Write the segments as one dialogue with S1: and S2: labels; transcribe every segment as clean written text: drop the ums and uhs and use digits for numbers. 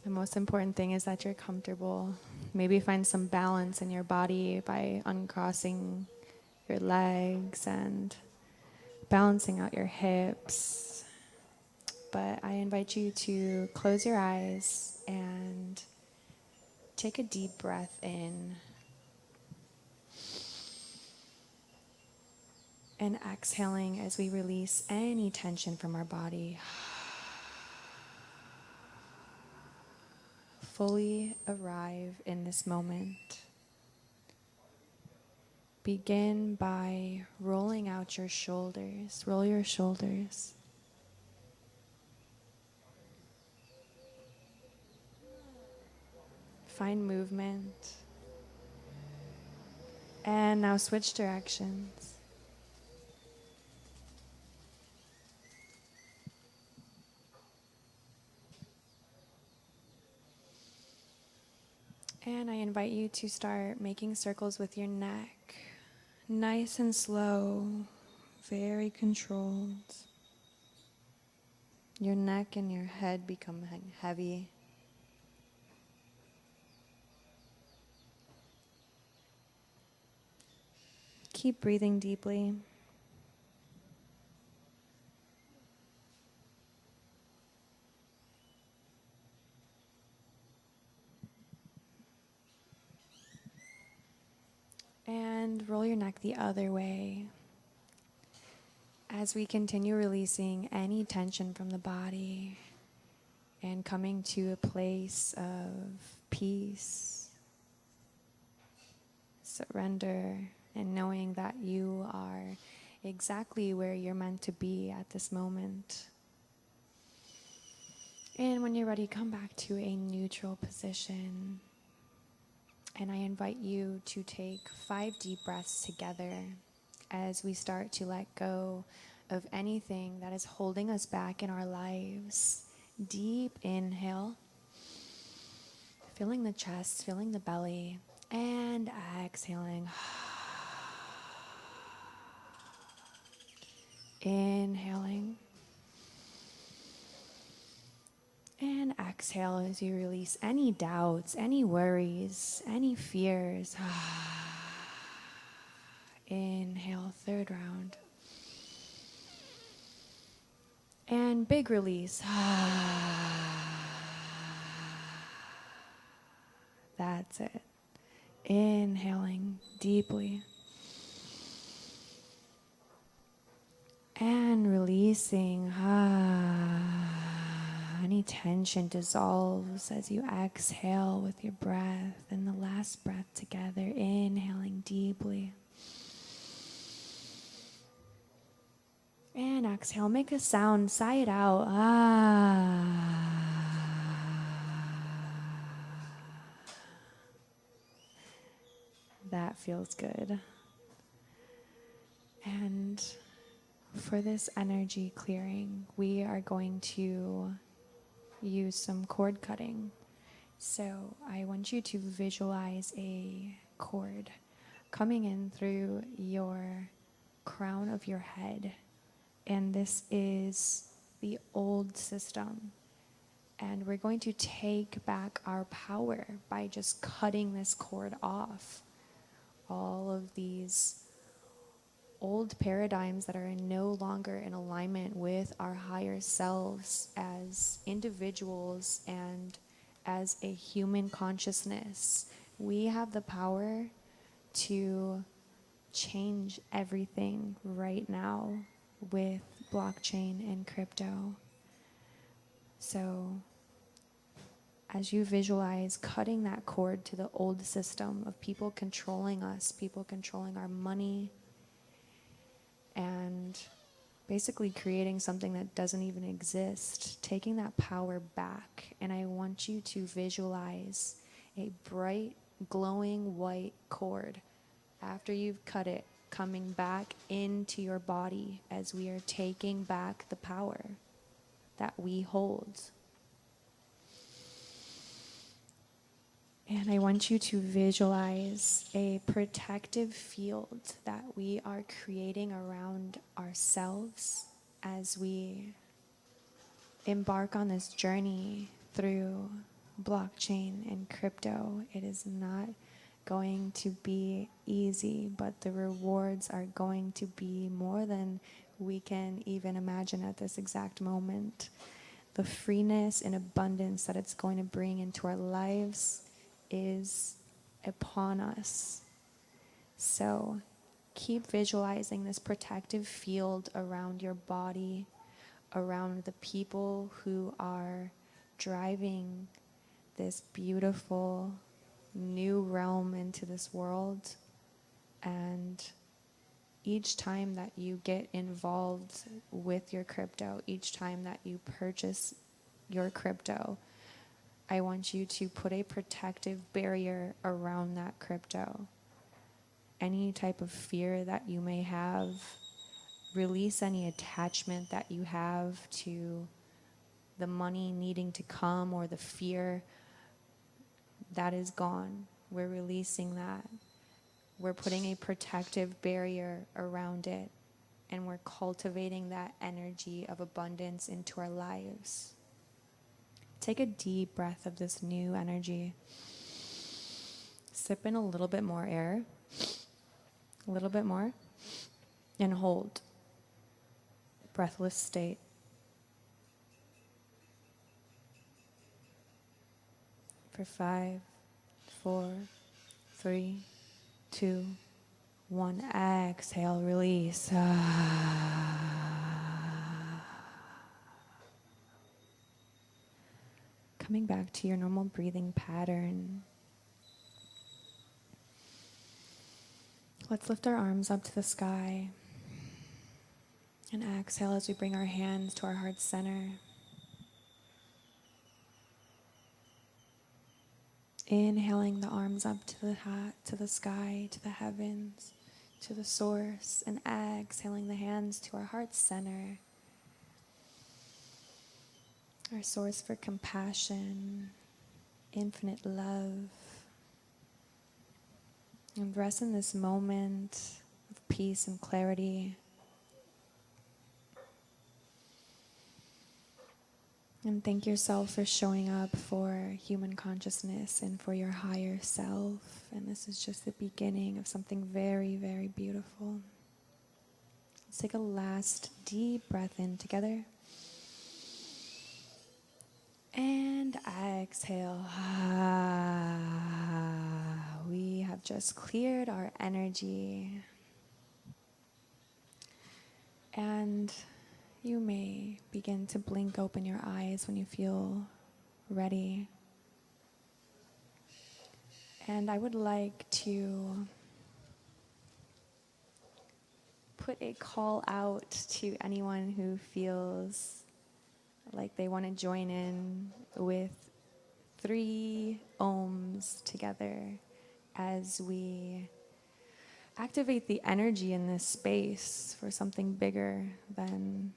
S1: The most important thing is that you're comfortable. Maybe find some balance in your body by uncrossing your legs and balancing out your hips. But I invite you to close your eyes and take a deep breath in and exhaling as we release any tension from our body. Fully arrive in this moment. Begin by rolling out your shoulders. Roll your shoulders. Find movement. And now switch directions. And I invite you to start making circles with your neck. Nice and slow, very controlled. Your neck and your head become heavy. Keep breathing deeply. And roll your neck the other way as we continue releasing any tension from the body and coming to a place of peace, surrender, and knowing that you are exactly where you're meant to be at this moment. And when you're ready, come back to a neutral position. And I invite you to take 5 deep breaths together as we start to let go of anything that is holding us back in our lives. Deep inhale, filling the chest, filling the belly, and exhaling. Inhaling. And exhale as you release any doubts, any worries, any fears. Inhale, third round. And big release. That's it. Inhaling deeply. And releasing. Any tension dissolves as you exhale with your breath, and the last breath together, inhaling deeply. And exhale, make a sound, sigh it out. That feels good. And for this energy clearing, we are going to use some cord cutting. So I want you to visualize a cord coming in through your crown of your head. And this is the old system. And we're going to take back our power by just cutting this cord off. All of these old paradigms that are no longer in alignment with our higher selves as individuals and as a human consciousness. We have the power to change everything right now with blockchain and crypto. So as you visualize cutting that cord to the old system of people controlling us, people controlling our money, and basically creating something that doesn't even exist, taking that power back. And I want you to visualize a bright, glowing white cord after you've cut it coming back into your body as we are taking back the power that we hold. And I want you to visualize a protective field that we are creating around ourselves as we embark on this journey through blockchain and crypto. It is not going to be easy, but the rewards are going to be more than we can even imagine at this exact moment. The freeness and abundance that it's going to bring into our lives is upon us. So keep visualizing this protective field around your body, around the people who are driving this beautiful new realm into this world. And each time that you get involved with your crypto, each time that you purchase your crypto, I want you to put a protective barrier around that crypto. Any type of fear that you may have, release any attachment that you have to the money needing to come or the fear. That is gone. We're releasing that. We're putting a protective barrier around it, and we're cultivating that energy of abundance into our lives. Take a deep breath of this new energy. Sip in a little bit more air, a little bit more, and hold. Breathless state. For 5, 4, 3, 2, 1. Exhale, release. Coming back to your normal breathing pattern. Let's lift our arms up to the sky. And exhale as we bring our hands to our heart center. Inhaling the arms up to the sky, to the heavens, to the source, and exhaling the hands to our heart center, our source for compassion, infinite love. And rest in this moment of peace and clarity. And thank yourself for showing up for human consciousness and for your higher self. And this is just the beginning of something very, very beautiful. Let's take a last deep breath in together. And exhale. We have just cleared our energy. And you may begin to blink open your eyes when you feel ready. And I would like to put a call out to anyone who feels like they want to join in with 3 ohms together as we activate the energy in this space for something bigger than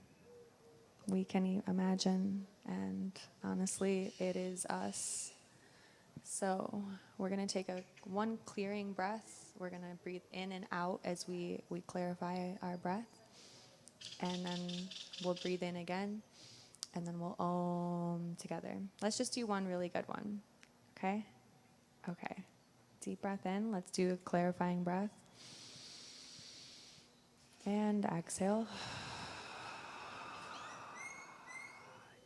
S1: we can imagine. And honestly, it is us. So we're going to take one clearing breath. We're going to breathe in and out as we clarify our breath. And then we'll breathe in again. And then we'll om together. Let's just do one really good one. Okay? Okay. Deep breath in. Let's do a clarifying breath. And exhale.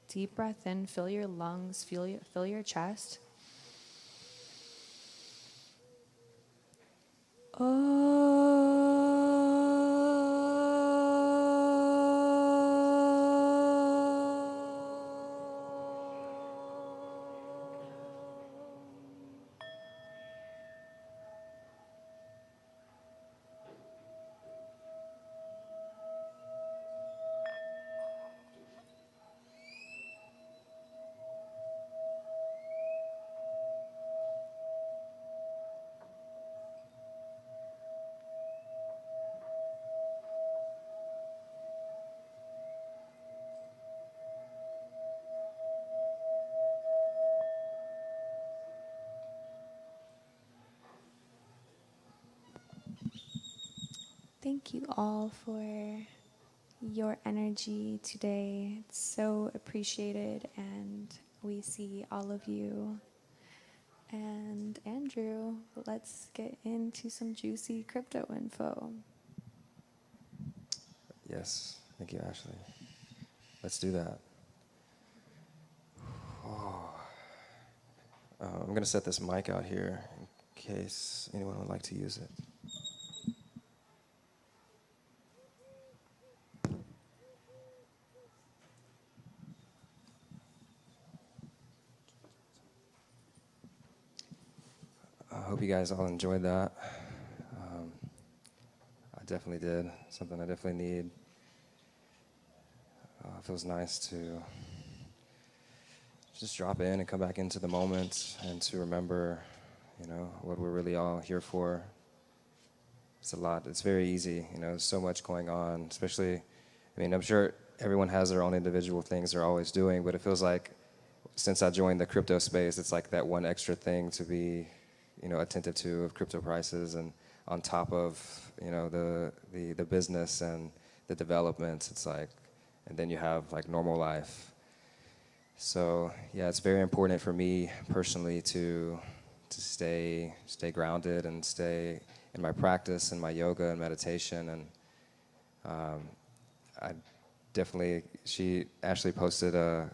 S1: Deep breath in. Fill your lungs. Fill your chest. Thank you all for your energy today. It's so appreciated, and We see all of you. And Andrew, let's get into some juicy crypto info.
S2: Yes, thank you, Ashley. Let's do that. Oh. I'm going to set this mic out here in case anyone would like to use it. I hope you guys all enjoyed that. I definitely did. Something I definitely need. It feels nice to just drop in and come back into the moment and to remember, what we're really all here for. It's a lot. It's very easy. There's so much going on, especially, I'm sure everyone has their own individual things they're always doing, but it feels like since I joined the crypto space, it's like that one extra thing to be, attentive to of crypto prices, and on top of, the business and the developments, it's like, and then you have like normal life. So yeah, it's very important for me personally to stay grounded and stay in my practice and my yoga and meditation. And I definitely, Ashley posted I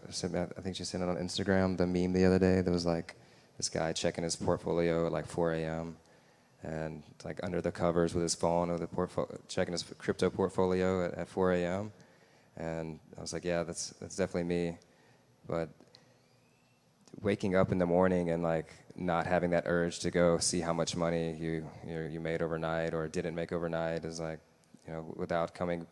S2: think she sent it on Instagram, the meme the other day. There was like this guy checking his portfolio at like 4 a.m. and like under the covers with his phone or checking his crypto portfolio at 4 a.m. And I was like, yeah, that's definitely me. But waking up in the morning and like not having that urge to go see how much money you made overnight or didn't make overnight is like, without coming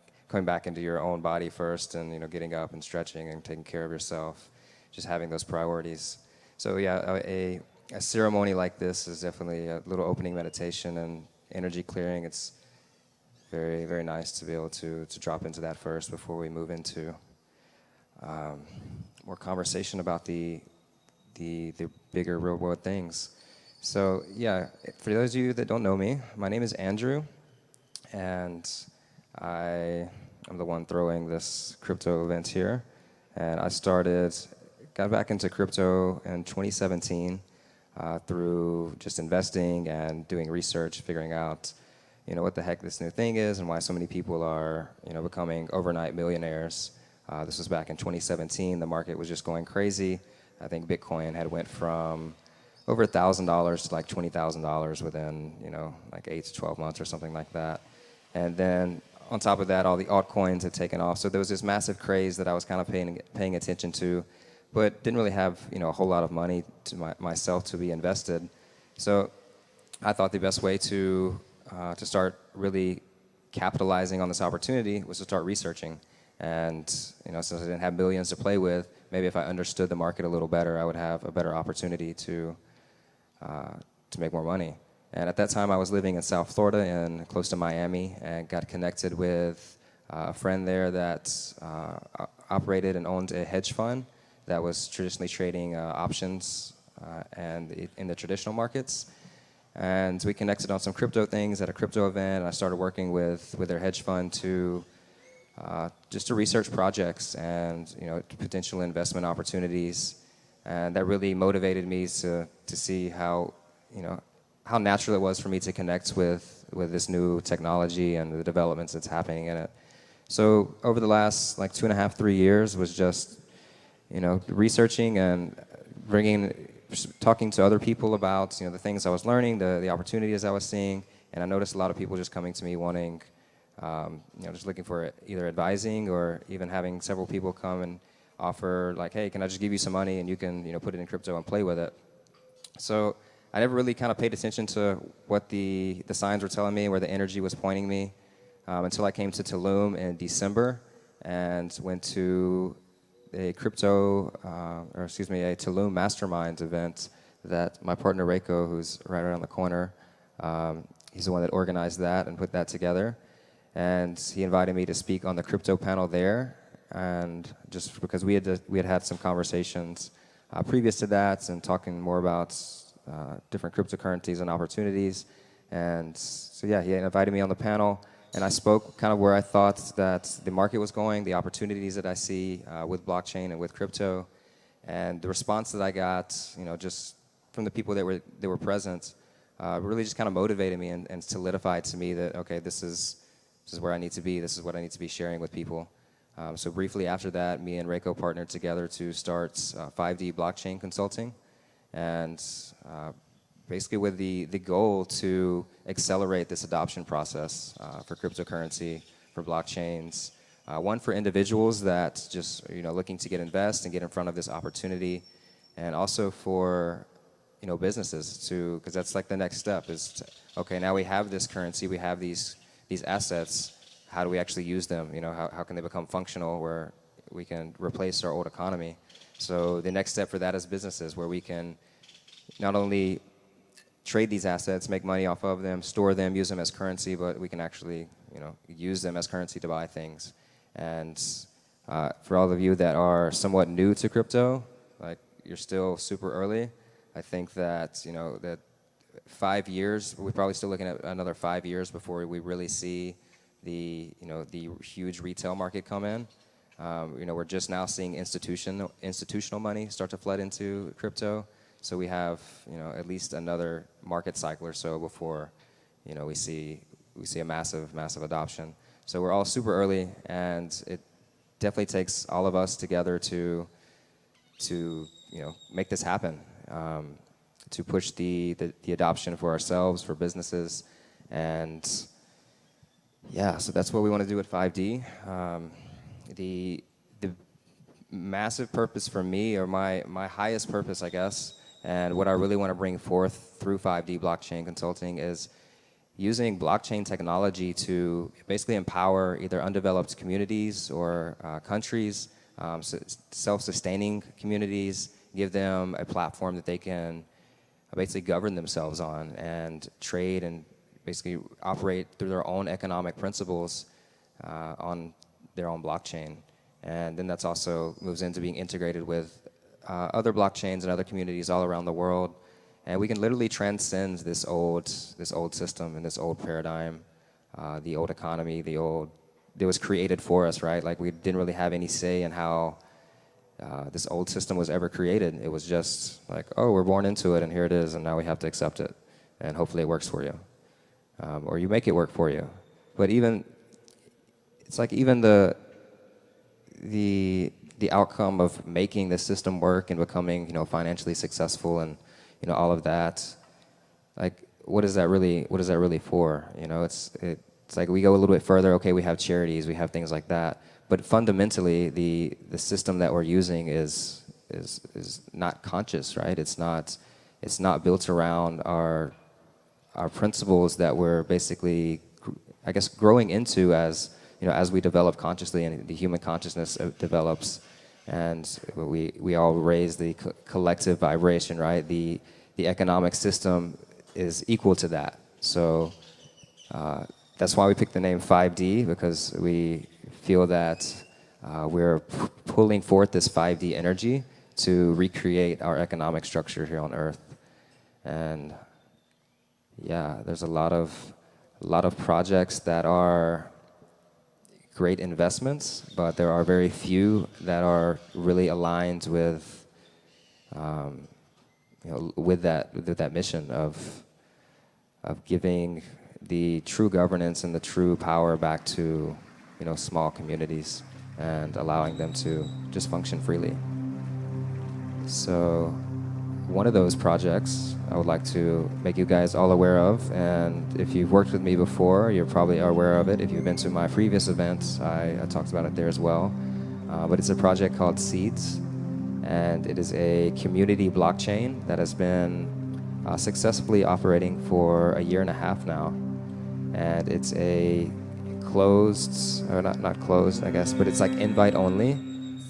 S2: back into your own body first, and getting up and stretching and taking care of yourself, just having those priorities. So yeah, a ceremony like this is definitely a little opening meditation and energy clearing. It's very, very nice to be able to drop into that first before we move into more conversation about the bigger real world things. So yeah, for those of you that don't know me, my name is Andrew, and I am the one throwing this crypto event here. And I got back into crypto in 2017 through just investing and doing research, figuring out what the heck this new thing is and why so many people are becoming overnight millionaires. This was back in 2017. The market was just going crazy. I think Bitcoin had went from over $1,000 to like $20,000 within like 8 to 12 months or something like that. And then on top of that, all the altcoins had taken off. So there was this massive craze that I was kind of paying attention to, but didn't really have a whole lot of money to myself to be invested. So I thought the best way to start really capitalizing on this opportunity was to start researching. And since I didn't have millions to play with, maybe if I understood the market a little better, I would have a better opportunity to make more money. And at that time, I was living in South Florida and close to Miami, and got connected with a friend there that operated and owned a hedge fund that was traditionally trading options and in the traditional markets. And we connected on some crypto things at a crypto event, and I started working with their hedge fund just to research projects and potential investment opportunities. And that really motivated me to see how natural it was for me to connect with this new technology and the developments that's happening in it. So over the last like 2.5, 3 years was just researching and talking to other people about the things I was learning, the opportunities I was seeing. And I noticed a lot of people just coming to me wanting just looking for either advising or even having several people come and offer like, hey, can I just give you some money and you can put it in crypto and play with it. So I never really kind of paid attention to what the signs were telling me, where the energy was pointing me, until I came to Tulum in December and went to a Tulum mastermind event that my partner Reiko, who's right around the corner, he's the one that organized that and put that together. And he invited me to speak on the crypto panel there, and just because we had some conversations previous to that and talking more about different cryptocurrencies and opportunities. And so yeah, he invited me on the panel, and I spoke kind of where I thought that the market was going, the opportunities that I see with blockchain and with crypto. And the response that I got, just from the people that were present, really just kind of motivated me and solidified to me that, okay, this is where I need to be. This is what I need to be sharing with people. So briefly after that, me and Reiko partnered together to start 5D blockchain consulting, and basically with the goal to accelerate this adoption process for cryptocurrency, for blockchains. One for individuals that just looking to invest and get in front of this opportunity, and also for businesses to, because that's like the next step is to, okay, now we have this currency, we have these assets. How do we actually use them? How can they become functional where we can replace our old economy? So the next step for that is businesses, where we can not only trade these assets, make money off of them, store them, use them as currency, but we can actually use them as currency to buy things. And for all of you that are somewhat new to crypto, like you're still super early, I think that that 5 years, we're probably still looking at another 5 years before we really see the huge retail market come in. We're just now seeing institutional money start to flood into crypto. So we have at least another market cycle or so before we see a massive adoption. So we're all super early, and it definitely takes all of us together to make this happen, to push the adoption for ourselves, for businesses, and yeah, so that's what we want to do with 5D. The massive purpose for me, or my highest purpose, I guess, and what I really want to bring forth through 5D blockchain consulting is using blockchain technology to basically empower either undeveloped communities or countries, self-sustaining communities, give them a platform that they can basically govern themselves on and trade and basically operate through their own economic principles on their own blockchain. And then that's also moves into being integrated with other blockchains and other communities all around the world. And we can literally transcend this old system and this old paradigm, the old economy, that was created for us, right? Like we didn't really have any say in how this old system was ever created. It was just like, oh, we're born into it and here it is, and now we have to accept it. And hopefully it works for you. Or you make it work for you. But it's like even the outcome of making the system work and becoming, financially successful and, all of that, like, what is that really for? It's like we go a little bit further. Okay, we have charities, we have things like that, but fundamentally, the system that we're using is not conscious, right? It's not built around our principles that we're basically, I guess, growing into as we develop consciously and the human consciousness develops, and we all raise the collective vibration, right? The economic system is equal to that. So that's why we picked the name 5D, because we feel that we're pulling forth this 5D energy to recreate our economic structure here on Earth. And yeah, there's a lot of projects that are great investments, but there are very few that are really aligned with with that mission of giving the true governance and the true power back to small communities and allowing them to just function freely. So one of those projects I would like to make you guys all aware of, and if you've worked with me before, you're probably aware of it. If you've been to my previous events, I talked about it there as well. But it's a project called Seeds, and it is a community blockchain that has been successfully operating for 1.5 years now. And it's a closed, or not closed, I guess, but it's like invite only.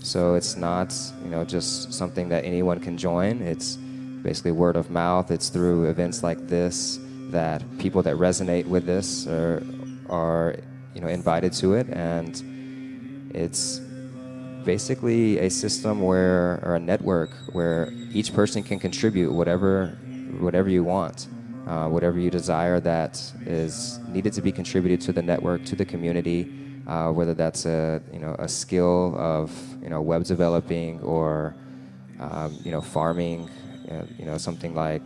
S2: So it's not, just something that anyone can join. It's basically word of mouth. It's through events like this that people that resonate with this are invited to it. And it's basically a system or a network where each person can contribute whatever you want, whatever you desire that is needed to be contributed to the network, to the community, whether that's a skill of web developing or farming, something like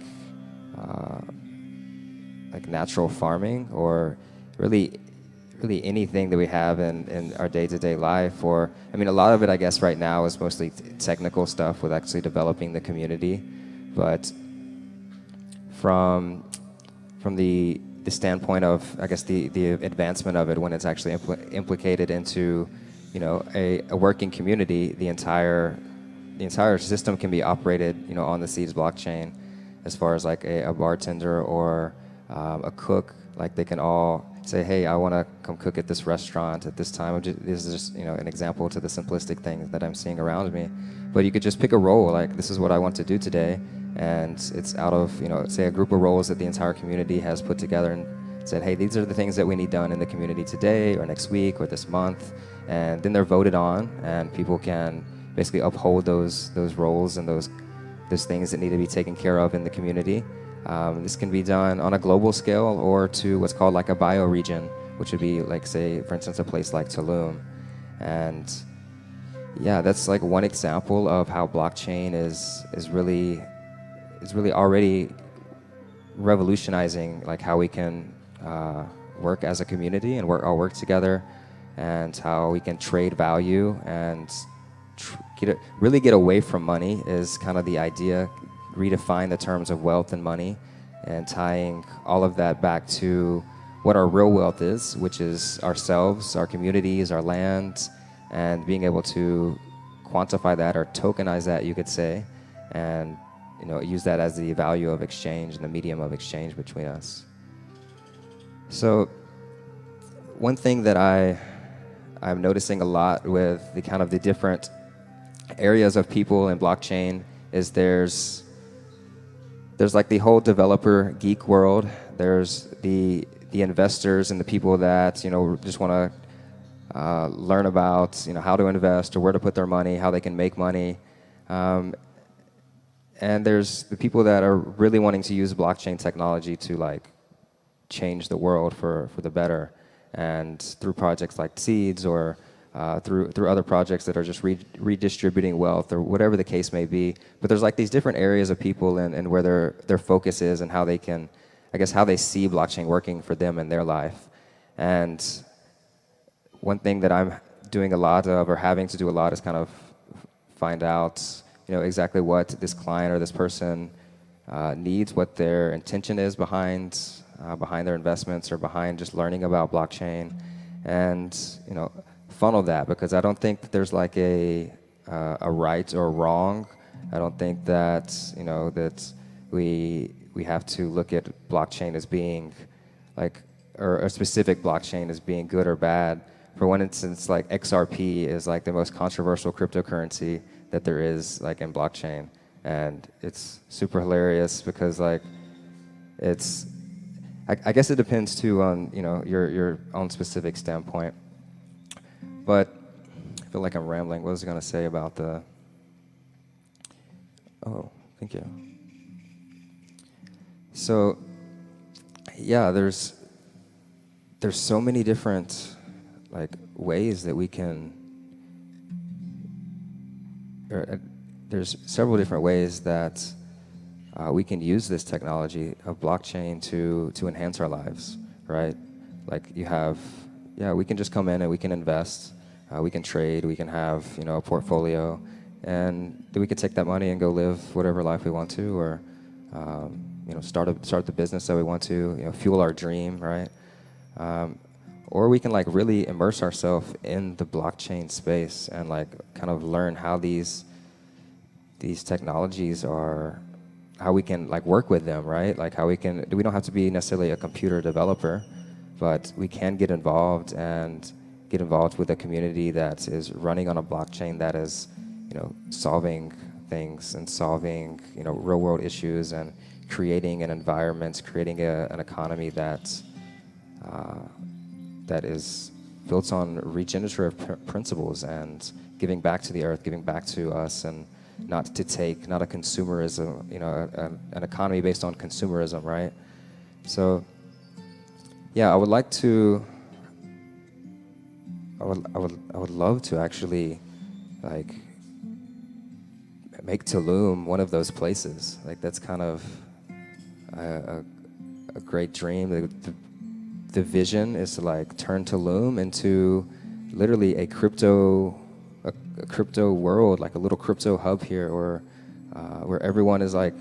S2: natural farming, or really really anything that we have in our day-to-day life. Or I mean, a lot of it I guess right now is mostly technical stuff with actually developing the community, but from the standpoint of I guess the advancement of it, when it's actually implicated into a working community, the entire system can be operated on the Seeds blockchain, as far as like a bartender or a cook. Like they can all say, hey, I want to come cook at this restaurant at this time. This is just an example to the simplistic things that I'm seeing around me. But you could just pick a role, like this is what I want to do today, and it's out of say a group of roles that the entire community has put together and said, hey, these are the things that we need done in the community today or next week or this month, and then they're voted on, and people can basically uphold those roles and those things that need to be taken care of in the community. This can be done on a global scale or to what's called like a bioregion, which would be like, say, for instance, a place like Tulum. And yeah, that's like one example of how blockchain is really already revolutionizing like how we can work as a community and work together, and how we can trade value and really get away from money is kind of the idea. Redefine the terms of wealth and money, and tying all of that back to what our real wealth is, which is ourselves, our communities, our land, and being able to quantify that or tokenize that, you could say, and use that as the value of exchange and the medium of exchange between us. So one thing that I'm noticing a lot with the kind of the different areas of people in blockchain is there's like the whole developer geek world. There's the investors and the people that just want to learn about how to invest or where to put their money, how they can make money. And there's the people that are really wanting to use blockchain technology to like change the world for the better, and through projects like Seeds or through other projects that are just redistributing wealth or whatever the case may be. But there's like these different areas of people and where their focus is and how they can, I guess, how they see blockchain working for them in their life. And one thing that I'm doing a lot of, or having to do a lot, is kind of find out exactly what this client or this person needs, what their intention is behind their investments or behind just learning about blockchain, and funnel that, because I don't think that there's like a right or wrong. I don't think that that we have to look at blockchain as being like, or a specific blockchain as being good or bad. For one instance, like XRP is like the most controversial cryptocurrency that there is like in blockchain, and it's super hilarious because like it's I guess it depends too on your own specific standpoint. But I feel like I'm rambling. What was I going to say about the... Oh, thank you. So, yeah, there's so many different like ways that we can... there's several different ways that we can use this technology of blockchain to enhance our lives, right? Like you have... Yeah, we can just come in and we can invest. We can trade, we can have a portfolio, and then we can take that money and go live whatever life we want to, or start the business that we want to, fuel our dream, right? Or we can like really immerse ourselves in the blockchain space and like kind of learn how these technologies are, how we can like work with them, right? Like how we don't have to be necessarily a computer developer, but we can get involved with a community that is running on a blockchain that is, solving things and solving, real world issues and creating an environment, creating an economy that is built on regenerative principles and giving back to the earth, giving back to us, and not a consumerism, an economy based on consumerism, right? So, yeah, I would love to actually like make Tulum one of those places. Like that's kind of a great dream. The vision is to like turn Tulum into literally a crypto world, like a little crypto hub here, or where everyone is like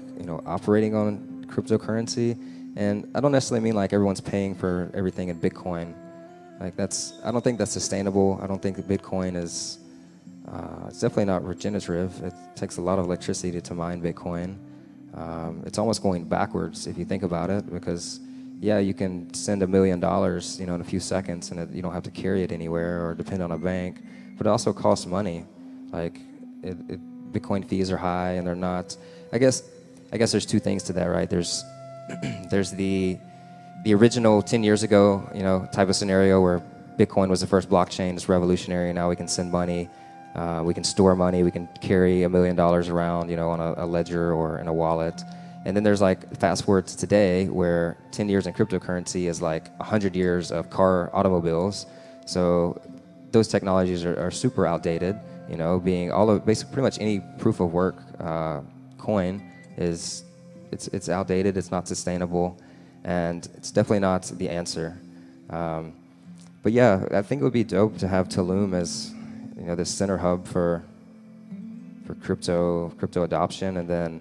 S2: operating on cryptocurrency. And I don't necessarily mean like everyone's paying for everything in Bitcoin. Like I don't think that's sustainable. I don't think that Bitcoin is. It's definitely not regenerative. It takes a lot of electricity to mine Bitcoin. It's almost going backwards if you think about it, because yeah, you can send $1 million, in a few seconds, and you don't have to carry it anywhere or depend on a bank. But it also costs money. Like Bitcoin fees are high, and they're not. I guess there's two things to that, right? There's the original 10 years ago, type of scenario where Bitcoin was the first blockchain. It's revolutionary. Now we can send money. We can store money. We can carry $1 million around, on a ledger or in a wallet. And then there's like fast forward to today, where 10 years in cryptocurrency is like 100 years of automobiles. So those technologies are super outdated. Being basically pretty much any proof of work coin it's outdated. It's not sustainable, and it's definitely not the answer. But yeah, I think it would be dope to have Tulum as this center hub for crypto adoption, and then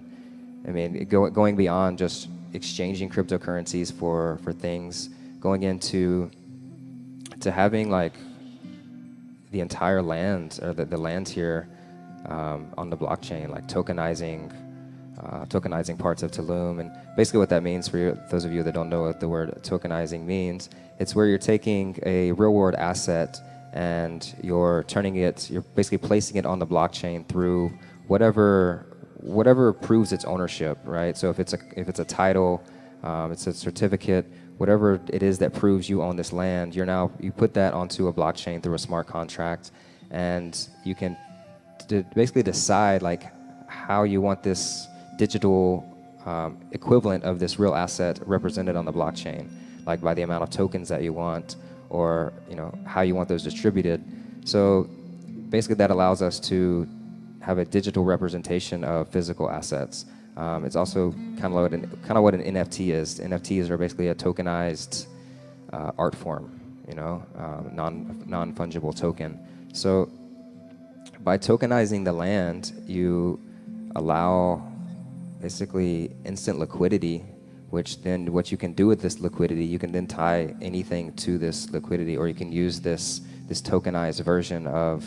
S2: going beyond just exchanging cryptocurrencies for things, going into having like the entire land, or the land here on the blockchain, like tokenizing parts of Tulum. And basically what that means, for those of you that don't know what the word tokenizing means, it's where you're taking a real world asset and you're basically placing it on the blockchain through whatever proves its ownership, right? So if it's a title, it's a certificate, whatever it is that proves you own this land, you put that onto a blockchain through a smart contract, and you can basically decide like how you want this digital equivalent of this real asset represented on the blockchain, like by the amount of tokens that you want, or how you want those distributed. So basically that allows us to have a digital representation of physical assets. It's also kind of what an NFT is. NFTs are basically a tokenized art form, non-fungible token. So by tokenizing the land, you allow basically instant liquidity, which then what you can do with this liquidity, you can then tie anything to this liquidity, or you can use this tokenized version of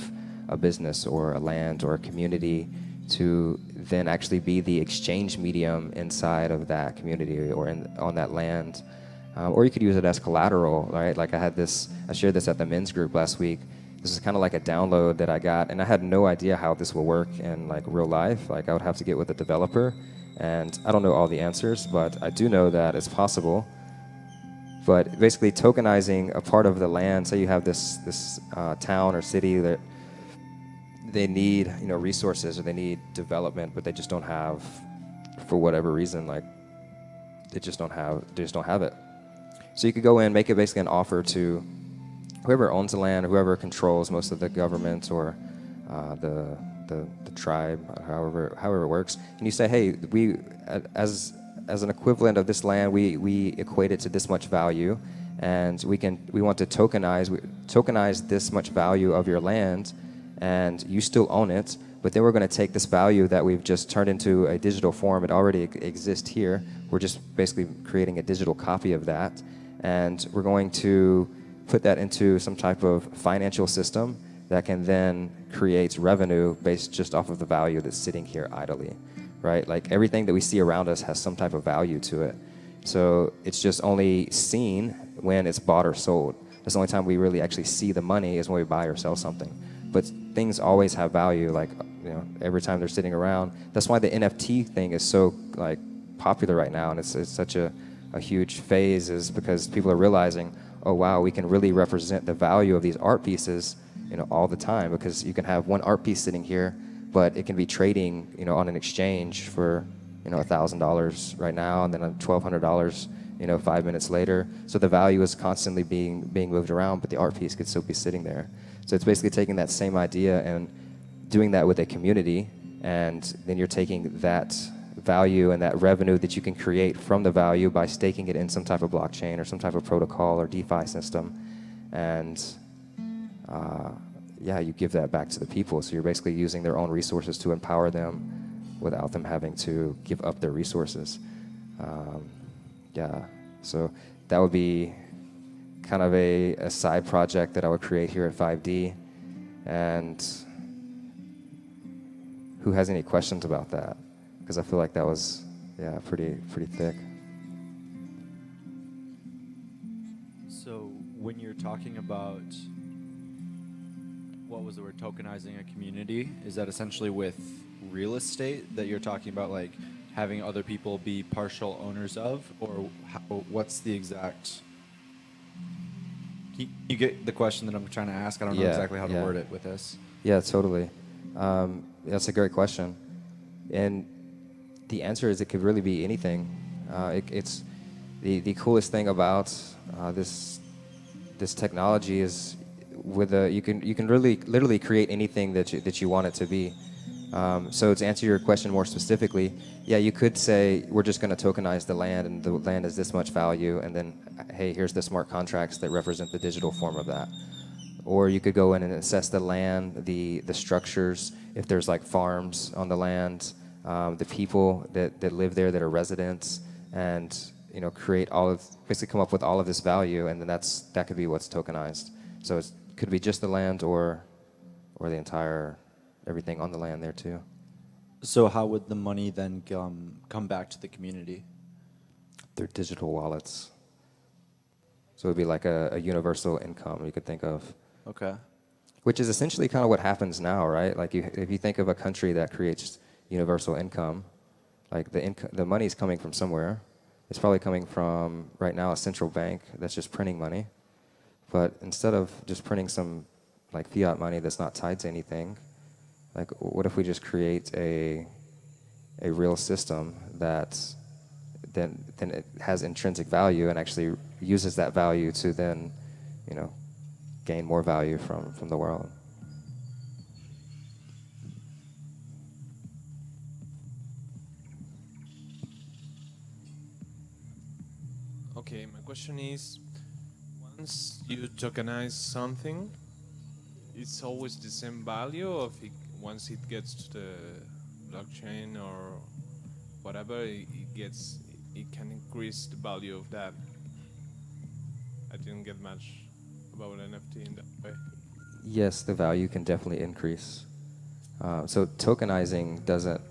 S2: a business or a land or a community to then actually be the exchange medium inside of that community or on that land. Or you could use it as collateral, right? Like I shared this at the men's group last week. This is kind of like a download that I got, and I had no idea how this will work in like real life. Like I would have to get with a developer, and I don't know all the answers, but I do know that it's possible. But basically tokenizing a part of the land, say you have this town or city that they need resources, or they need development, but they just don't have, for whatever reason, like they just don't have it. So you could go in, make it basically an offer to whoever owns the land, or whoever controls most of the government, or the tribe, however it works, and you say, hey, we as an equivalent of this land, we equate it to this much value, and we want to tokenize this much value of your land, and you still own it, but then we're going to take this value that we've just turned into a digital form. It already exists here. We're just basically creating a digital copy of that, and we're going to put that into some type of financial system that can then create revenue based just off of the value that's sitting here idly, right? Like everything that we see around us has some type of value to it. So it's just only seen when it's bought or sold. That's the only time we really actually see the money, is when we buy or sell something. But things always have value, like every time they're sitting around. That's why the NFT thing is so like popular right now, and it's such a huge phase, is because people are realizing, oh wow, we can really represent the value of these art pieces, all the time, because you can have one art piece sitting here, but it can be trading, on an exchange for, $1,000 right now, and then $1,200, 5 minutes later. So the value is constantly being moved around, but the art piece could still be sitting there. So it's basically taking that same idea and doing that with a community, and then you're taking that value and that revenue that you can create from the value by staking it in some type of blockchain or some type of protocol or DeFi system, and yeah, you give that back to the people. So you're basically using their own resources to empower them without them having to give up their resources. Yeah, so that would be kind of a side project that I would create here at 5D. And who has any questions about that? Because I feel like that was, yeah, pretty thick.
S3: So when you're talking about, what was the word, tokenizing a community, is that essentially with real estate that you're talking about, like having other people be partial owners of, or what's the exact? You get the question that I'm trying to ask. I don't know exactly how to word it with this.
S2: Yeah, totally. That's a great question. And the answer is it could really be anything. It's the coolest thing about this technology is you can really literally create anything that you want it to be. So to answer your question more specifically, yeah, you could say we're just going to tokenize the land, and the land is this much value, and then hey, here's the smart contracts that represent the digital form of that. Or you could go in and assess the land, the structures, if there's like farms on the land, the people that live there that are residents, and create basically come up with all of this value, and then that could be what's tokenized. So it could be just the land or the entire everything on the land there too.
S3: So how would the money then come back to the community?
S2: They're digital wallets. So it would be like a universal income you could think of.
S3: Okay.
S2: Which is essentially kind of what happens now, right? Like if you think of a country that creates universal income, like the money is coming from somewhere. It's probably coming from, right now, a central bank that's just printing money. But instead of just printing some like fiat money that's not tied to anything, like what if we just create a real system that then it has intrinsic value and actually uses that value to then, gain more value from the world.
S4: Okay, my question is, once you tokenize something, it's always the same value, or once it gets to the blockchain or whatever, it can increase the value of that? I didn't get much about NFT in that way.
S2: Yes, the value can definitely increase. So tokenizing doesn't.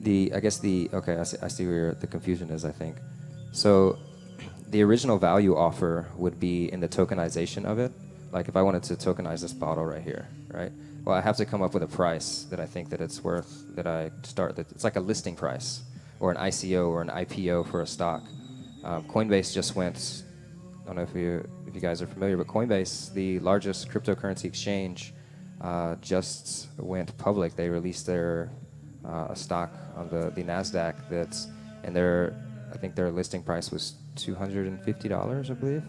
S2: Okay, I see where the confusion is, I think. So the original value offer would be in the tokenization of it. Like if I wanted to tokenize this bottle right here, right? Well, I have to come up with a price that I think that it's worth, it's like a listing price or an ICO or an IPO for a stock. Coinbase just went, I don't know if you guys are familiar, but Coinbase, the largest cryptocurrency exchange, just went public. They released their stock on the NASDAQ I think their listing price was $250, I believe.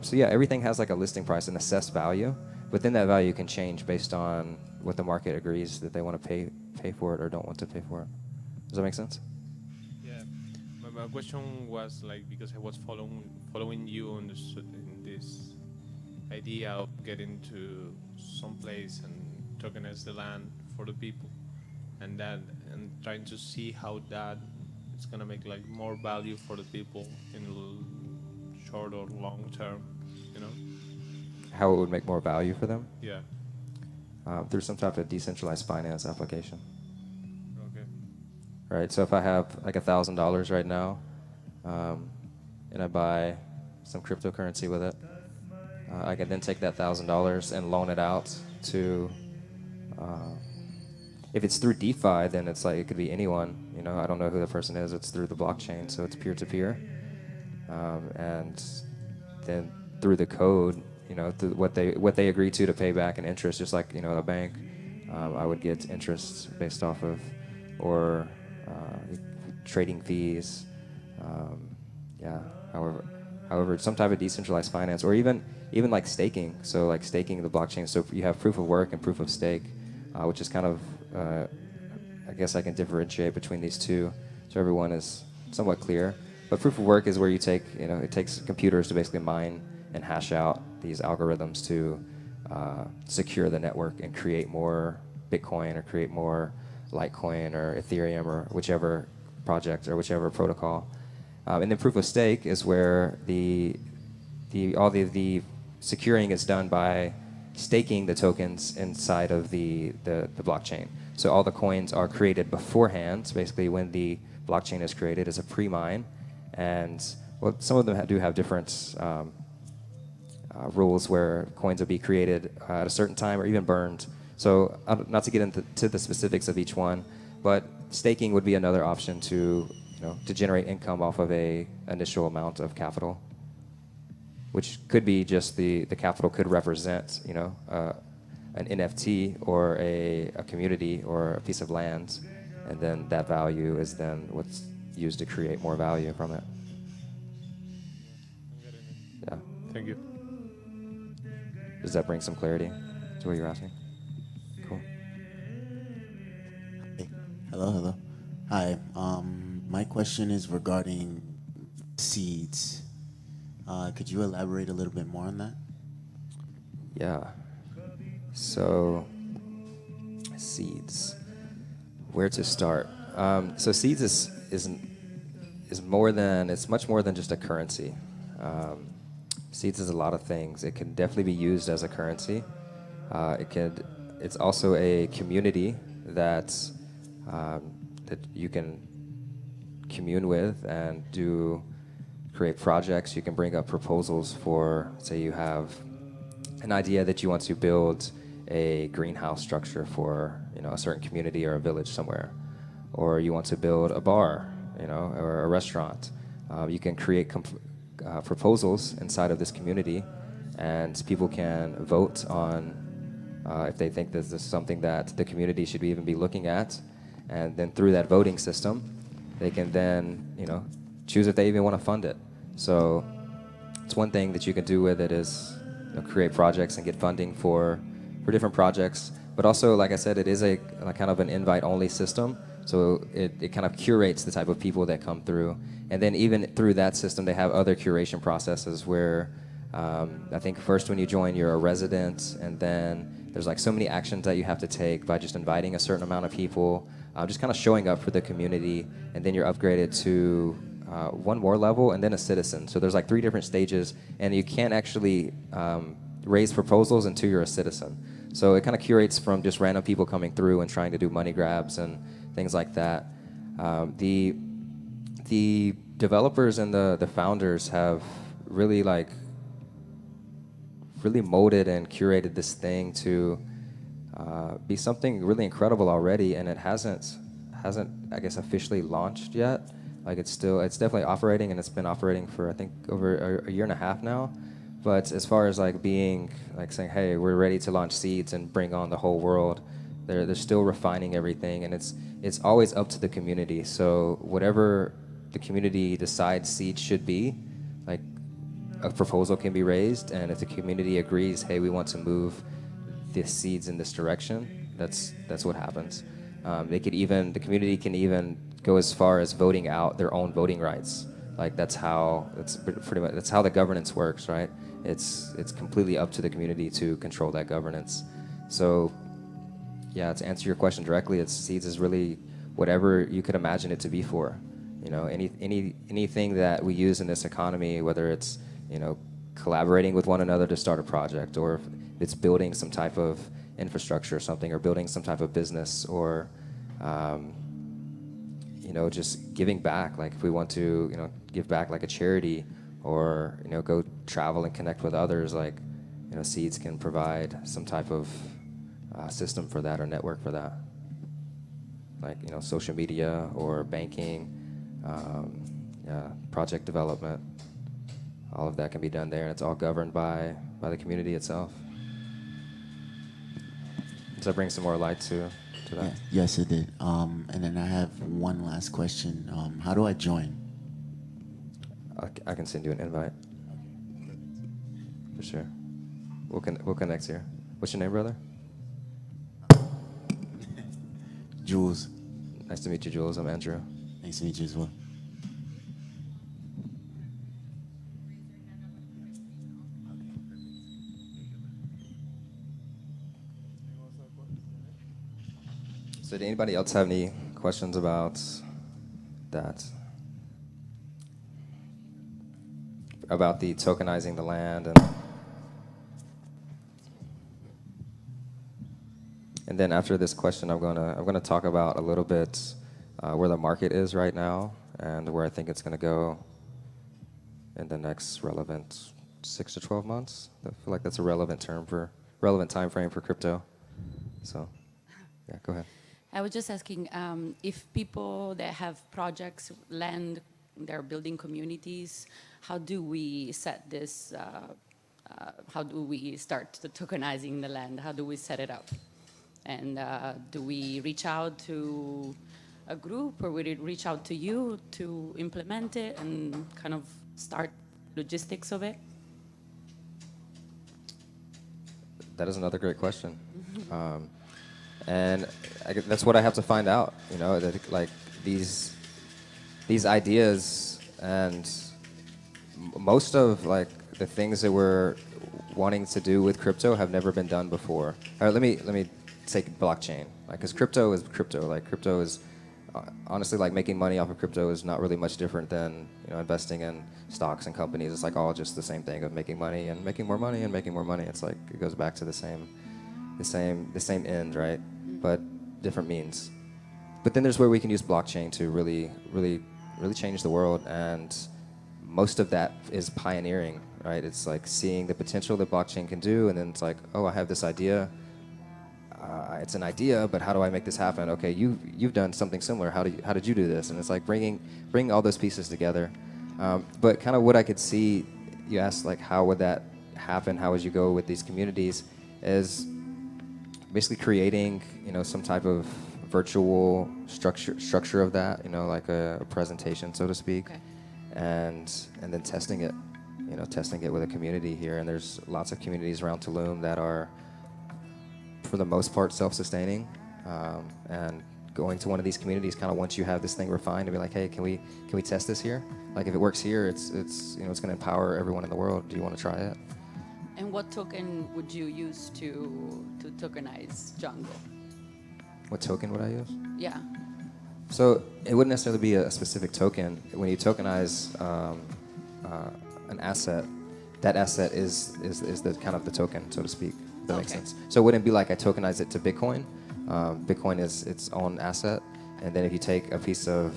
S2: So yeah, everything has like a listing price, an assessed value, but then that value can change based on what the market agrees that they want to pay for it or don't want to pay for it. Does that make sense?
S4: Yeah, my question was like, because I was following you in this idea of getting to some place and tokenize the land for the people, and trying to see how that it's gonna make like more value for the people in short or long term,
S2: How it would make more value for them?
S4: Yeah.
S2: Through some type of decentralized finance application.
S4: Okay.
S2: Right, so if I have like $1,000 right now, and I buy some cryptocurrency with it, I can then take that $1,000 and loan it out to. If it's through DeFi, then it's like it could be anyone. I don't know who the person is. It's through the blockchain, so it's peer-to-peer. And then through the code, through what they agree to pay back in interest, just like a bank, I would get interest based off of, or trading fees. However, some type of decentralized finance, or even like staking. So like staking the blockchain. So you have proof of work and proof of stake, which is kind of I guess I can differentiate between these two, so everyone is somewhat clear. But proof of work is where you take, it takes computers to basically mine and hash out these algorithms to secure the network and create more Bitcoin or create more Litecoin or Ethereum or whichever project or whichever protocol. And then proof of stake is where all the securing is done by staking the tokens inside of the blockchain. So all the coins are created beforehand. So basically, when the blockchain is created, is a pre-mine, and well, some of them do have different rules where coins will be created at a certain time or even burned. So not to get into the specifics of each one, but staking would be another option to generate income off of a initial amount of capital, which could be just the capital could represent an NFT or a community or a piece of land, and then that value is then what's used to create more value from it. Yeah.
S4: Thank you.
S2: Does that bring some clarity to what you're asking? Cool.
S5: Hey. Hello. Hi. My question is regarding seeds. Could you elaborate a little bit more on that?
S2: Yeah. So, seeds. Where to start? So seeds is more than, it's much more than just a currency. Seeds is a lot of things. It can definitely be used as a currency. It's also a community that you can commune with and create projects. You can bring up proposals for, say you have an idea that you want to build a greenhouse structure for a certain community or a village somewhere, or you want to build a bar, or a restaurant. You can create proposals inside of this community, and people can vote on if they think this is something that the community should even be looking at, and then through that voting system, they can then choose if they even want to fund it. So it's one thing that you can do with it is create projects and get funding for different projects. But also, like I said, it is a kind of an invite-only system. So it kind of curates the type of people that come through. And then even through that system, they have other curation processes where I think first when you join, you're a resident, and then there's like so many actions that you have to take by just inviting a certain amount of people, just kind of showing up for the community, and then you're upgraded to one more level, and then a citizen. So there's like 3 different stages, and you can't actually raise proposals until you're a citizen. So it kind of curates from just random people coming through and trying to do money grabs and things like that. The developers and the founders have really molded and curated this thing to be something really incredible already, and it hasn't I guess officially launched yet. Like it's definitely operating, and it's been operating for I think over a year and a half now. But as far as saying, hey, we're ready to launch seeds and bring on the whole world, they're still refining everything, and it's always up to the community. So whatever the community decides seeds should be, like a proposal can be raised, and if the community agrees, hey, we want to move the seeds in this direction, that's what happens. The community can even go as far as voting out their own voting rights. Like that's pretty much how the governance works, right? It's completely up to the community to control that governance. So, yeah, to answer your question directly, seeds is really whatever you could imagine it to be for. Anything that we use in this economy, whether it's collaborating with one another to start a project, or if it's building some type of infrastructure or something, or building some type of business, or just giving back. Like if we want to give back like a charity, or go travel and connect with others, seeds can provide some type of system for that or network for that, like social media or banking, project development. All of that can be done there, and it's all governed by the community itself. Does that bring some more light to that?
S5: Yeah, yes, it did. And then I have one last question. How do I join?
S2: I can send you an invite. For sure. We'll connect here. What's your name, brother?
S5: Jules.
S2: Nice to meet you, Jules. I'm Andrew.
S5: Nice to meet you as well.
S2: So did anybody else have any questions about that? About the tokenizing the land and then after this question, I'm gonna talk about a little bit where the market is right now and where I think it's gonna go in the next relevant 6 to 12 months. I feel like that's a relevant time frame for crypto. So, yeah, go ahead.
S6: I was just asking if people that have projects, land, they're building communities, how do we set this, how do we start the tokenizing the land? How do we set it up? And do we reach out to a group or would it reach out to you to implement it and kind of start logistics of it?
S2: That is another great question. And that's what I have to find out, you know, that like these ideas and most of like the things that we're wanting to do with crypto have never been done before. All right, let me take blockchain, like, because crypto is crypto. Like crypto is honestly like making money off of crypto is not really much different than, you know, investing in stocks and companies. It's like all just the same thing of making money and making more money and making more money. It's like it goes back to the same end, right? But different means. But then there's where we can use blockchain to really change the world, and most of that is pioneering, right? It's like seeing the potential that blockchain can do, and then it's like, oh, I have this idea. It's an idea, but how do I make this happen? Okay, you've done something similar. How did you do this? And it's like bringing all those pieces together. But kind of what I could see, you asked like how would that happen? How would you go with these communities? Is basically creating, you know, some type of virtual structure of that, you know, like a presentation, so to speak,
S6: Okay.
S2: and then testing it, you know, testing it with a community here. And there's lots of communities around Tulum that are, for the most part, self-sustaining, and going to one of these communities kind of once you have this thing refined and be like, hey, can we test this here? Like if it works here, it's you know, it's going to empower everyone in the world. Do you want to try it?
S6: And what token would you use to tokenize Django?
S2: What token would I use?
S6: Yeah.
S2: So it wouldn't necessarily be a specific token. When you tokenize an asset, that asset is the kind of the token, so to speak. If that makes
S6: Okay.
S2: sense. So it wouldn't be like I tokenize it to Bitcoin. Bitcoin is its own asset, and then if you take a piece of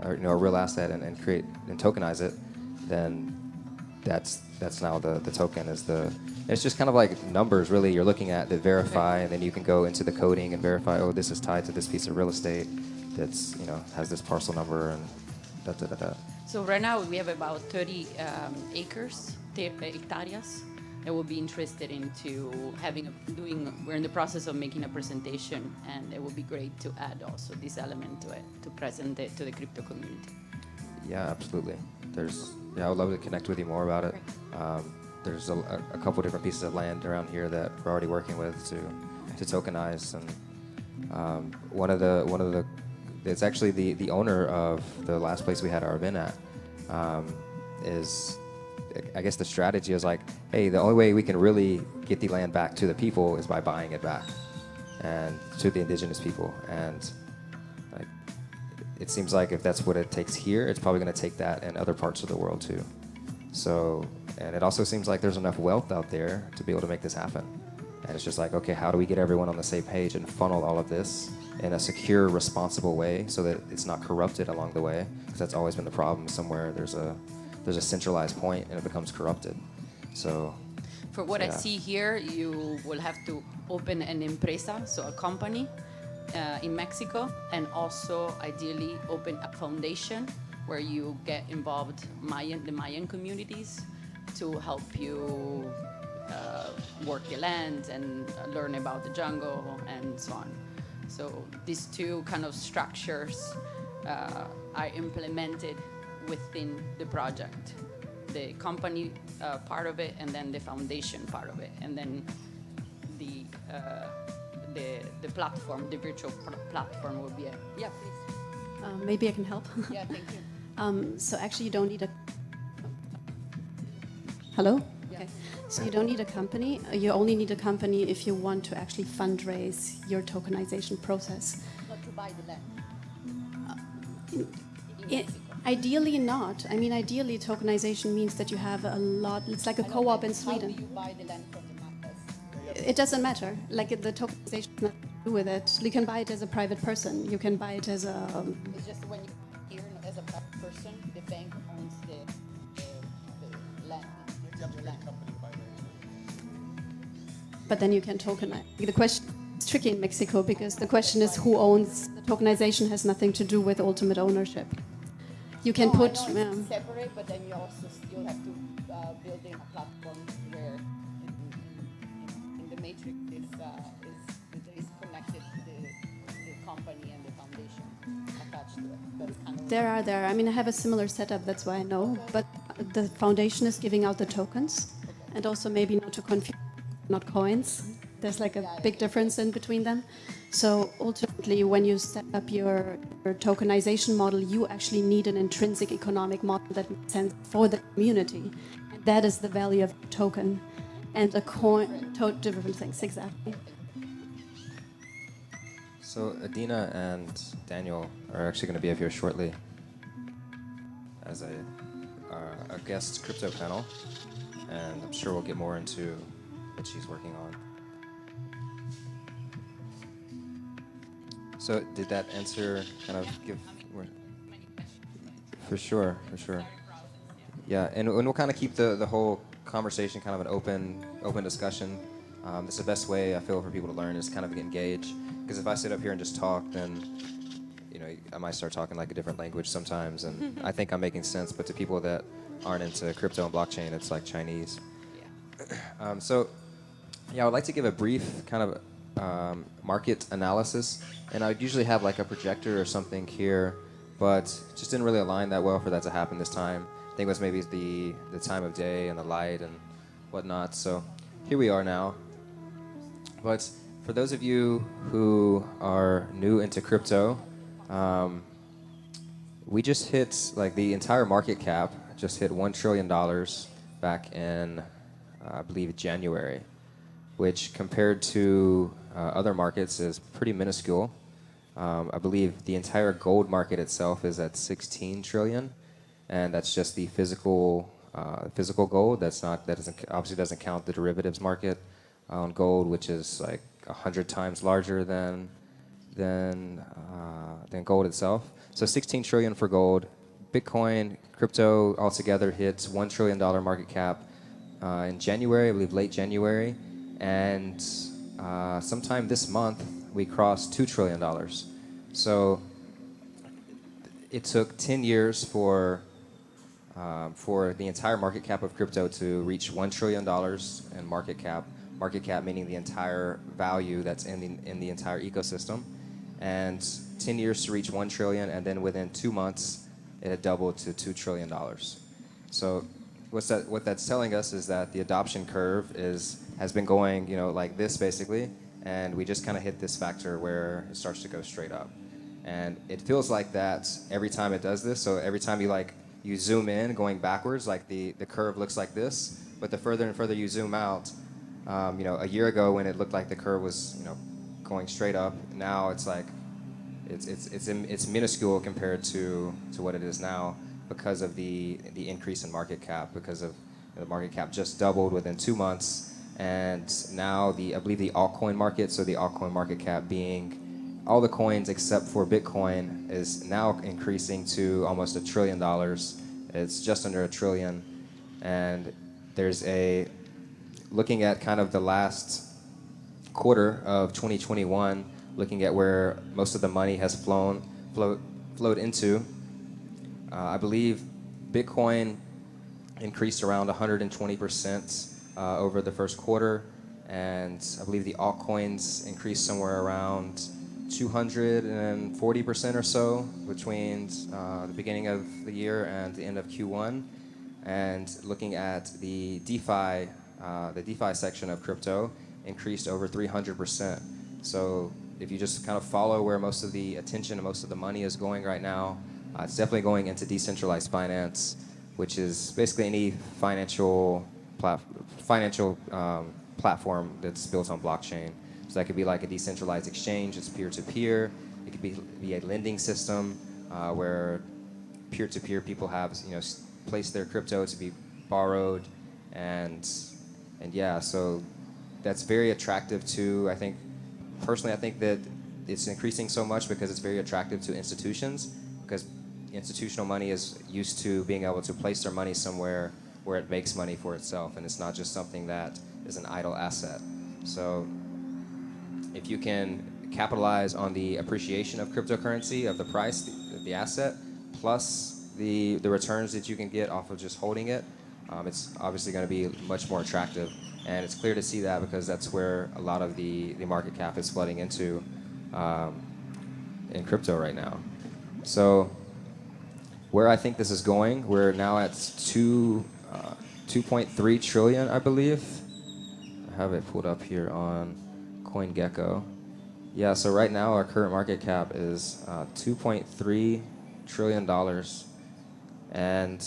S2: or, you know, a real asset and create and tokenize it, then that's now the token is the. It's just kind of like numbers, really. You're looking at that verify, and then you can go into the coding and verify. Oh, this is tied to this piece of real estate. That's, you know, has this parcel number and da da da da.
S6: So right now we have about 30 acres, hectares, that will be interested into we're in the process of making a presentation, and it would be great to add also this element to it, to present it to the crypto community.
S2: Yeah, absolutely. I would love to connect with you more about it. There's a couple different pieces of land around here that we're already working with to tokenize, and one of the it's actually the owner of the last place we had our event at, is, I guess the strategy is like, hey, the only way we can really get the land back to the people is by buying it back, and to the indigenous people. And like, it seems like if that's what it takes here, it's probably going to take that in other parts of the world too. So, and it also seems like there's enough wealth out there to be able to make this happen. And it's just like, okay, how do we get everyone on the same page and funnel all of this in a secure, responsible way so that it's not corrupted along the way? Because that's always been the problem. Somewhere there's a centralized point and it becomes corrupted. So,
S6: For what I
S2: yeah.
S6: see here, you will have to open an empresa, so a company in Mexico, and also ideally open a foundation where you get involved the Mayan communities to help you work the land and learn about the jungle and so on. So these two kind of structures are implemented within the project. The company part of it, and then the foundation part of it, and then the the platform, the virtual platform will be a, yeah, please.
S7: Maybe I can help.
S6: Yeah, thank you.
S7: So actually, you don't need a. Hello?
S6: Yeah.
S7: Okay. So you don't need a company. You only need a company if you want to actually fundraise your tokenization process.
S6: Not to buy the land.
S7: Ideally not. I mean, ideally tokenization means that you have a lot. It's like a co-op in
S6: How
S7: Sweden.
S6: do you buy the land from the mappers?
S7: It doesn't matter. Like the tokenization has nothing to do with it. You can buy it as a private person. You can buy it as a.
S6: It's just when you here as a private person, the bank owns the land. The land.
S7: But then you can tokenize. The question is tricky in Mexico because the question is who owns. The tokenization has nothing to do with ultimate ownership. You can put.
S6: I know it's separate, but then you also still have to build in a platform where in the matrix is connected the company and the foundation attached to it. That's kind of
S7: There. I mean, I have a similar setup. That's why I know. But the foundation is giving out the tokens, and also maybe not to confuse, not coins. There's like a big difference in between them. So ultimately, when you set up your tokenization model, you actually need an intrinsic economic model that makes sense for the community. And that is the value of the token. And a coin, different things, exactly.
S2: So Adina and Daniel are actually going to be up here shortly as a guest crypto panel, and I'm sure we'll get more into what she's working on. So did that answer kind of give? For sure. Yeah, and we'll kind of keep the whole conversation kind of an open discussion. It's the best way I feel for people to learn is kind of get engaged. Because if I sit up here and just talk, then I might start talking like a different language sometimes, and I think I'm making sense. But to people that aren't into crypto and blockchain, it's like Chinese.
S6: yeah.
S2: So I would like to give a brief kind of market analysis, and I'd usually have like a projector or something here, but just didn't really align that well for that to happen this time. I think it was maybe the time of day and the light and whatnot. So here we are now. But for those of you who are new into crypto, we just hit, like, the entire market cap just hit $1 trillion back in, I believe, January, which compared to other markets is pretty minuscule. I believe the entire gold market itself is at 16 trillion, and that's just the physical gold. Obviously doesn't count the derivatives market on gold, which is like 100 times larger than gold itself. So 16 trillion for gold. Bitcoin, crypto altogether hits $1 trillion market cap in January, I believe late January, and sometime this month we crossed $2 trillion. So it took 10 years for the entire market cap of crypto to reach $1 trillion in market cap. Market cap meaning the entire value that's in the entire ecosystem, and 10 years to reach 1 trillion, and then within 2 months it had doubled to $2 trillion. So what that's telling us is that the adoption curve has been going, like this basically, and we just kind of hit this factor where it starts to go straight up. And it feels like that every time it does this. So every time you zoom in going backwards, like the curve looks like this, but the further and further you zoom out, a year ago when it looked like the curve was, going straight up, now it's like it's minuscule compared to what it is now because of the increase in market cap, because of the market cap just doubled within 2 months, and now I believe the altcoin market, so the altcoin market cap being all the coins except for Bitcoin, is now increasing to almost $1 trillion. It's just under $1 trillion, and there's looking at kind of the last quarter of 2021, looking at where most of the money has flowed into, I believe Bitcoin increased around 120% over the first quarter, and I believe the altcoins increased somewhere around 240% or so between the beginning of the year and the end of Q1. And looking at the DeFi section of crypto, increased over 300%. So if you just kind of follow where most of the attention and most of the money is going right now, it's definitely going into decentralized finance, which is basically any financial platform that's built on blockchain. So that could be like a decentralized exchange. It's peer-to-peer. It could be a lending system where peer-to-peer people have placed their crypto to be borrowed, and yeah, so that's very attractive to, I think, personally, I think that it's increasing so much because it's very attractive to institutions, because institutional money is used to being able to place their money somewhere where it makes money for itself, and it's not just something that is an idle asset. So if you can capitalize on the appreciation of cryptocurrency, of the price, the asset, plus the returns that you can get off of just holding it, it's obviously going to be much more attractive. And it's clear to see that because that's where a lot of the market cap is flooding into in crypto right now. So where I think this is going, we're now at 2.3 trillion, I believe. I have it pulled up here on CoinGecko. Yeah, so right now our current market cap is $2.3 trillion. And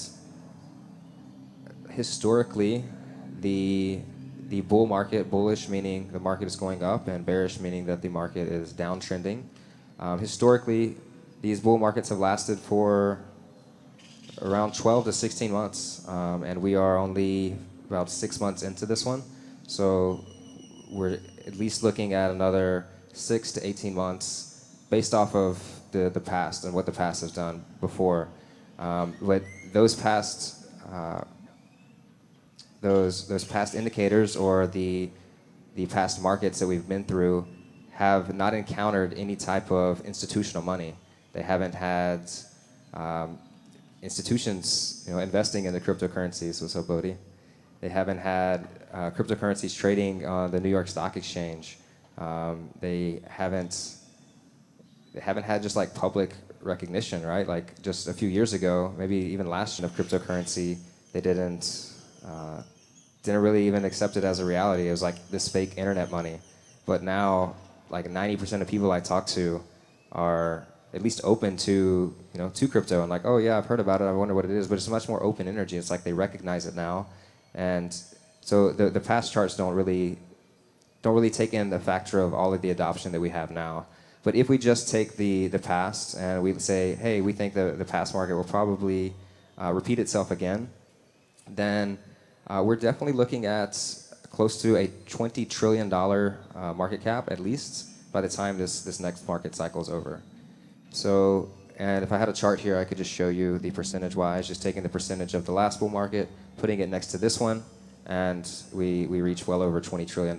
S2: historically, the bull market, bullish meaning the market is going up, and bearish meaning that the market is downtrending. Historically, these bull markets have lasted for around 12 to 16 months, and we are only about 6 months into this one. So we're at least looking at another 6 to 18 months based off of the past and what the past has done before. But those past those past indicators or the past markets that we've been through have not encountered any type of institutional money. They haven't had institutions, investing in the cryptocurrencies. What's up, Bodhi? They haven't had cryptocurrencies trading on the New York Stock Exchange. They haven't had just like public recognition, right? Like just a few years ago, maybe even last year, of cryptocurrency, they didn't really even accept it as a reality. It was like this fake internet money. But now, like 90% of people I talk to are at least open to to crypto, and like, oh yeah, I've heard about it, I wonder what it is. But it's much more open energy. It's like they recognize it now. And so the past charts don't really take in the factor of all of the adoption that we have now. But if we just take the past and we say, hey, we think the past market will probably repeat itself again, then we're definitely looking at close to a $20 trillion market cap, at least, by the time this next market cycle is over. So, and if I had a chart here, I could just show you the percentage-wise, just taking the percentage of the last bull market, putting it next to this one, and we reach well over $20 trillion.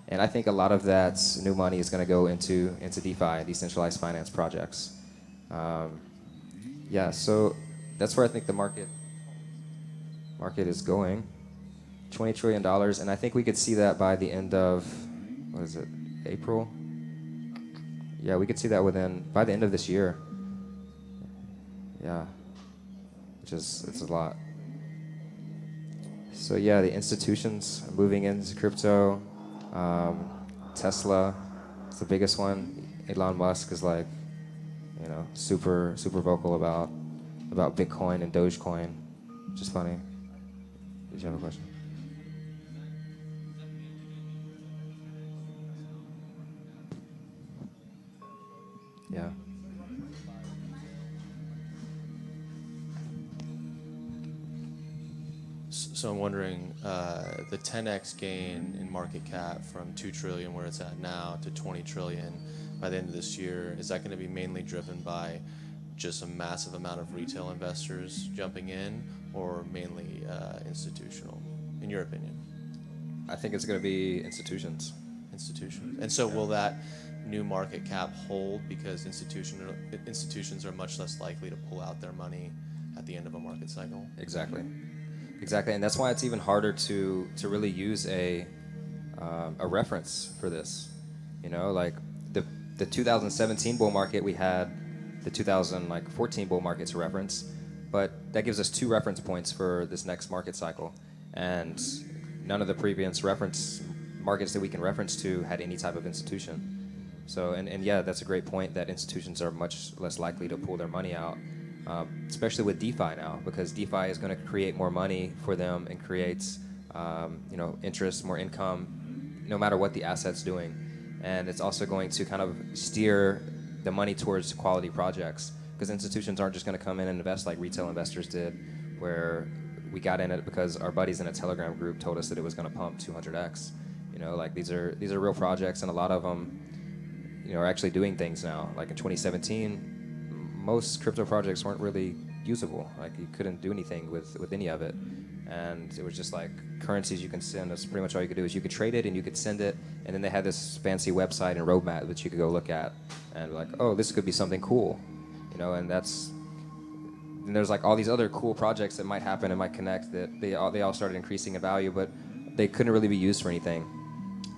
S2: And I think a lot of that new money is going to go into DeFi, decentralized finance projects. Yeah, so that's where I think the market is going. $20 trillion, and I think we could see that by the end of, what is it, April? Yeah, we could see that by the end of this year. Yeah, it's a lot. So yeah, the institutions are moving into crypto. Tesla is the biggest one. Elon Musk is like, super vocal about Bitcoin and Dogecoin, which is funny. Did you have a question? Yeah.
S8: So I'm wondering, the 10x gain in market cap from 2 trillion where it's at now to 20 trillion by the end of this year, is that going to be mainly driven by just a massive amount of retail investors jumping in, or mainly institutional, in your opinion?
S2: I think it's going to be institutions.
S8: Institutions. And so will that new market cap hold because institutions are much less likely to pull out their money at the end of a market cycle?
S2: Exactly, and that's why it's even harder to really use a reference for this. Like the 2017 bull market, we had the 2014 bull market to reference, but that gives us 2 reference points for this next market cycle, and none of the previous reference markets that we can reference to had any type of institution. So, and yeah, that's a great point that institutions are much less likely to pull their money out, especially with DeFi now, because DeFi is going to create more money for them and creates, interest, more income, no matter what the asset's doing. And it's also going to kind of steer the money towards quality projects, because institutions aren't just going to come in and invest like retail investors did, where we got in it because our buddies in a Telegram group told us that it was going to pump 200x. Like these are real projects, and a lot of them, are actually doing things now. Like in 2017, most crypto projects weren't really usable. Like you couldn't do anything with any of it, and it was just like currencies you can send. That's pretty much all you could do is you could trade it and you could send it, and then they had this fancy website and roadmap that you could go look at and be like, oh, this could be something cool, and there's like all these other cool projects that might happen and might connect that they all started increasing in value, but they couldn't really be used for anything.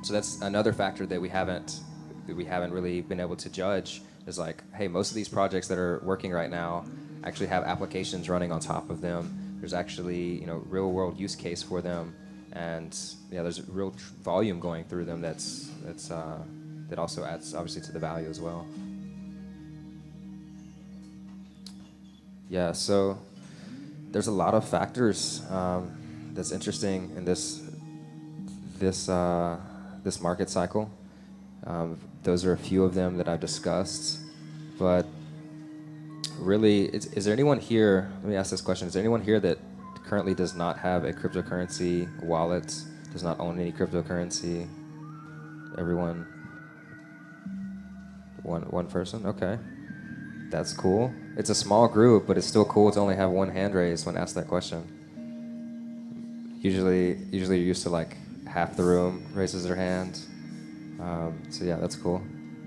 S2: So that's another factor that we haven't really been able to judge, is like, hey, most of these projects that are working right now actually have applications running on top of them. There's actually real world use case for them, and there's real volume going through them that also adds obviously to the value as well. Yeah, so there's a lot of factors that's interesting in this market cycle. Those are a few of them that I've discussed, but really, is there anyone here, let me ask this question, is there anyone here that currently does not have a cryptocurrency wallet, does not own any cryptocurrency? Everyone? One person? Okay. That's cool. It's a small group, but it's still cool to only have one hand raised when asked that question. Usually you're used to like half the room raises their hand. So yeah, that's cool.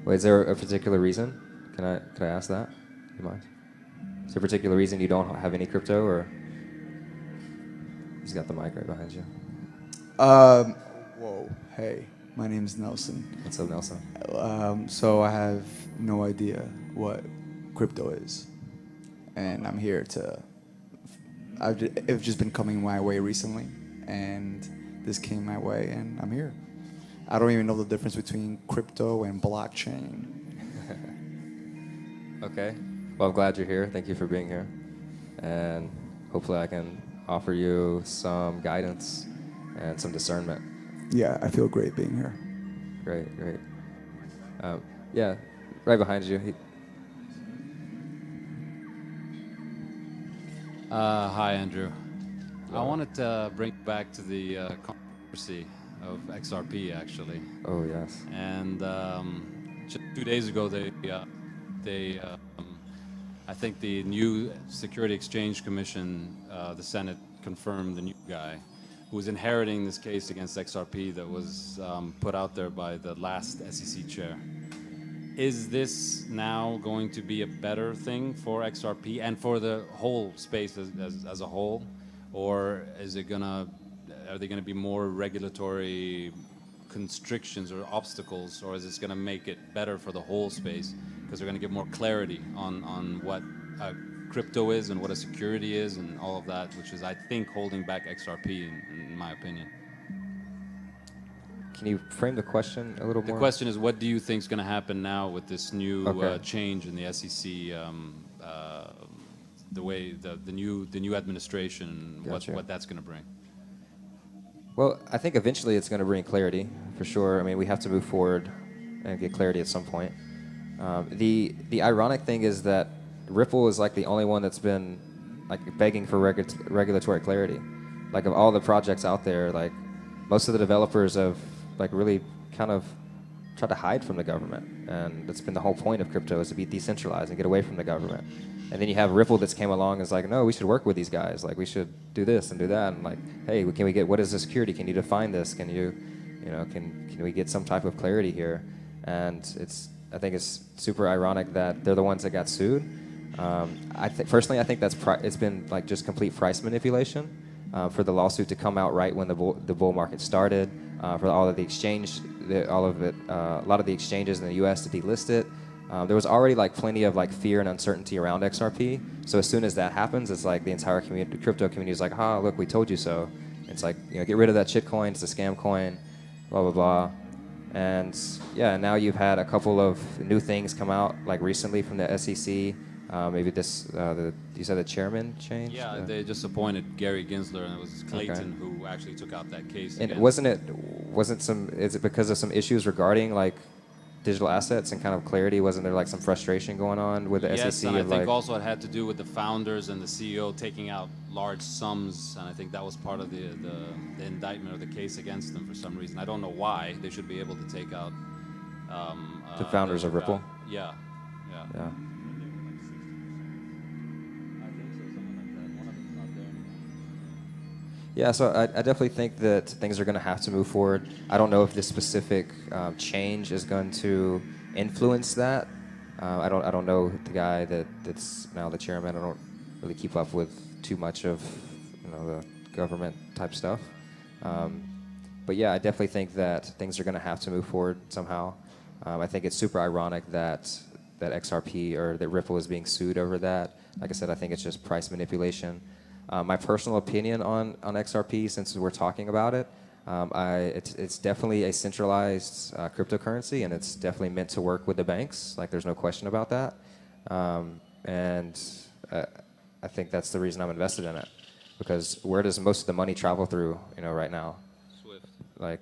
S2: Wait, is there a particular reason? Can I ask that? Do you mind? Is there a particular reason you don't have any crypto, or? He's got the mic right behind you.
S9: Whoa, hey, my name's Nelson.
S2: What's up, Nelson?
S9: So I have no idea what crypto is, and I'm here to. It's just been coming my way recently, and this came my way, and I'm here. I don't even know the difference between crypto and blockchain.
S2: Okay. Well, I'm glad you're here. Thank you for being here. And hopefully I can offer you some guidance and some discernment.
S9: Yeah, I feel great being here.
S2: Great. Yeah, right behind you.
S10: Hi, Andrew. I wanted to bring back to the controversy of XRP, actually.
S2: Oh, yes.
S10: And just 2 days ago, I think the new Security Exchange Commission, the Senate confirmed the new guy who was inheriting this case against XRP that was put out there by the last SEC chair. Is this now going to be a better thing for XRP and for the whole space as a whole, or is it are they going to be more regulatory constrictions or obstacles, or is this going to make it better for the whole space because they're going to give more clarity on what a crypto is and what a security is and all of that, which is, I think, holding back XRP in my opinion.
S2: Can you frame the question a little more?
S10: The question is, what do you think is going to happen now with this new change in the SEC, the way the new administration,
S2: Gotcha.
S10: what that's going to bring?
S2: Well, I think eventually it's going to bring clarity, for sure. I mean, we have to move forward and get clarity at some point. The ironic thing is that Ripple is like the only one that's been like begging for regulatory clarity. Like of all the projects out there, like most of the developers have like really kind of tried to hide from the government, and that's been the whole point of crypto, is to be decentralized and get away from the government. And then you have Ripple that's came along and is like, no, we should work with these guys. Like we should do this and do that. And like, hey, can we get, what is the security? Can you define this? Can you, can we get some type of clarity here? And I think it's super ironic that they're the ones that got sued. Personally, I think it's been like just complete price manipulation for the lawsuit to come out right when the bull market started, for all of the exchange, a lot of the exchanges in the U.S. to delist it. There was already like plenty of like fear and uncertainty around XRP. So as soon as that happens, it's like the entire crypto community is like, look, we told you so. It's like, get rid of that shit coin. It's a scam coin. blah blah blah. And yeah, now you've had a couple of new things come out like recently from the SEC. Maybe you said the chairman changed.
S10: Yeah, they just appointed Gary Gensler, and it was Clayton
S2: Okay.
S10: who actually took out that case.
S2: And
S10: against-
S2: is it because of some issues regarding like digital assets and kind of clarity? Wasn't there like some frustration going on with the
S10: Yes,
S2: SEC
S10: and I
S2: of
S10: think
S2: like?
S10: also it had to do with the founders and the CEO taking out large sums, and I think that was part of the indictment or the case against them for some reason. I don't know why. They should be able to take out
S2: The founders of Ripple?
S10: Yeah, yeah.
S2: Yeah. Yeah, so I definitely think that things are going to have to move forward. I don't know if this specific change is going to influence that. I don't know the guy that's now the chairman. I don't really keep up with too much of the government type stuff. But yeah, I definitely think that things are going to have to move forward somehow. I think it's super ironic that XRP or that Ripple is being sued over that. Like I said, I think it's just price manipulation. My personal opinion on XRP, since we're talking about it, it's definitely a centralized cryptocurrency, and it's definitely meant to work with the banks. Like, there's no question about that. And I think that's the reason I'm invested in it, because where does most of the money travel through, right now?
S10: Swift.
S2: Like,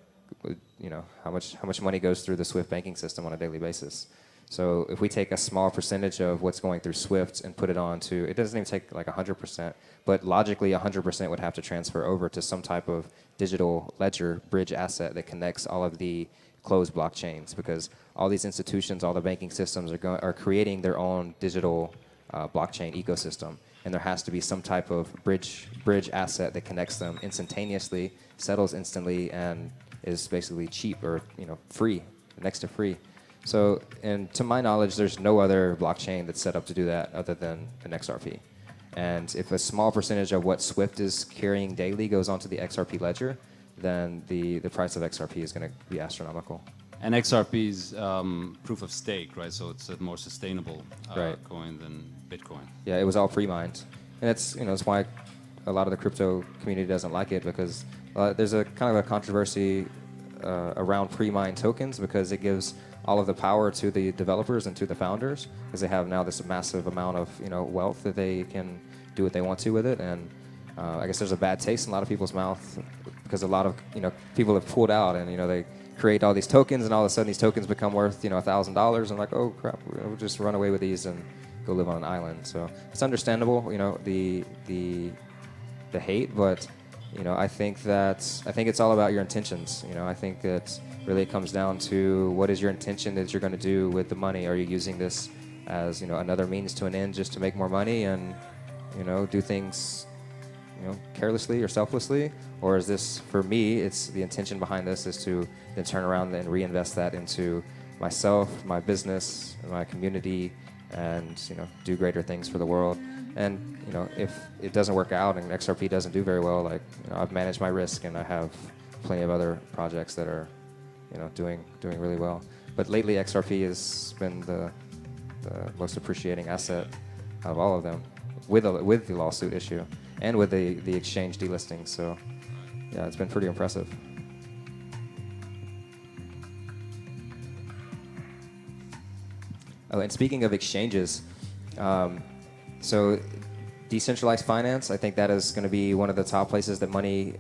S2: how much money goes through the Swift banking system on a daily basis? So if we take a small percentage of what's going through Swift and put it onto, it doesn't even take like 100%, but logically 100% would have to transfer over to some type of digital ledger bridge asset that connects all of the closed blockchains, because all these institutions, all the banking systems are creating their own digital blockchain ecosystem, and there has to be some type of bridge asset that connects them instantaneously, settles instantly, and is basically cheap or free, next to free. So, and to my knowledge, there's no other blockchain that's set up to do that other than an XRP. And if a small percentage of what Swift is carrying daily goes onto the XRP ledger, then the price of XRP is going to be astronomical.
S10: And XRP's proof of stake, right? So it's a more sustainable
S2: Right.
S10: coin than Bitcoin.
S2: Yeah, it was all pre-mined, and that's why a lot of the crypto community doesn't like it, because there's a kind of a controversy around pre-mined tokens, because it gives all of the power to the developers and to the founders, because they have now this massive amount of wealth that they can do what they want to with it. And I guess there's a bad taste in a lot of people's mouth, because a lot of people have pulled out, and they create all these tokens, and all of a sudden these tokens become worth $1,000, and like, oh crap, we'll just run away with these and go live on an island. So it's understandable, the hate, but I think it's all about your intentions. I think that really it comes down to what is your intention that you're going to do with the money. Are you using this as another means to an end, just to make more money and do things carelessly or selflessly, or is this, for me, it's the intention behind this is to then turn around and reinvest that into myself, my business, my community, and do greater things for the world. And if it doesn't work out and XRP doesn't do very well, like I've managed my risk, and I have plenty of other projects that are doing really well. But lately XRP has been the most appreciating asset out of all of them, with the lawsuit issue and with the exchange delisting. So yeah, it's been pretty impressive. Oh, and speaking of exchanges, so decentralized finance, I think that is going to be one of the top places that money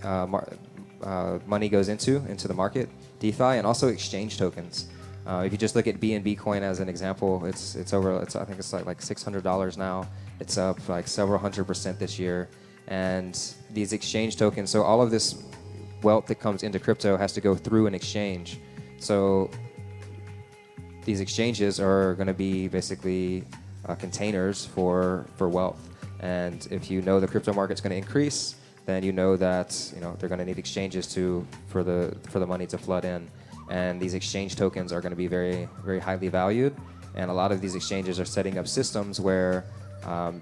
S2: goes into the market, DeFi, and also exchange tokens. If you just look at BNB coin as an example, I think it's like $600 now. It's up like several 100% this year. And these exchange tokens, so all of this wealth that comes into crypto has to go through an exchange. So these exchanges are going to be basically containers for wealth. And if the crypto market's going to increase, then that they're going to need exchanges for the money to flood in. And these exchange tokens are going to be very, very highly valued. And a lot of these exchanges are setting up systems where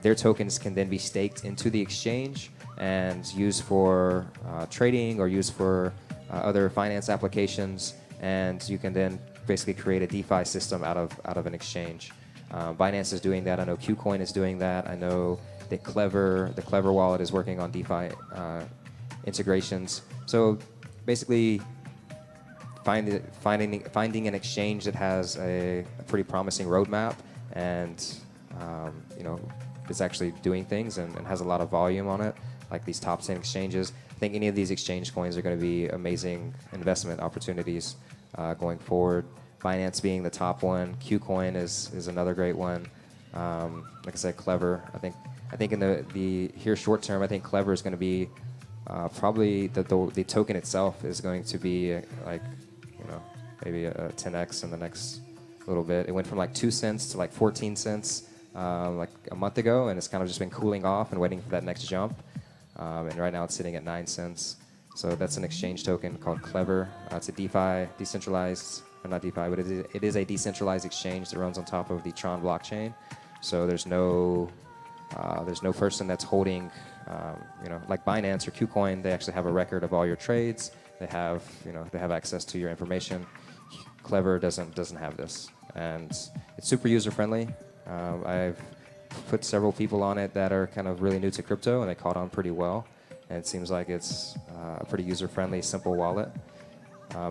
S2: their tokens can then be staked into the exchange and used for trading or used for other finance applications. And you can then basically create a DeFi system out of an exchange. Binance is doing that. I know KuCoin is doing that. I know the Clever wallet is working on DeFi integrations. So basically, finding an exchange that has a pretty promising roadmap and is actually doing things and has a lot of volume on it, like these top 10 exchanges. I think any of these exchange coins are going to be amazing investment opportunities going forward. Binance being the top one, Qcoin is another great one. Like I said, Clever. I think in the here short term, I think Clever is going to be probably the token itself is going to be maybe a 10x in the next little bit. It went from like 2 cents to like 14 cents like a month ago, and it's kind of just been cooling off and waiting for that next jump. And right now it's sitting at 9 cents. So that's an exchange token called Clever. It's a DeFi, decentralized, or not DeFi, but it is a decentralized exchange that runs on top of the Tron blockchain. So there's no person that's holding, like Binance or Qcoin. They actually have a record of all your trades. They have access to your information. Clever doesn't have this, and it's super user friendly. I've put several people on it that are kind of really new to crypto, and they caught on pretty well. And it seems like it's a pretty user friendly, simple wallet.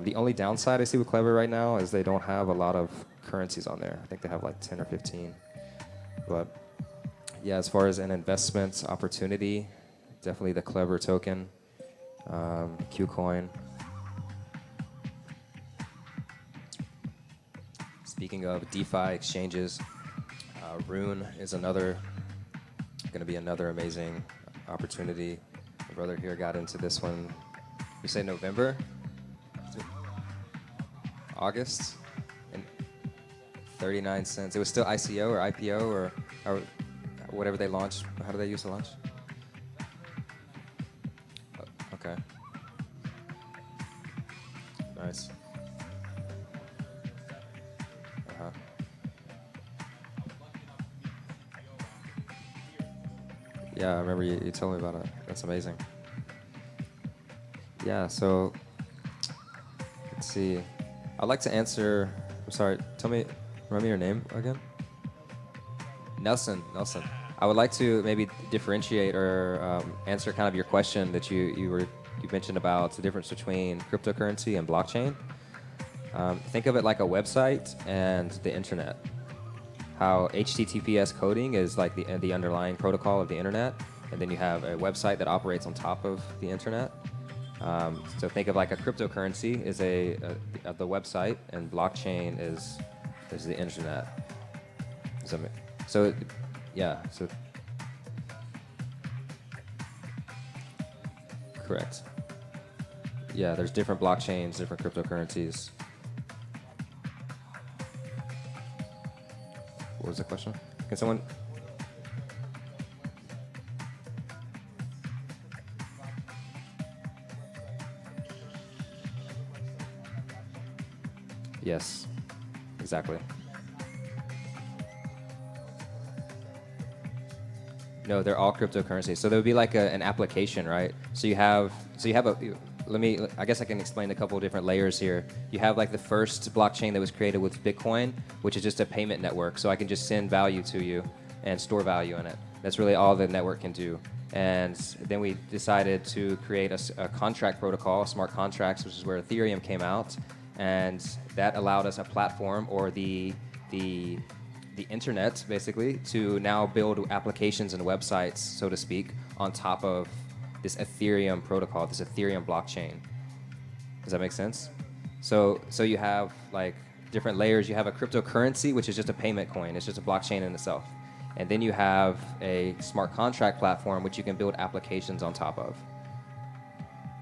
S2: The only downside I see with Clever right now is they don't have a lot of currencies on there. I think they have like 10 or 15. But yeah, as far as an investment opportunity, definitely the Clever token, Qcoin. Speaking of DeFi exchanges, Rune is going to be another amazing opportunity. My brother here got into this one. You say November? August? And 39 cents. It was still ICO or IPO or whatever they launched. How do they use to launch? Okay. Nice. Uh-huh. Yeah, I remember you told me about it. That's amazing. Yeah, so let's see. I'd like to answer. I'm sorry. Remind me your name again. Nelson. I would like to maybe differentiate or answer kind of your question that you mentioned about the difference between cryptocurrency and blockchain. Think of it like a website and the internet. How HTTPS coding is like the underlying protocol of the internet, and then you have a website that operates on top of the internet. So think of like a cryptocurrency is the website, and blockchain is the internet. So correct. Yeah, there's different blockchains, different cryptocurrencies. What was the question? Can someone? Yes, exactly. No, they're all cryptocurrencies. So there would be like an application, right? So you have I guess I can explain a couple of different layers here. You have like the first blockchain that was created with Bitcoin, which is just a payment network. So I can just send value to you and store value in it. That's really all the network can do. And then we decided to create a contract protocol, smart contracts, which is where Ethereum came out. And that allowed us a platform, or the internet, basically, to now build applications and websites, so to speak, on top of this Ethereum protocol, this Ethereum blockchain. Does that make sense? So you have like different layers. You have a cryptocurrency, which is just a payment coin. It's just a blockchain in itself. And then you have a smart contract platform, which you can build applications on top of.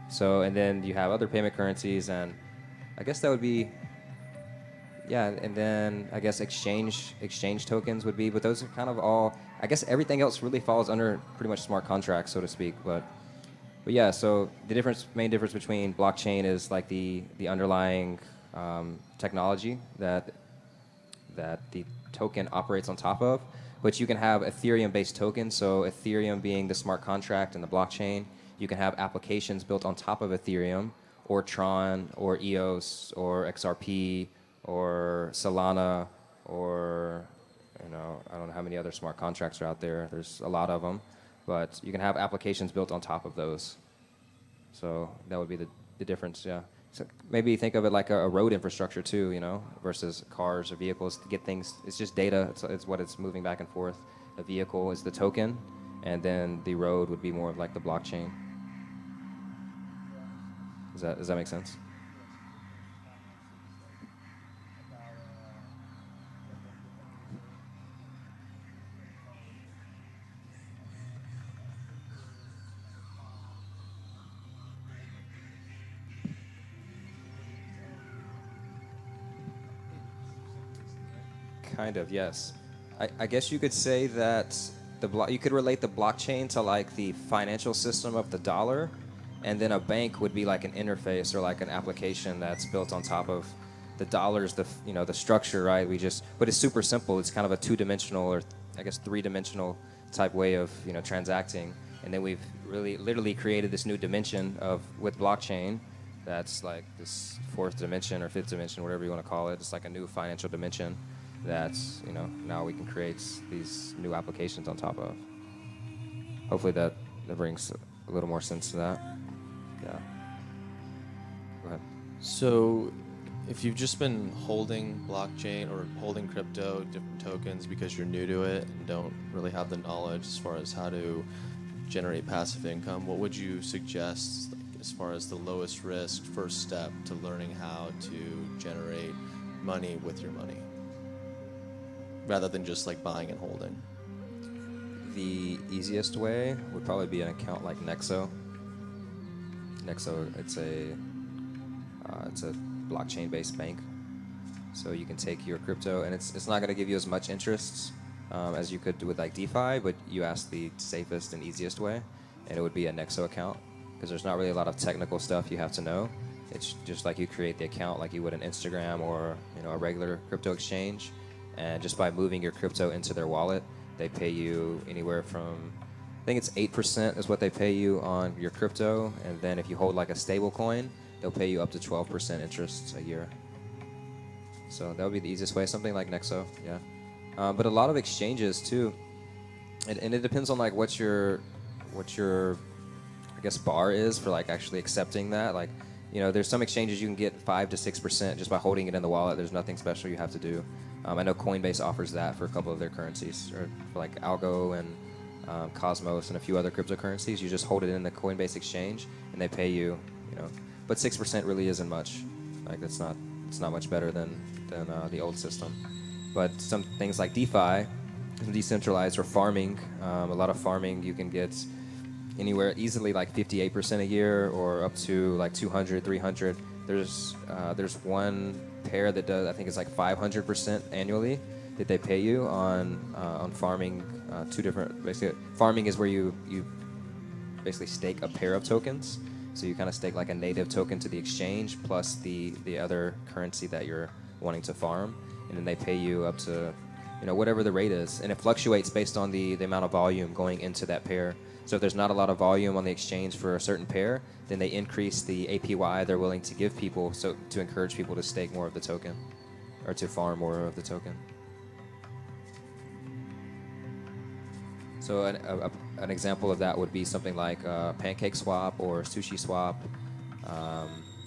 S2: So, and then you have other payment currencies, and I guess that would be, yeah, and then I guess exchange tokens would be, but those are kind of all, I guess everything else really falls under pretty much smart contracts, so to speak. But yeah, so the main difference between blockchain is like the underlying technology that the token operates on top of. But you can have Ethereum-based tokens, so Ethereum being the smart contract and the blockchain. You can have applications built on top of Ethereum, or Tron, or EOS, or XRP, or Solana, or I don't know how many other smart contracts are out there. There's a lot of them, but you can have applications built on top of those. So that would be the difference, yeah. So maybe think of it like a road infrastructure too, versus cars or vehicles to get things. It's just data. It's what it's moving back and forth. A vehicle is the token, and then the road would be more of like the blockchain. Does that make sense? Kind of, yes. I guess you could say that you could relate the blockchain to like the financial system of the dollar, and then a bank would be like an interface or like an application that's built on top of the dollars, the structure, right? But it's super simple. It's kind of a two-dimensional or I guess three-dimensional type way of transacting, and then we've really literally created this new dimension with blockchain. That's like this fourth dimension or fifth dimension, whatever you want to call it. It's like a new financial dimension that's now we can create these new applications on top of. Hopefully that brings a little more sense to that. Yeah. Go ahead.
S8: So, if you've just been holding blockchain or holding crypto, different tokens because you're new to it and don't really have the knowledge as far as how to generate passive income, what would you suggest as far as the lowest risk first step to learning how to generate money with your money, rather than just like buying and holding?
S2: The easiest way would probably be an account like Nexo. Nexo, it's a blockchain-based bank, so you can take your crypto, and it's not going to give you as much interest as you could do with like DeFi, but you ask the safest and easiest way, and it would be a Nexo account, because there's not really a lot of technical stuff you have to know. It's just like you create the account like you would an Instagram or a regular crypto exchange, and just by moving your crypto into their wallet, they pay you anywhere from, I think it's 8% is what they pay you on your crypto, and then if you hold like a stable coin, they'll pay you up to 12% interest a year. So that would be the easiest way, something like Nexo, yeah. But a lot of exchanges too, and it depends on like what your I guess bar is for like actually accepting that. Like, there's some exchanges you can get 5 to 6% just by holding it in the wallet. There's nothing special you have to do. I know Coinbase offers that for a couple of their currencies, or for like Algo and Cosmos and a few other cryptocurrencies. You just hold it in the Coinbase exchange, and they pay you, But 6% really isn't much. Like it's not much better than the old system. But some things like DeFi, decentralized or farming, a lot of farming, you can get anywhere easily like 58% a year or up to like 200, 300. There's one pair that does, I think it's like 500% annually that they pay you on farming. Two different, basically farming is where you basically stake a pair of tokens. So you kind of stake like a native token to the exchange plus the other currency that you're wanting to farm, and then they pay you up to whatever the rate is, and it fluctuates based on the amount of volume going into that pair. So if there's not a lot of volume on the exchange for a certain pair, then they increase the APY they're willing to give people, so to encourage people to stake more of the token or to farm more of the token. So an example of that would be something like Pancake Swap or Sushi Swap.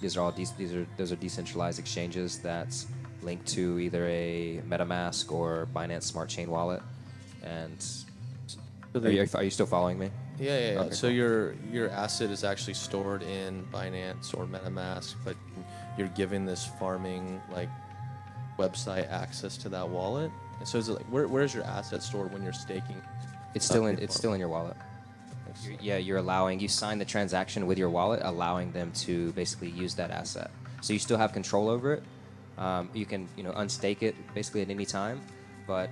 S2: Those are decentralized exchanges that's linked to either a MetaMask or Binance Smart Chain wallet. And are you still following me?
S8: Yeah.
S2: Okay,
S8: So
S2: cool.
S8: your asset is actually stored in Binance or MetaMask, but you're giving this farming like website access to that wallet. And so is it like where's your asset stored when you're staking?
S2: It's still in your wallet. You sign the transaction with your wallet, allowing them to basically use that asset. So you still have control over it. You can unstake it basically at any time, but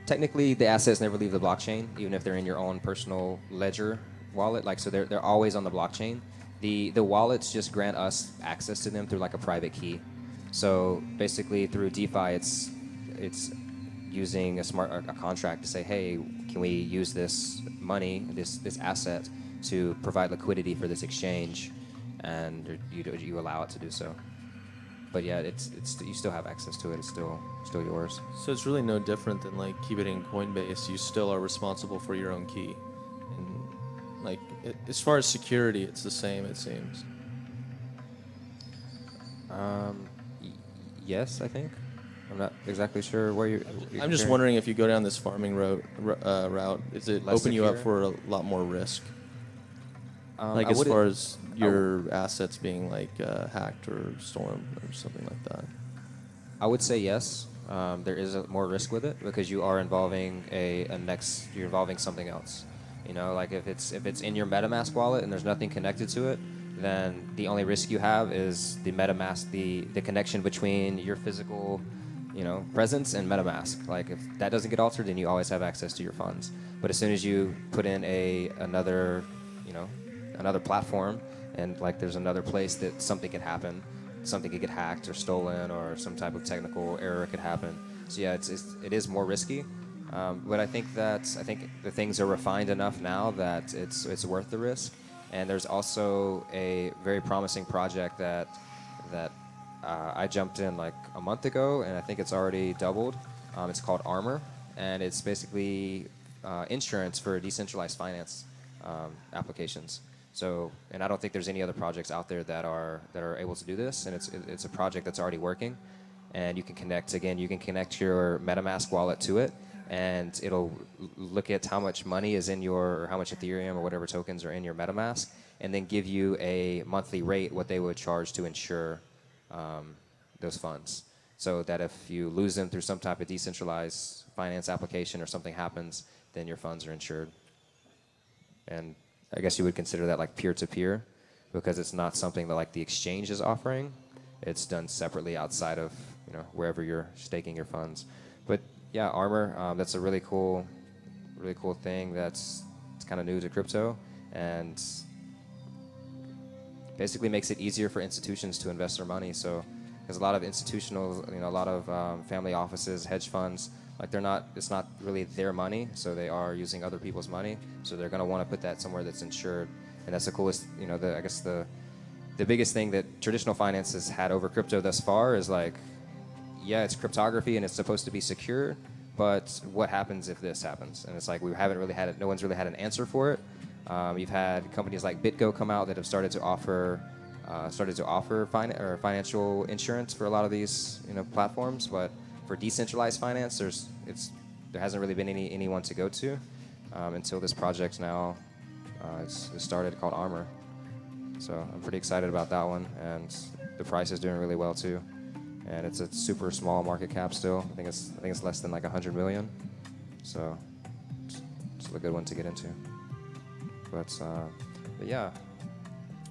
S2: technically the assets never leave the blockchain, even if they're in your own personal ledger wallet. Like, so they're always on the blockchain. The wallets just grant us access to them through like a private key. So basically through DeFi, it's using a contract to say, hey, can we use this money, this asset, to provide liquidity for this exchange, and you allow it to do so. But yeah, it's you still have access to it. It's still yours.
S8: So it's really no different than like keep it in Coinbase. You still are responsible for your own key, and like as far as security, it's the same. It seems.
S2: Y- yes, I think. I'm not exactly sure where you're
S8: I'm just
S2: comparing.
S8: wondering if you go down this farming route, does it
S2: Less
S8: open you up
S2: secure?
S8: for a lot more risk? Like
S2: I
S8: as
S2: wouldn't-
S8: far as your assets being like hacked or stolen or something like that.
S2: I would say yes. There is more risk with it because you are involving you're involving something else. You know, like if it's in your MetaMask wallet and there's nothing connected to it, then the only risk you have is the MetaMask, the connection between your physical, presence and MetaMask. Like if that doesn't get altered, then you always have access to your funds. But as soon as you put in another platform, and like there's another place that something could happen, something could get hacked or stolen, or some type of technical error could happen. So yeah, it is more risky. But I think the things are refined enough now that it's worth the risk. And there's also a very promising project that I jumped in like a month ago, and I think it's already doubled. It's called Armor, and it's basically insurance for decentralized finance applications. So, and I don't think there's any other projects out there that are able to do this. And it's a project that's already working, and you can connect your MetaMask wallet to it, and it'll look at how much money is in or how much Ethereum or whatever tokens are in your MetaMask, and then give you a monthly rate what they would charge to insure those funds. So that if you lose them through some type of decentralized finance application or something happens, then your funds are insured. And I guess you would consider that like peer-to-peer, because it's not something that like the exchange is offering. It's done separately outside of wherever you're staking your funds. But yeah, Armor, that's a really cool thing. It's kind of new to crypto, and basically makes it easier for institutions to invest their money. So there's a lot of a lot of family offices, hedge funds, like it's not really their money, so they are using other people's money. So they're going to want to put that somewhere that's insured. And that's the coolest, I guess the biggest thing that traditional finance has had over crypto thus far is like, yeah, it's cryptography and it's supposed to be secure, but what happens if this happens? And it's like no one's really had an answer for it. You've had companies like BitGo come out that have started to offer financial insurance for a lot of these platforms, but for decentralized finance, there hasn't really been anyone to go to until this project now is started, called Armor. So I'm pretty excited about that one, and the price is doing really well too. And it's a super small market cap still. I think it's less than like 100 million. So it's a good one to get into. But yeah.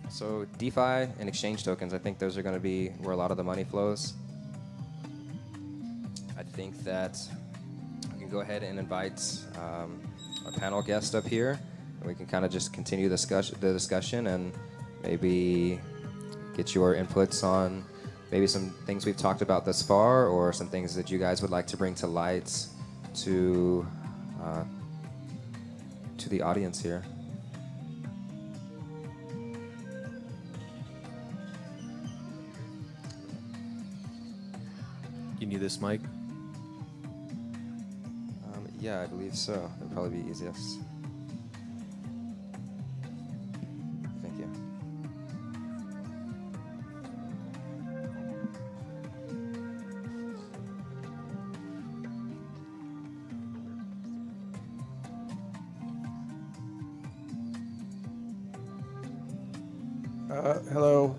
S2: So DeFi and exchange tokens, I think those are going to be where a lot of the money flows. I think that we can go ahead and invite our panel guest up here, and we can kind of just continue the discussion and maybe get your inputs on maybe some things we've talked about thus far, or some things that you guys would like to bring to light to the audience here.
S8: You need this mic?
S2: Yeah, I believe so. It'd probably be easiest. Thank you.
S11: Hello.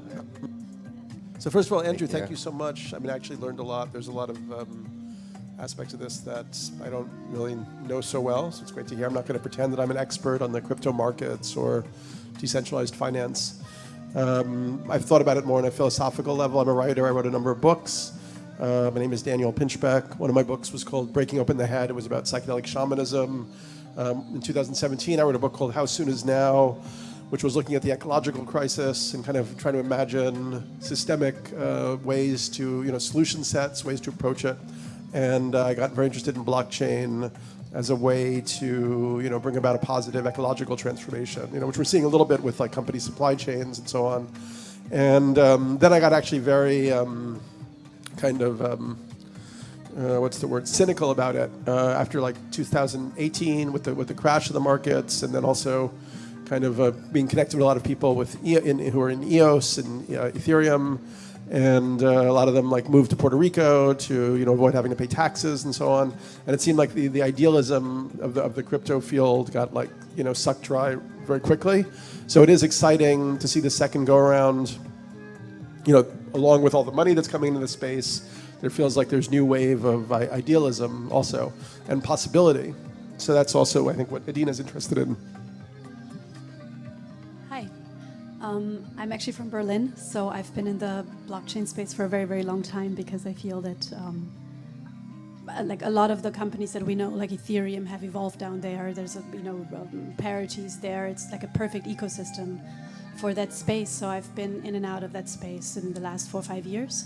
S11: So first of all, Andrew,
S2: Thank you.
S11: thank you so much. I mean, I actually learned a lot. There's a lot of aspects of this that I don't really know so well, so it's great to hear. I'm not going to pretend that I'm an expert on the crypto markets or decentralized finance. I've thought about it more on a philosophical level. I'm a writer. I wrote a number of books. My name is Daniel Pinchbeck. One of my books was called Breaking Open the Head. It was about psychedelic shamanism. In 2017, I wrote a book called How Soon Is Now, which was looking at the ecological crisis and kind of trying to imagine systemic ways to, solution sets, ways to approach it. And I got very interested in blockchain as a way to, bring about a positive ecological transformation, which we're seeing a little bit with like company supply chains and so on. And then I got actually very cynical about it after like 2018 with the crash of the markets, and then also kind of being connected with a lot of people who are in EOS and Ethereum, and a lot of them like moved to Puerto Rico to avoid having to pay taxes and so on. And it seemed like the idealism of the crypto field got like sucked dry very quickly. So it is exciting to see the second go around. Along with all the money that's coming into the space, there feels like there's new wave of idealism also and possibility. So that's also, I think, what Adina's interested in.
S7: Hi. I'm actually from Berlin, so I've been in the blockchain space for a very, very long time because I feel that like a lot of the companies that we know, like Ethereum, have evolved down there. There's parities there. It's like a perfect ecosystem for that space. So I've been in and out of that space in the last 4 or 5 years.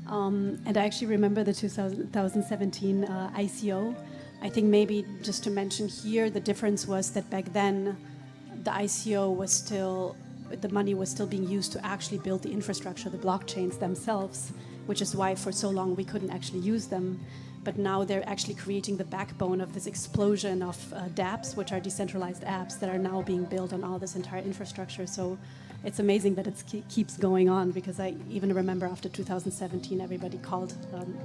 S7: And I actually remember the 2017 ICO. I think maybe just to mention here, the difference was that back then the ICO was still, the money was still being used to actually build the infrastructure, the blockchains themselves, which is why for so long we couldn't actually use them. But now they're actually creating the backbone of this explosion of dApps, which are decentralized apps that are now being built on all this entire infrastructure. So it's amazing that it keeps going on, because I even remember after 2017, everybody called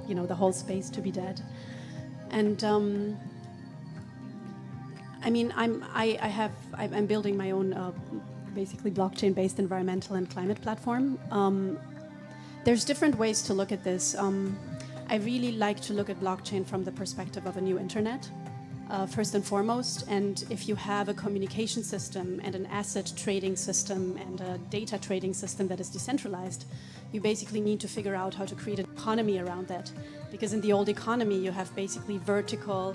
S7: the whole space to be dead. And I mean, I'm building my own basically blockchain-based environmental and climate platform. There's different ways to look at this. I really like to look at blockchain from the perspective of a new internet, first and foremost. And if you have a communication system and an asset trading system and a data trading system that is decentralized, you basically need to figure out how to create an economy around that. Because in the old economy, you have basically vertical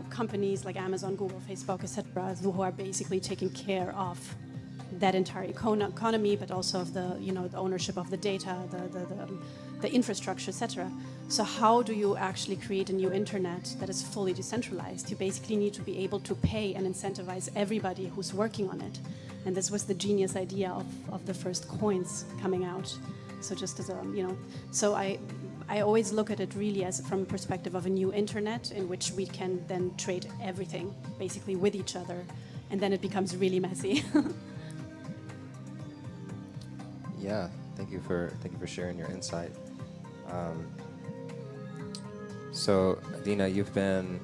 S7: companies like Amazon, Google, Facebook, etc., who are basically taking care of that entire economy, but also of the the ownership of the data, the infrastructure, etc. So how do you actually create a new internet that is fully decentralized? You basically need to be able to pay and incentivize everybody who's working on it. And this was the genius idea of the first coins coming out. So just as a so I always look at it really as from a perspective of a new internet in which we can then trade everything basically with each other, and then it becomes really messy.
S2: Yeah, thank you for sharing your insight. So, Adina, you've been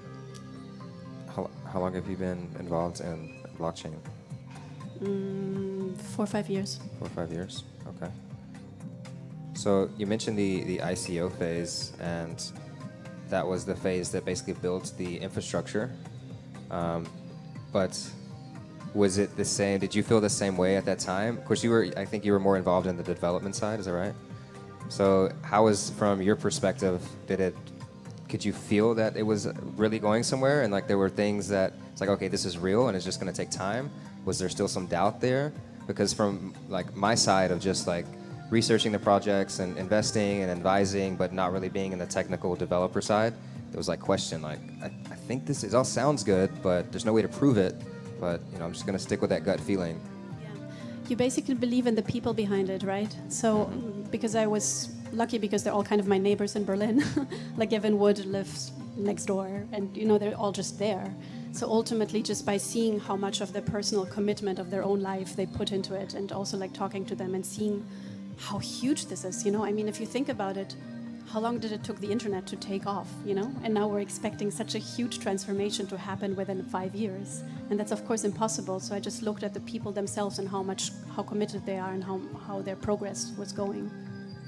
S2: how long have you been involved in blockchain?
S7: 4 or 5 years.
S2: 4 or 5 years. Okay. So you mentioned the ICO phase, and that was the phase that basically built the infrastructure. But was it the same? Did you feel the same way at that time? Of course, I think you were more involved in the development side. Is that right? So how was, from your perspective, could you feel that it was really going somewhere, and like there were things that it's like, okay, this is real and it's just going to take time? Was there still some doubt there? Because from like my side of just like researching the projects and investing and advising, but not really being in the technical developer side, there was like question, like I think it all sounds good, but there's no way to prove it. But I'm just going to stick with that gut feeling.
S7: You basically believe in the people behind it, right? So, because I was lucky, because they're all kind of my neighbors in Berlin. Like Evan Wood lives next door, and they're all just there. So ultimately, just by seeing how much of their personal commitment of their own life they put into it, and also like talking to them and seeing how huge this is, I mean, if you think about it, how long did it took the internet to take off, And now we're expecting such a huge transformation to happen within 5 years. And that's, of course, impossible. So I just looked at the people themselves and how committed they are and how their progress was going.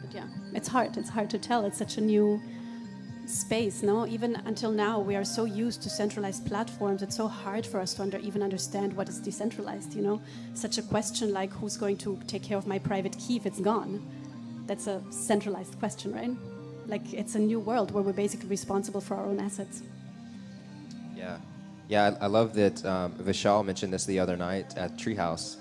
S7: But yeah, it's hard to tell. It's such a new space, no? Even until now, we are so used to centralized platforms. It's so hard for us to even understand what is decentralized, Such a question like, who's going to take care of my private key if it's gone? That's a centralized question, right? Like, it's a new world where we're basically responsible for our own assets.
S2: Yeah, I love that Vishal mentioned this the other night at Treehouse.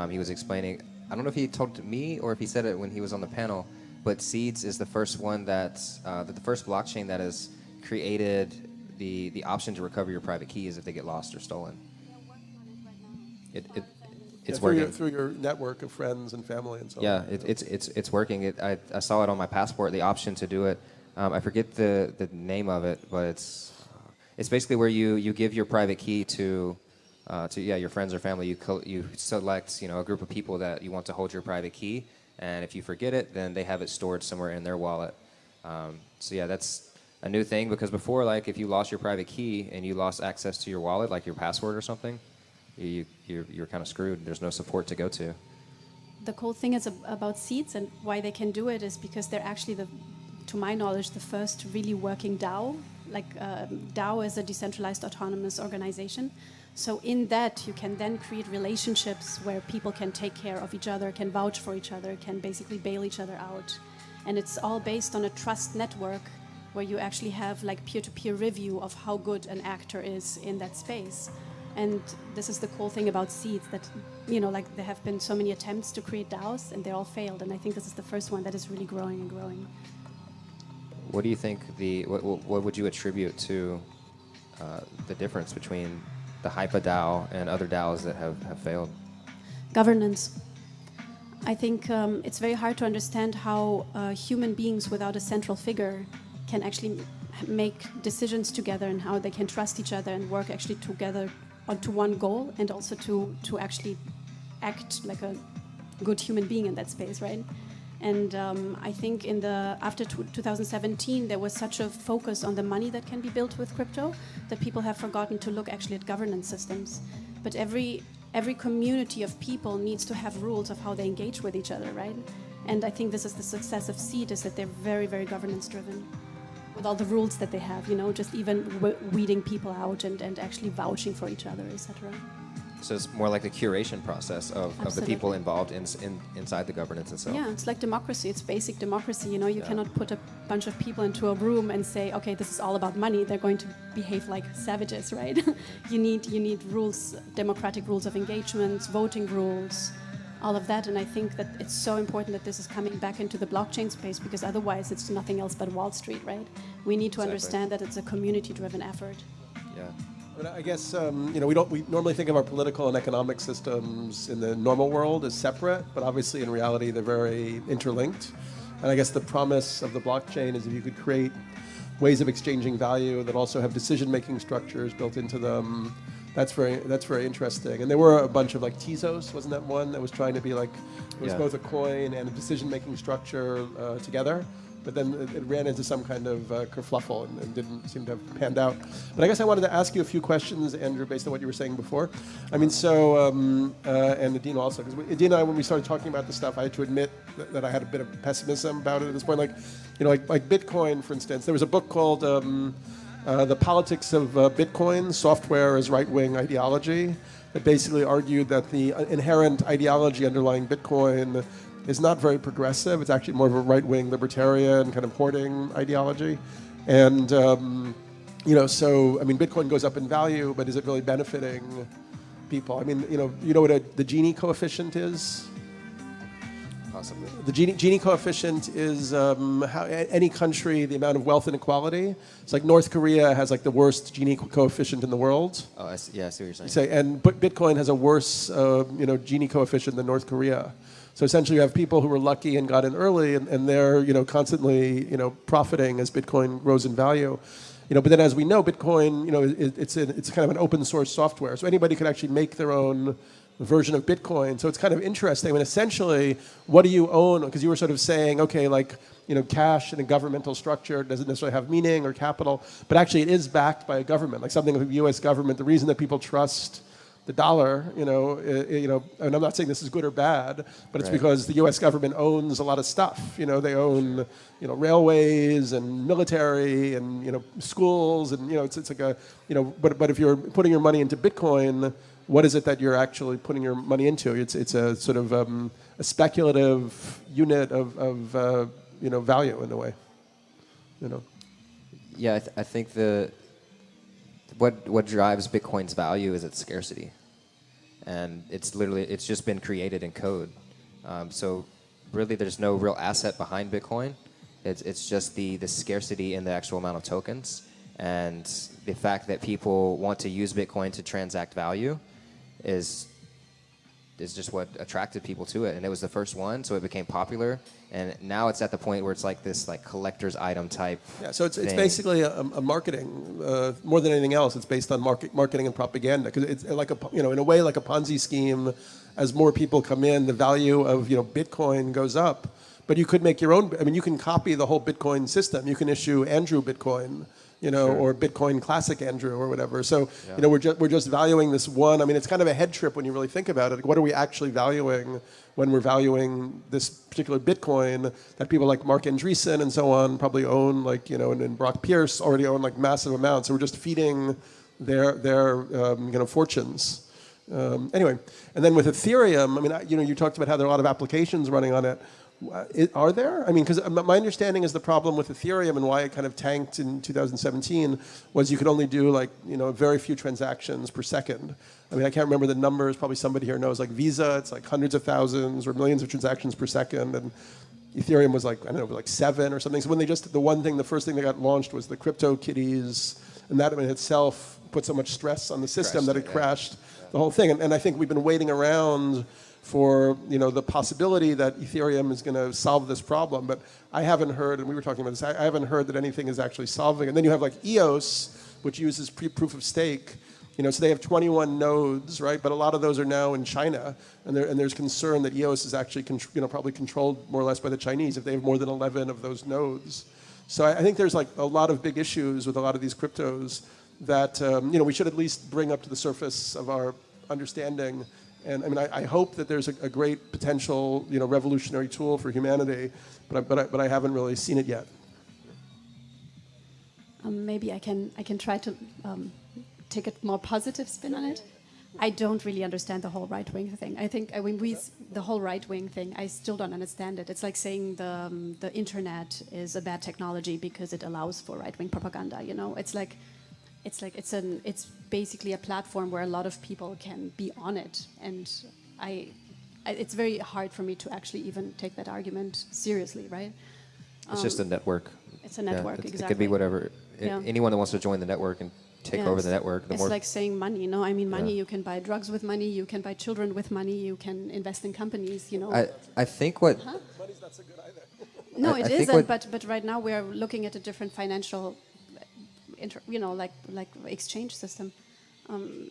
S2: He was explaining, I don't know if he told it to me or if he said it when he was on the panel, but Seeds is the first one the first blockchain that has created the option to recover your private keys if they get lost or stolen. It's working
S11: through your network of friends and family and so on.
S2: Yeah, it's working. I saw it on my passport, the option to do it. I forget the name of it, but it's basically where you give your private key to your friends or family. You select a group of people that you want to hold your private key, and if you forget it, then they have it stored somewhere in their wallet. So yeah, that's a new thing, because before, like, if you lost your private key and you lost access to your wallet, like your password or something, you're kind of screwed. There's no support to go to.
S7: The cool thing is about seeds and why they can do it is because they're actually to my knowledge, the first really working DAO. Like DAO is a decentralized autonomous organization. So in that, you can then create relationships where people can take care of each other, can vouch for each other, can basically bail each other out. And it's all based on a trust network where you actually have like peer-to-peer review of how good an actor is in that space. And this is the cool thing about seeds, that, you know, like there have been so many attempts to create DAOs and they all failed. And I think this is the first one that is really growing and growing.
S2: What do you think what would you attribute to the difference between the HypaDAO and other DAOs that have failed?
S7: Governance. I think it's very hard to understand how human beings without a central figure can actually make decisions together, and how they can trust each other and work actually together onto one goal, and also to actually act like a good human being in that space, right? And I think after 2017, there was such a focus on the money that can be built with crypto that people have forgotten to look actually at governance systems. But every community of people needs to have rules of how they engage with each other, right? And I think this is the success of Seed, is that they're very, very governance driven, with all the rules that they have, you know, just even weeding people out and actually vouching for each other, etc.
S2: So it's more like the curation process of the people involved inside the governance itself.
S7: Yeah, it's like democracy. It's basic democracy. You know, you cannot put a bunch of people into a room and say, okay, this is all about money. They're going to behave like savages, right? you need rules, democratic rules of engagement, voting rules, all of that. And I think that it's so important that this is coming back into the blockchain space, because otherwise it's nothing else but Wall Street, right? We need to understand that it's a community-driven effort.
S2: Yeah.
S11: I guess you know, we normally think of our political and economic systems in the normal world as separate, but obviously in reality they're very interlinked. And I guess the promise of the blockchain is if you could create ways of exchanging value that also have decision-making structures built into them. That's very interesting. And there were a bunch of, like, Tezos, wasn't that one that was trying to be like, it was both a coin and a decision-making structure together. But then it ran into some kind of kerfluffle and didn't seem to have panned out. But I guess I wanted to ask you a few questions, Andrew, based on what you were saying before. I mean, so, and Adina also, because Adina and I, when we started talking about this stuff, I had to admit that I had a bit of pessimism about it at this point. Like, you know, like Bitcoin, for instance. There was a book called The Politics of Bitcoin, Software as Right-Wing Ideology, that basically argued that the inherent ideology underlying Bitcoin is not very progressive. It's actually more of a right-wing libertarian kind of hoarding ideology. And, you know, so, I mean, Bitcoin goes up in value, but is it really benefiting people? I mean, you know what the Gini coefficient is?
S2: Possibly.
S11: The Gini coefficient is how any country, the amount of wealth inequality. It's like North Korea has like the worst Gini coefficient in the world.
S2: Oh, I see what you're saying.
S11: And Bitcoin has a worse, you know, Gini coefficient than North Korea. So essentially, you have people who were lucky and got in early, and they're, you know, constantly, you know, profiting as Bitcoin grows in value. You know, but then as we know, Bitcoin, you know, it's kind of an open source software, so anybody could actually make their own version of Bitcoin. So it's kind of interesting. I mean, essentially, what do you own? Because you were sort of saying, okay, like, you know, cash in a governmental structure doesn't necessarily have meaning or capital, but actually it is backed by a government, like something like the U.S. government. The reason that people trust the dollar, you know, and I'm not saying this is good or bad, but it's because the U.S. government owns a lot of stuff. You know, they own, you know, railways and military and, you know, schools, and, you know, it's like a, you know, but if you're putting your money into Bitcoin, what is it that you're actually putting your money into? It's a sort of a speculative unit of you know, value in a way, you know.
S2: Yeah, I think what drives Bitcoin's value is its scarcity, and it's just been created in code. So really, there's no real asset behind Bitcoin. It's just the scarcity in the actual amount of tokens, and the fact that people want to use Bitcoin to transact value is is just what attracted people to it, and it was the first one, so it became popular. And now it's at the point where it's like this like collector's item type.
S11: Yeah, so it's
S2: thing.
S11: basically a marketing more than anything else. It's based on marketing and propaganda because it's like in a way like a Ponzi scheme. As more people come in, the value of Bitcoin goes up. But you could make your own. I mean, you can copy the whole Bitcoin system. You can issue Andrew Bitcoin,
S2: Sure.
S11: or Bitcoin Classic Andrew or whatever. So we're just valuing this one. I mean, it's kind of a head trip when you really think about it. What are we actually valuing when we're valuing this particular Bitcoin that people like Mark Andreessen and so on probably own, like and Brock Pierce already own like massive amounts. So we're just feeding their fortunes. Anyway, and then with Ethereum, I mean, you talked about how there are a lot of applications running on it. Are there? I mean, because my understanding is the problem with Ethereum and why it kind of tanked in 2017 was you could only do like, very few transactions per second. I mean, I can't remember the numbers. Probably somebody here knows. Like Visa, it's like hundreds of thousands or millions of transactions per second. And Ethereum was like, I don't know, like 7 or something. So when the first thing they got launched was the crypto kitties. And that in itself put so much stress on the system that it crashed the whole thing. And I think we've been waiting around for the possibility that Ethereum is going to solve this problem, but I haven't heard, and we were talking about this, I haven't heard that anything is actually solving. And then you have like EOS, which uses proof of stake. So they have 21 nodes, right? But a lot of those are now in China, and there's concern that EOS is actually probably controlled more or less by the Chinese if they have more than 11 of those nodes. So I think there's like a lot of big issues with a lot of these cryptos that we should at least bring up to the surface of our understanding. And I mean, I hope that there's a great potential, revolutionary tool for humanity, but I haven't really seen it yet.
S7: Maybe I can try to take a more positive spin on it. I don't really understand the whole right-wing thing. I think the whole right-wing thing, I still don't understand it. It's like saying the internet is a bad technology because it allows for right-wing propaganda. It's basically a platform where a lot of people can be on it, and it's very hard for me to actually even take that argument seriously, right?
S2: It's just a network.
S7: It's a network, exactly.
S2: It could be whatever. Anyone that wants to join the network and take over the network.
S7: It's like saying money. No, I mean money. You can buy drugs with money. You can buy children with money. You can invest in companies.
S2: I think what.
S7: Huh?
S11: Money's not so good either.
S7: No, it isn't. But right now we are looking at a different financial, like exchange system.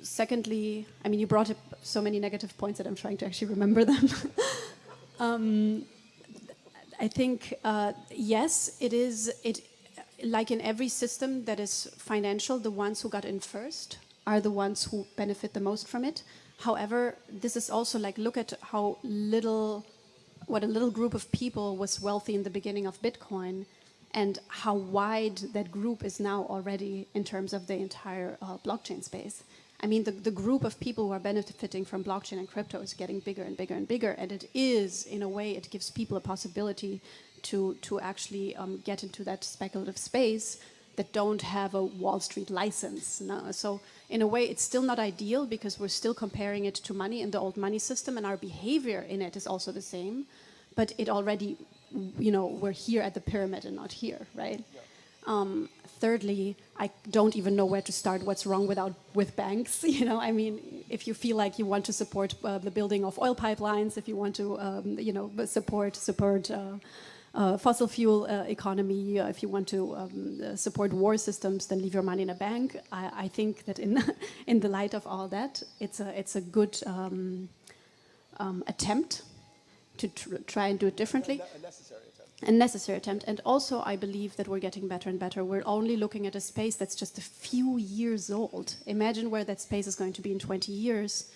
S7: Secondly, I mean, you brought up so many negative points that I'm trying to actually remember them. I think yes, it is. Like in every system that is financial, the ones who got in first are the ones who benefit the most from it. However, this is also like, look at what a little group of people was wealthy in the beginning of Bitcoin, and how wide that group is now already in terms of the entire blockchain space. I mean, the group of people who are benefiting from blockchain and crypto is getting bigger and bigger and bigger, and it is, in a way, it gives people a possibility to actually get into that speculative space that don't have a Wall Street license. No? So in a way, it's still not ideal because we're still comparing it to money in the old money system, and our behavior in it is also the same. But it already, we're here at the pyramid and not here, right? Yeah. Thirdly, I don't even know where to start. What's wrong with banks? I mean, if you feel like you want to support the building of oil pipelines, if you want to, support fossil fuel economy, if you want to support war systems, then leave your money in a bank. I think that in the light of all that, it's a good attempt to try and do it differently. A necessary attempt. And also, I believe that we're getting better and better. We're only looking at a space that's just a few years old. Imagine where that space is going to be in 20 years.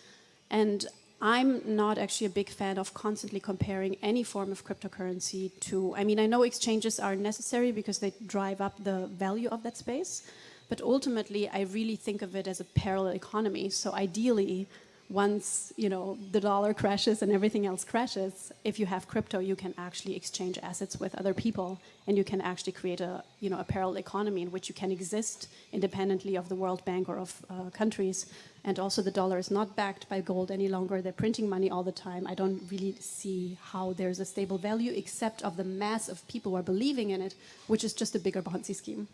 S7: And I'm not actually a big fan of constantly comparing any form of cryptocurrency to, I mean, I know exchanges are necessary because they drive up the value of that space, but ultimately I really think of it as a parallel economy. So ideally, once the dollar crashes and everything else crashes, if you have crypto, you can actually exchange assets with other people, and you can actually create a parallel economy in which you can exist independently of the World Bank or of countries. And also, the dollar is not backed by gold any longer. They're printing money all the time. I don't really see how there's a stable value, except of the mass of people who are believing in it, which is just a bigger Ponzi scheme.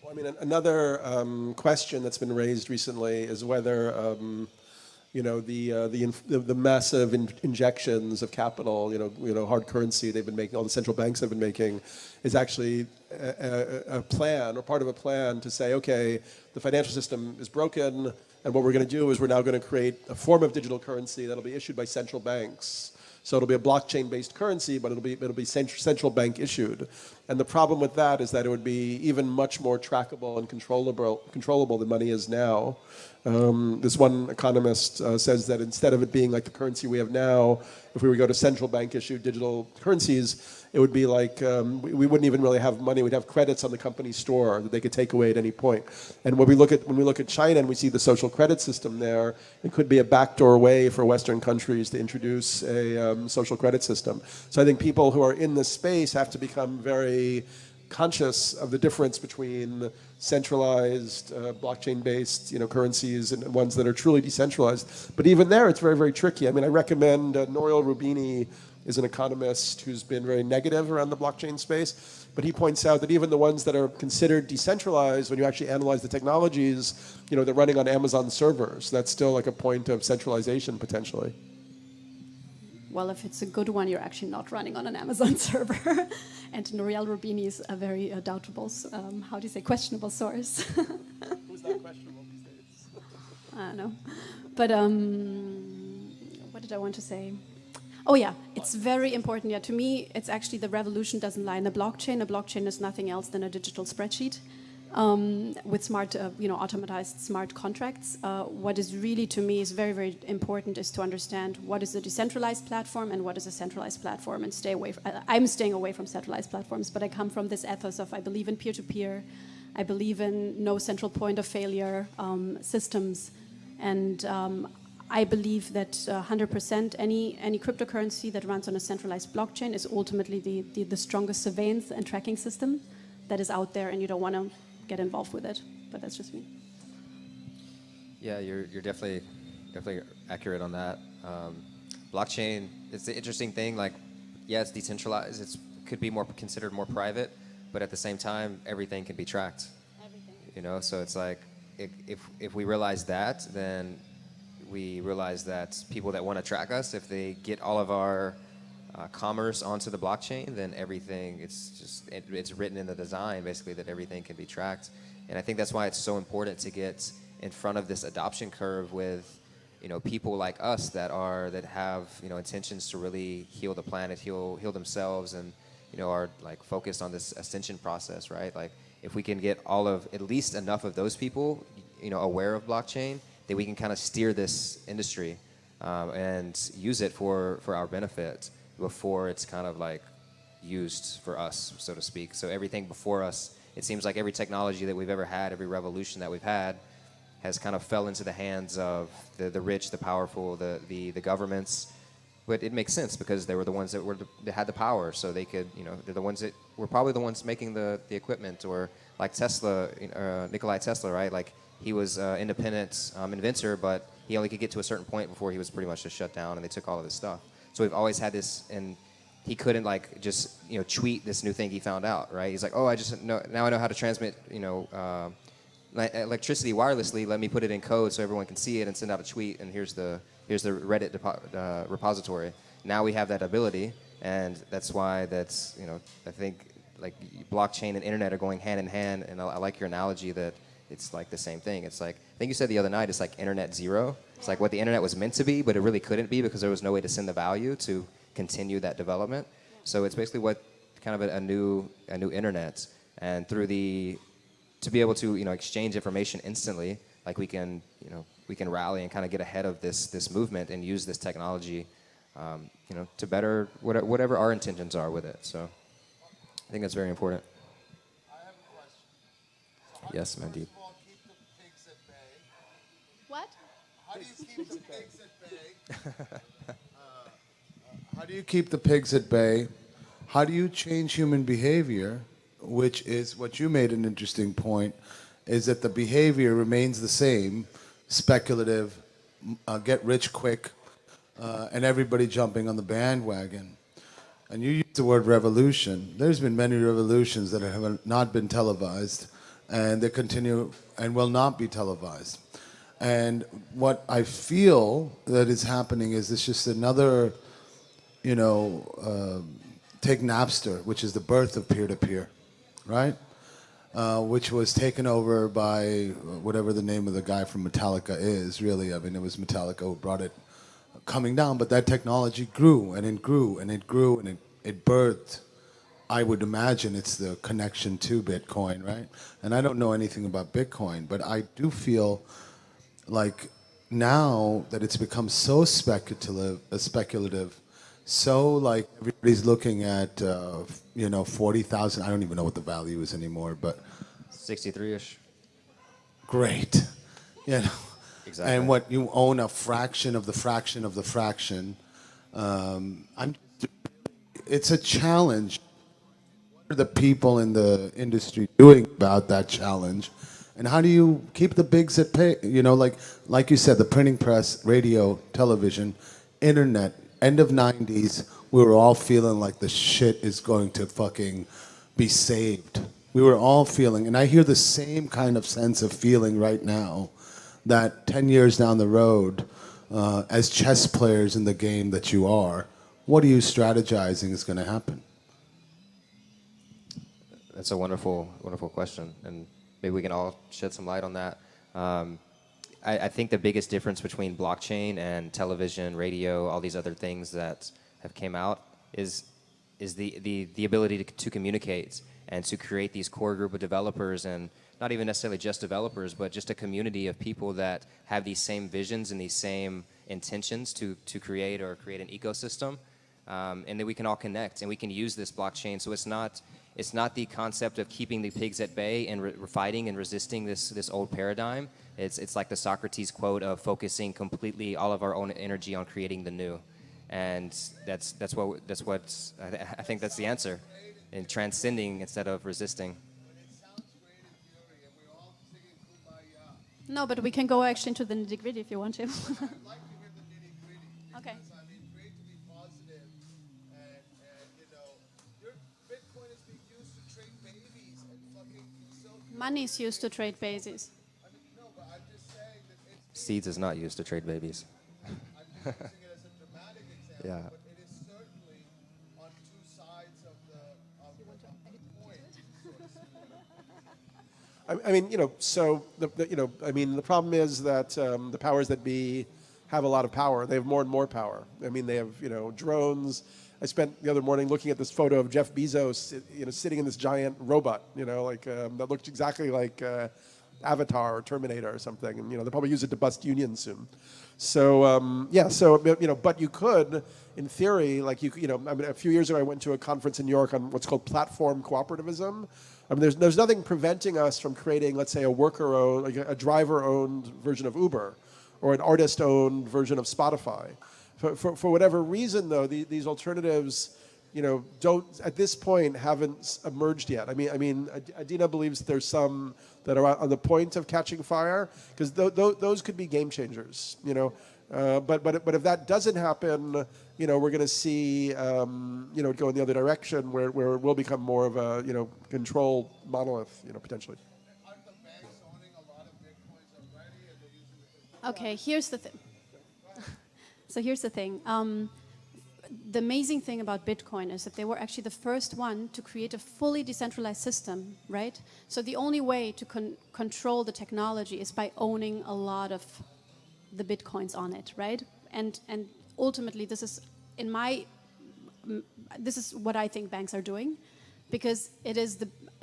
S11: Well, I mean, another question that's been raised recently is whether the massive injections of capital, hard currency they've been making, all the central banks have been making, is actually a plan or part of a plan to say, okay, the financial system is broken, and what we're going to do is we're now going to create a form of digital currency that'll be issued by central banks. So it'll be a blockchain-based currency, but it'll be central bank issued. And the problem with that is that it would be even much more trackable and controllable than money is now. This one economist says that instead of it being like the currency we have now, if we were to go to central bank issued digital currencies, it would be like we wouldn't even really have money. We'd have credits on the company store that they could take away at any point. And when we look at China and we see the social credit system there, it could be a backdoor way for Western countries to introduce a social credit system. So I think people who are in this space have to become very conscious of the difference between centralized blockchain-based currencies and ones that are truly decentralized. But even there, it's very, very tricky. I mean, I recommend Nouriel Roubini is an economist who's been very negative around the blockchain space, but he points out that even the ones that are considered decentralized, when you actually analyze the technologies, they're running on Amazon servers. That's still like a point of centralization potentially.
S7: Well, if it's a good one, you're actually not running on an Amazon server. And Nouriel Roubini is a very doubtable, questionable source.
S11: Who's that questionable these days?
S7: I don't know. But what did I want to say? Oh yeah, it's very important. Yeah, to me, it's actually the revolution doesn't lie in the blockchain. A blockchain is nothing else than a digital spreadsheet with smart, automatized smart contracts. What is really, to me, is very, very important is to understand what is a decentralized platform and what is a centralized platform, and stay away. I'm staying away from centralized platforms, but I come from this ethos of I believe in peer-to-peer, I believe in no central point of failure systems, and I believe that 100% any cryptocurrency that runs on a centralized blockchain is ultimately the strongest surveillance and tracking system that is out there, and you don't want to get involved with it. But that's just me.
S2: Yeah, you're definitely accurate on that. Blockchain, it's the interesting thing. Like, yeah, it's decentralized. It could be considered more private, but at the same time, everything can be tracked. Everything. So it's like if we realize that, then we realize that people that want to track us, if they get all of our commerce onto the blockchain, then everything, it's written in the design basically that everything can be tracked. And I think that's why it's so important to get in front of this adoption curve with people like us that have intentions to really heal the planet, heal themselves, and are like focused on this ascension process, right? Like if we can get at least enough of those people aware of blockchain, that we can kind of steer this industry and use it for our benefit before it's kind of like used for us, so to speak. So everything before us, it seems like every technology that we've ever had, every revolution that we've had, has kind of fell into the hands of the rich, the powerful, the governments. But it makes sense because they were the ones that had the power, so they could, they're the ones that were probably the ones making the equipment, or like Tesla, Nikola Tesla, right? Like he was an independent inventor, but he only could get to a certain point before he was pretty much just shut down, and they took all of his stuff. So we've always had this, and he couldn't like just tweet this new thing he found out, right? He's like, oh, now I know how to transmit electricity wirelessly. Let me put it in code so everyone can see it and send out a tweet. And here's the Reddit repository. Now we have that ability, and that's why I think like blockchain and internet are going hand in hand. And I like your analogy that it's like the same thing. It's like, I think you said the other night, it's like internet zero. It's like what the internet was meant to be, but it really couldn't be because there was no way to send the value to continue that development. So it's basically what kind of a new internet, and through to be able to exchange information instantly, like we can rally and kind of get ahead of this movement and use this technology to better whatever our intentions are with it. So I think that's very important.
S12: I have a question.
S2: Yes, Mandeep.
S7: What?
S12: How do you keep the pigs at bay? How do you keep the pigs at bay? How do you change human behavior, which is what you made an interesting point, is that the behavior remains the same, speculative, get rich quick, and everybody jumping on the bandwagon. And you use the word revolution. There's been many revolutions that have not been televised, and they continue and will not be televised. And what I feel that is happening is it's just another, take Napster, which is the birth of peer-to-peer, right? Which was taken over by whatever the name of the guy from Metallica is, really. I mean, it was Metallica who brought it coming down, but that technology grew and it grew and it grew and it birthed. I would imagine it's the connection to Bitcoin, right? And I don't know anything about Bitcoin, but I do feel like now that it's become so speculative, so like everybody's looking at 40,000. I don't even know what the value is anymore, but
S2: 63-ish.
S12: great,
S2: Exactly.
S12: and what you own a fraction of the fraction of the fraction. It's a challenge. What are the people in the industry doing about that challenge? And how do you keep the bigs at pay? Like you said, the printing press, radio, television, internet, end of 90s, we were all feeling like the shit is going to fucking be saved. We were all feeling, and I hear the same kind of sense of feeling right now, that 10 years down the road, as chess players in the game that you are, what are you strategizing is going to happen?
S2: That's a wonderful, wonderful question, and maybe we can all shed some light on that. I think the biggest difference between blockchain and television, radio, all these other things that have came out is the ability to communicate and to create these core group of developers, and not even necessarily just developers, but just a community of people that have these same visions and these same intentions to create an ecosystem, and then we can all connect and we can use this blockchain. So it's not the concept of keeping the pigs at bay and fighting and resisting this old paradigm. It's like the Socrates quote of focusing completely all of our own energy on creating the new, and that's what I think that's the answer, in transcending instead of resisting.
S7: No, but we can go actually into the nitty-gritty if you want to. Okay. Money is used to trade bases.
S2: Seeds is not used to trade babies. Yeah.
S11: I mean, so the problem is that the powers that be have a lot of power. They have more and more power. I mean, they have, drones. I spent the other morning looking at this photo of Jeff Bezos, sitting in this giant robot, that looked exactly like Avatar or Terminator or something. And, they'll probably use it to bust unions soon. So, but you could, in theory, a few years ago I went to a conference in New York on what's called platform cooperativism. I mean, there's nothing preventing us from creating, let's say, a worker-owned, like a driver-owned version of Uber, or an artist-owned version of Spotify. For whatever reason, though, these alternatives, don't at this point haven't emerged yet. I mean, Adina believes there's some that are on the point of catching fire, because those could be game changers. But if that doesn't happen, we're going to see it go in the other direction, where it will become more of a controlled monolith, potentially.
S7: Okay, here's the thing. So here's the thing. The amazing thing about Bitcoin is that they were actually the first one to create a fully decentralized system, right? So the only way to control the technology is by owning a lot of the Bitcoins on it, right? And ultimately, this is what I think banks are doing, because it is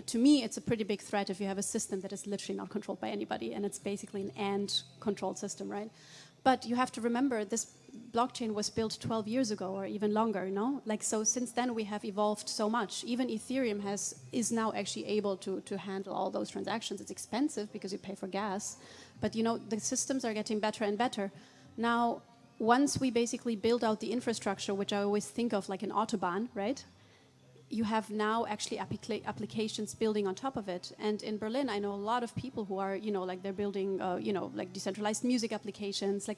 S7: to me, it's a pretty big threat if you have a system that is literally not controlled by anybody, and it's basically an ant-controlled system, right? But you have to remember, this blockchain was built 12 years ago or even longer, so since then we have evolved so much. Even Ethereum is now actually able to handle all those transactions. It's expensive because you pay for gas, but the systems are getting better and better. Now, once we basically build out the infrastructure, which I always think of like an Autobahn, right? You have now actually applications building on top of it. And in Berlin, I know a lot of people who are, they're building, decentralized music applications.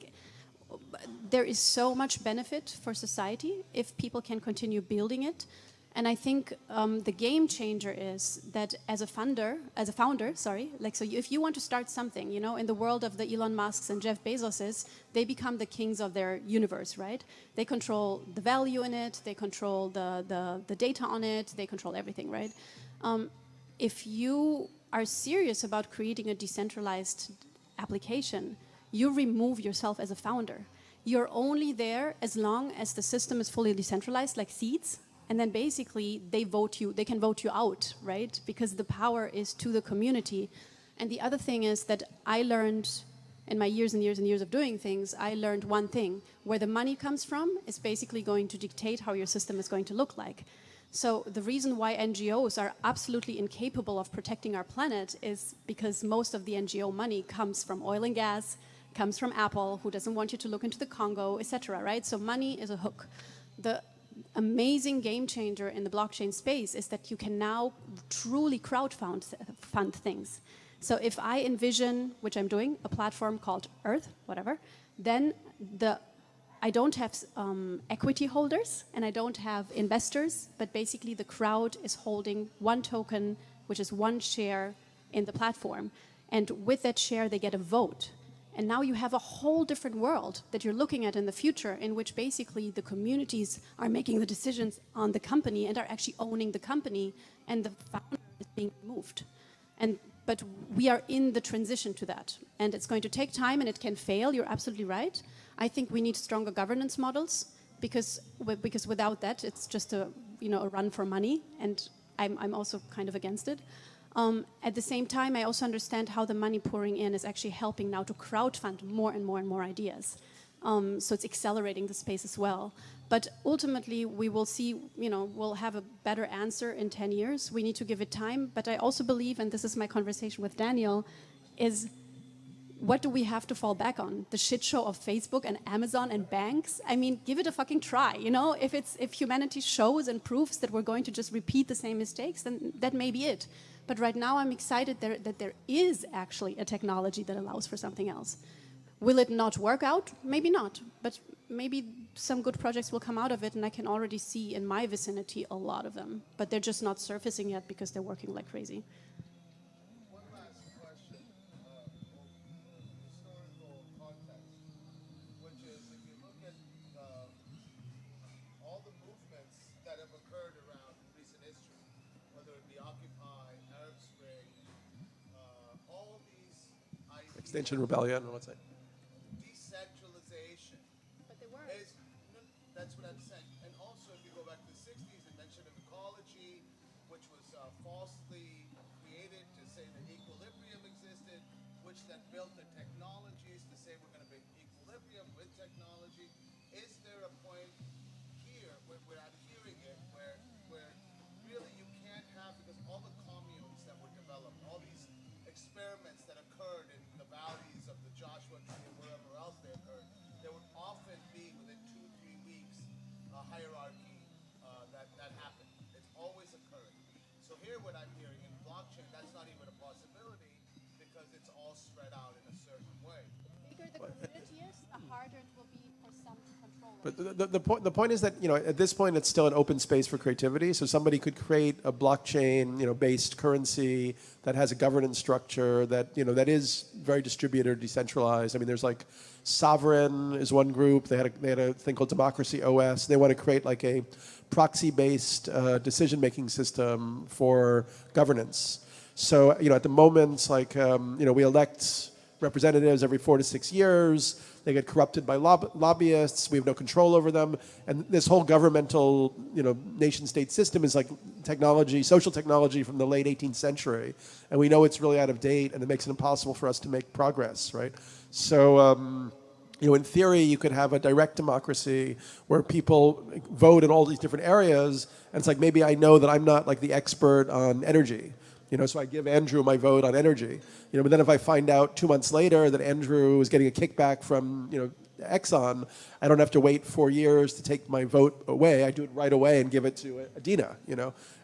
S7: There is so much benefit for society if people can continue building it. And I think the game changer is that as a founder, like, so if you want to start something, you know, in the world of the Elon Musks and Jeff Bezoses, they become the kings of their universe, right? They control the value in it, they control the data on it, they control everything, right? If you are serious about creating a decentralized application, you remove yourself as a founder. You're only there as long as the system is fully decentralized, like seeds. And then basically they can vote you out, right? Because the power is to the community. And the other thing is that I learned in my years and years and years of doing things, I learned one thing. Where the money comes from is basically going to dictate how your system is going to look like. So the reason why NGOs are absolutely incapable of protecting our planet is because most of the NGO money comes from oil and gas, comes from Apple, who doesn't want you to look into the Congo, etc., right? So money is a hook. The amazing game changer in the blockchain space is that you can now truly fund things. So if I envision, which I'm doing, a platform called Earth, whatever, then I don't have equity holders and I don't have investors, but basically the crowd is holding one token, which is one share in the platform. And with that share, they get a vote. And now you have a whole different world that you're looking at in the future, in which basically the communities are making the decisions on the company and are actually owning the company, and the founder is being removed. But we are in the transition to that. And it's going to take time and it can fail, you're absolutely right. I think we need stronger governance models because without that, it's just a run for money, and I'm also kind of against it. At the same time, I also understand how the money pouring in is actually helping now to crowdfund more and more and more ideas. So it's accelerating the space as well. But ultimately, we will see, we'll have a better answer in 10 years. We need to give it time. But I also believe, and this is my conversation with Daniel, is what do we have to fall back on? The shit show of Facebook and Amazon and banks? I mean, give it a fucking try, If humanity shows and proves that we're going to just repeat the same mistakes, then that may be it. But right now, I'm excited that there is actually a technology that allows for something else. Will it not work out? Maybe not. But maybe some good projects will come out of it, and I can already see in my vicinity a lot of them. But they're just not surfacing yet because they're working like crazy.
S12: One last question, historical context, which is if you look at all the movements that have occurred around recent history, whether it be Occupy, Arab Spring, all these ideas.
S11: Extinction Rebellion, what's that?
S12: Decentralization.
S7: But they were.
S12: That's what I'm saying. And also, if you go back to the 60s, it mentioned of ecology, which was falsely created to say that equilibrium existed, which then built the technologies to say we're going to bring equilibrium with technology. Is there a point here where I'm hearing it, where really you can't have, because all the communes that were developed, all these experiments that occurred in the valleys of the Joshua Tree and wherever else they occurred, there would often be within 2-3 weeks a hierarchy that happened. It's always occurring. So here what I'm hearing in blockchain, that's not even a possibility because it's all spread out in a certain way.
S7: The bigger the community is, the harder it will be for some to control it.
S11: But the point is that at this point it's still an open space for creativity. So somebody could create a blockchain based currency that has a governance structure that that is very distributed, decentralized. I mean, there's like Sovereign is one group. They had a thing called Democracy OS. They want to create like a proxy based decision making system for governance. So at the moment, like we elect representatives every 4 to 6 years. They get corrupted by lobbyists. We have no control over them. And this whole governmental, nation-state system is like technology, social technology from the late 18th century. And we know it's really out of date, and it makes it impossible for us to make progress, right? So, in theory, you could have a direct democracy where people vote in all these different areas. And it's like, maybe I know that I'm not like the expert on energy. So I give Andrew my vote on energy. But then if I find out 2 months later that Andrew is getting a kickback from, Exxon, I don't have to wait 4 years to take my vote away. I do it right away and give it to Adina,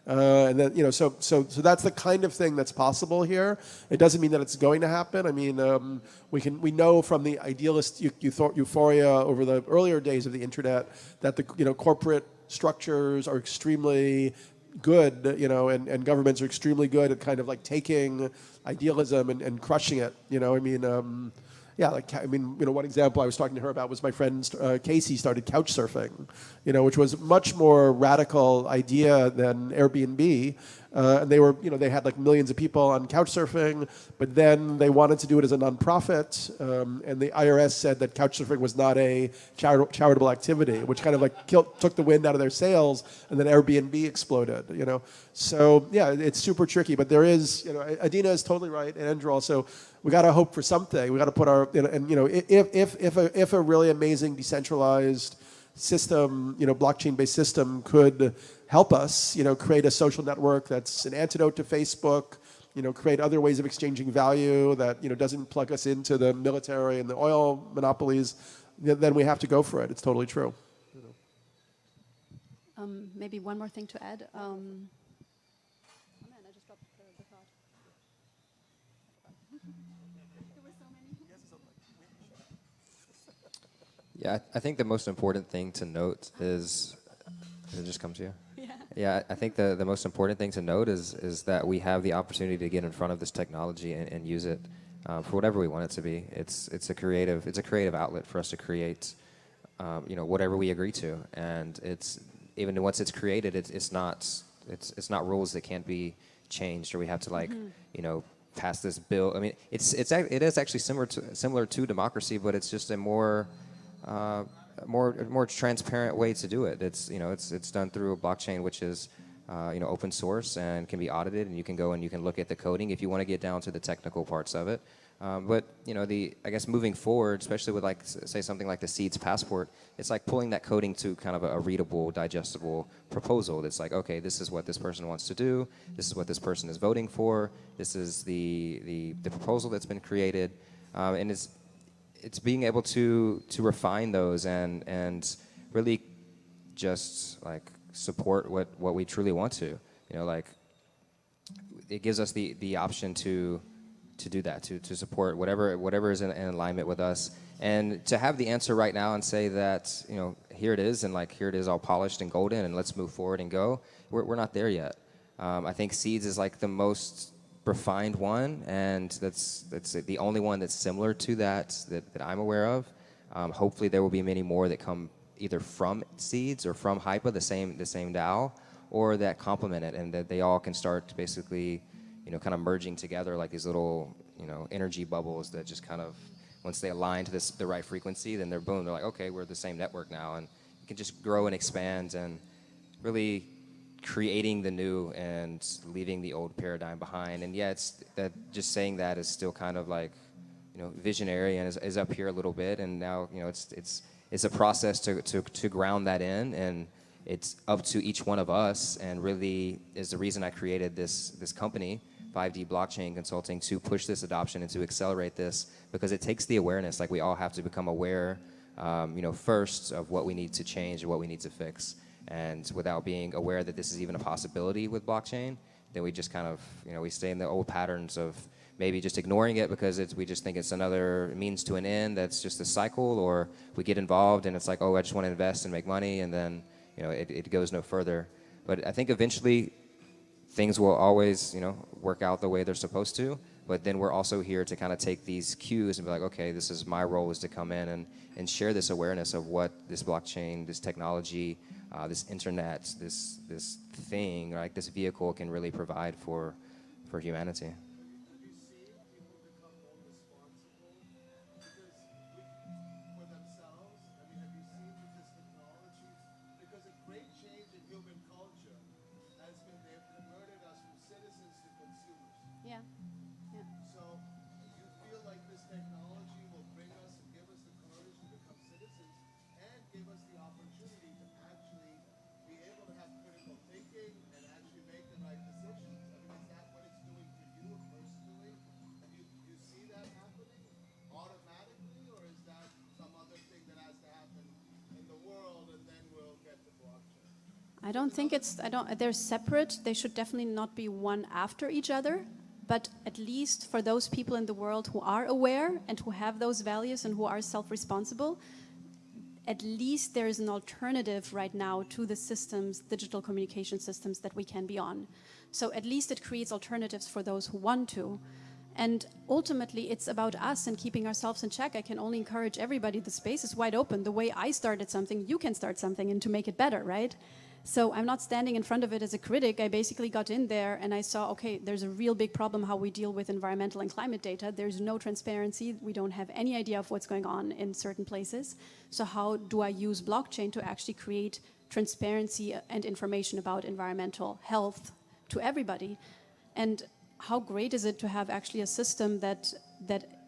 S11: and then so that's the kind of thing that's possible here. It doesn't mean that it's going to happen. I mean, we know from the idealist euphoria over the earlier days of the internet that the corporate structures are extremely good, and governments are extremely good at kind of like taking idealism and crushing it. One example I was talking to her about was my friend Casey started couch surfing, which was a much more radical idea than Airbnb. And they had like millions of people on couch surfing, but then they wanted to do it as a nonprofit, and the IRS said that couch surfing was not a charitable activity, which kind of like took the wind out of their sails, and then Airbnb exploded. So yeah, it's super tricky, but there is, Adina is totally right, and Andrew also. We got to hope for something. We got to put our, if a really amazing decentralized system, blockchain-based system could help us, create a social network that's an antidote to Facebook, create other ways of exchanging value that, doesn't plug us into the military and the oil monopolies, then we have to go for it. It's totally true.
S7: Maybe one more thing to add. Oh man, I just dropped the thought. There were so many.
S2: Yeah, I think the most important thing to note is, did it just come to you? Yeah, I think the most important thing to note is that we have the opportunity to get in front of this technology and use it for whatever we want it to be. It's a creative outlet for us to create, whatever we agree to, and it's even once it's created, it's not rules that can't be changed, or we have to pass this bill. I mean, it is actually similar to democracy, but it's just a more transparent way to do it. It's done through a blockchain, which is open source and can be audited, and you can go and you can look at the coding if you want to get down to the technical parts of it. But I guess moving forward, especially with say something like the Seeds passport, it's like pulling that coding to kind of a readable, digestible proposal. That's like, okay, this is what this person wants to do. This is what this person is voting for. This is the proposal that's been created, and it's being able to refine those and really just like support what we truly want to. It gives us the option to do that, to support whatever is in alignment with us, and to have the answer right now and say that here it is, and here it is all polished and golden, and let's move forward and go. We're not there yet. I think Seeds is like the most refined one, and that's the only one that's similar to that I'm aware of. Hopefully there will be many more that come either from Seeds or from Hypa, the same DAO, or that complement it, and that they all can start basically kind of merging together like these little energy bubbles that just kind of, once they align to the right frequency, then they're like, okay, we're the same network now, and you can just grow and expand and really creating the new and leaving the old paradigm behind. And yeah, it's that just saying that is still kind of like visionary and is up here a little bit, and now it's a process to ground that in, and it's up to each one of us, and really is the reason I created this company, 5D Blockchain Consulting, to push this adoption and to accelerate this, because it takes the awareness. Like, we all have to become aware, first of what we need to change and what we need to fix. And without being aware that this is even a possibility with blockchain, then we just kind of, we stay in the old patterns of maybe just ignoring it because we just think it's another means to an end that's just a cycle, or we get involved and it's like, oh, I just want to invest and make money, and then it goes no further. But I think eventually things will always work out the way they're supposed to, but then we're also here to kind of take these cues and be like, okay, this is my role, is to come in and share this awareness of what this blockchain, this technology, this internet, this thing, like this vehicle can really provide for humanity.
S7: I don't think they're separate. They should definitely not be one after each other. But at least for those people in the world who are aware and who have those values and who are self-responsible, at least there is an alternative right now to the systems, digital communication systems that we can be on. So at least it creates alternatives for those who want to. And ultimately, it's about us and keeping ourselves in check. I can only encourage everybody. The space is wide open. The way I started something, you can start something and to make it better, right? So I'm not standing in front of it as a critic. I basically got in there and I saw, okay, there's a real big problem how we deal with environmental and climate data. There's no transparency. We don't have any idea of what's going on in certain places. So how do I use blockchain to actually create transparency and information about environmental health to everybody? And how great is it to have actually a system that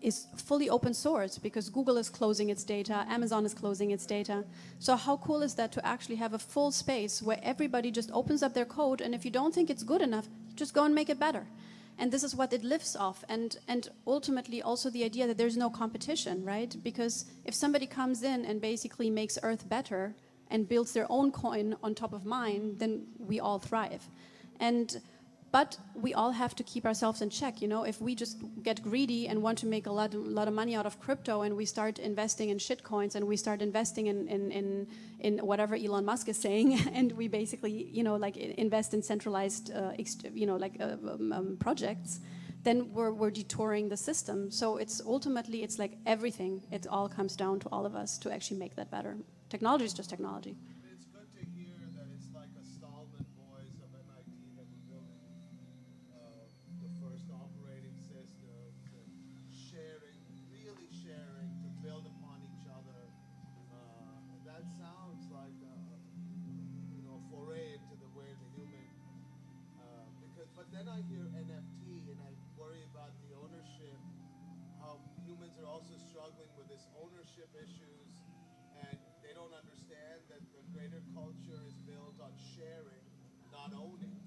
S7: is fully open source, because Google is closing its data, Amazon is closing its data. So how cool is that to actually have a full space where everybody just opens up their code, and if you don't think it's good enough, just go and make it better. And this is what it lives off. And ultimately also the idea that there's no competition, right? Because if somebody comes in and basically makes Earth better and builds their own coin on top of mine, then we all thrive. But we all have to keep ourselves in check. You know, if we just get greedy and want to make a lot of money out of crypto, and we start investing in shitcoins, and we start investing in whatever Elon Musk is saying, and we basically, you know, like invest in centralized, projects, then we're detouring the system. So it's ultimately, it's like everything. It all comes down to all of us to actually make that better. Technology is just technology.
S12: It's good to hear that it's like a Stallman voice of MIT that we're building the first operating systems and sharing, really sharing to build upon each other. That sounds like a foray into the way the human. But then I hear NFT and I worry about the ownership. How humans are also struggling with this ownership issues, and they don't understand that the greater culture is built on sharing, not owning.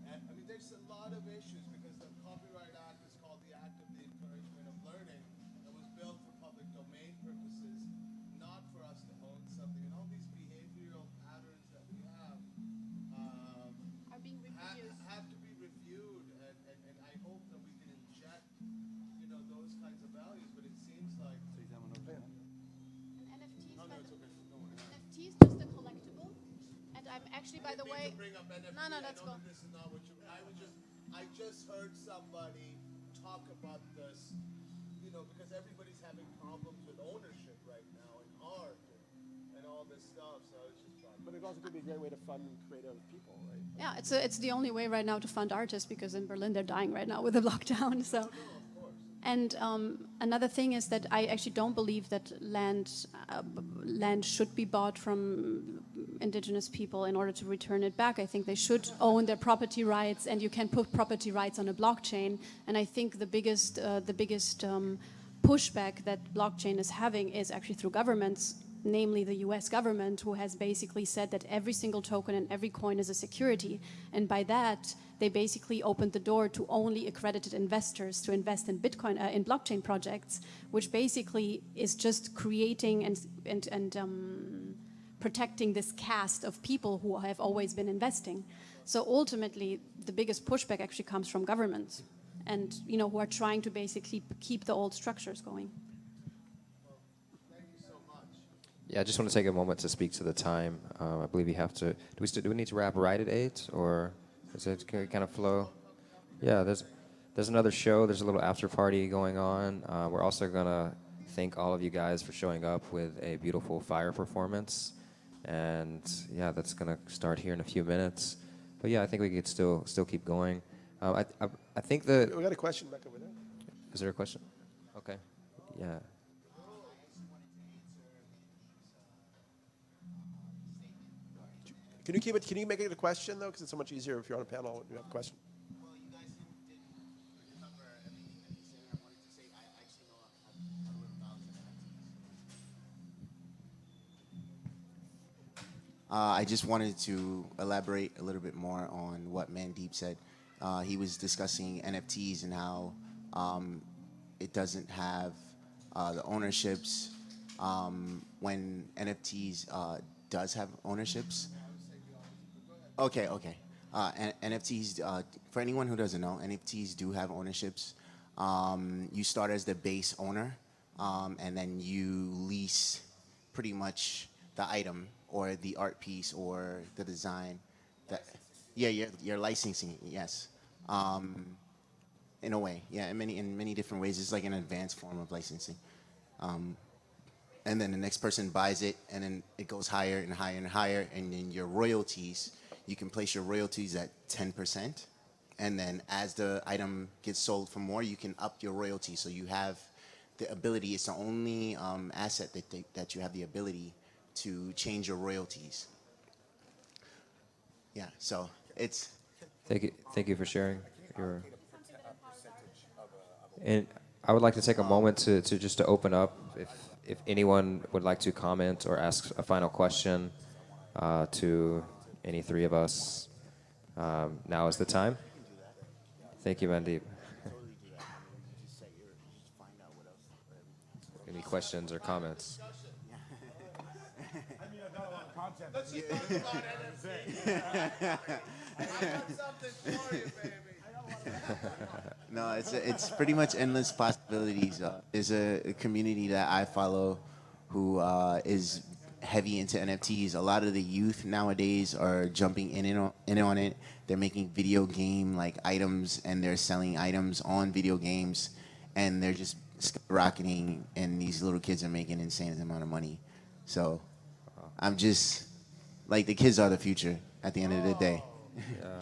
S12: And I mean, there's a lot of issues because the Copyright Act is called the Act of the Encouragement of Learning. It was built for public domain purposes, not for us to own something. And all these behavioral patterns that we have
S7: Are being reproduced.
S12: have to be reviewed, and I hope that we can inject, those kinds of values. But it seems like
S7: NFTs,
S12: no, it's okay. No worries.
S7: NFT is just a collectible. And I'm actually, by the way,
S12: To bring up NFT.
S7: no,
S12: I
S7: let's
S12: know
S7: go.
S12: that this is not what you. I just heard somebody talk about this, because everybody's having problems with ownership right now in art and all this stuff. So I was just trying.
S11: But it also could be a great way to fund creative people, right?
S7: Yeah, it's the only way right now to fund artists, because in Berlin they're dying right now with the lockdown. So, and another thing is that I actually don't believe that land should be bought from indigenous people in order to return it back. I think they should own their property rights, and you can put property rights on a blockchain. And I think the biggest pushback that blockchain is having is actually through governments, namely the US government, who has basically said that every single token and every coin is a security. And by that, they basically opened the door to only accredited investors to invest in Bitcoin, in blockchain projects, which basically is just creating and protecting this caste of people who have always been investing. So ultimately, the biggest pushback actually comes from governments, and who are trying to basically keep the old structures going.
S2: Yeah, I just want to take a moment to speak to the time. I believe we have to. Do we need to wrap right at 8, or is it kind of flow? Yeah, there's another show. There's a little after party going on. We're also gonna thank all of you guys for showing up with a beautiful fire performance, and yeah, that's gonna start here in a few minutes. But yeah, I think we could still keep going. I think
S11: We got a question back over there.
S2: Is there a question? Okay. Yeah.
S11: Can you keep it? Can you make it a question though? Because it's so much easier if you're on a panel and you have a question.
S5: I just wanted to elaborate a little bit more on what Mandeep said. He was discussing NFTs and how it doesn't have the ownerships when NFTs does have ownerships. Okay, okay. NFTs, for anyone who doesn't know, NFTs do have ownerships. You start as the base owner, and then you lease pretty much the item or the art piece or the design. That, yeah, you're licensing, yes. In a way, yeah, in many different ways. It's like an advanced form of licensing. And then the next person buys it, and then it goes higher and higher and higher, and then your royalties, you can place your royalties at 10%, and then as the item gets sold for more, you can up your royalties. So you have the ability. It's the only asset that you have the ability to change your royalties. Yeah, so it's
S2: Thank you for sharing your. And I would like to take a moment to just to open up if anyone would like to comment or ask a final question to any three of us. Now is the time. Thank you, Mandeep. Any questions or comments?
S5: No, it's pretty much endless possibilities. There's a community that I follow who is heavy into NFTs. A lot of the youth nowadays are jumping in on it. They're making video game like items, and they're selling items on video games, and they're just skyrocketing. And these little kids are making an insane amount of money. So I'm just like, the kids are the future at the end of the day.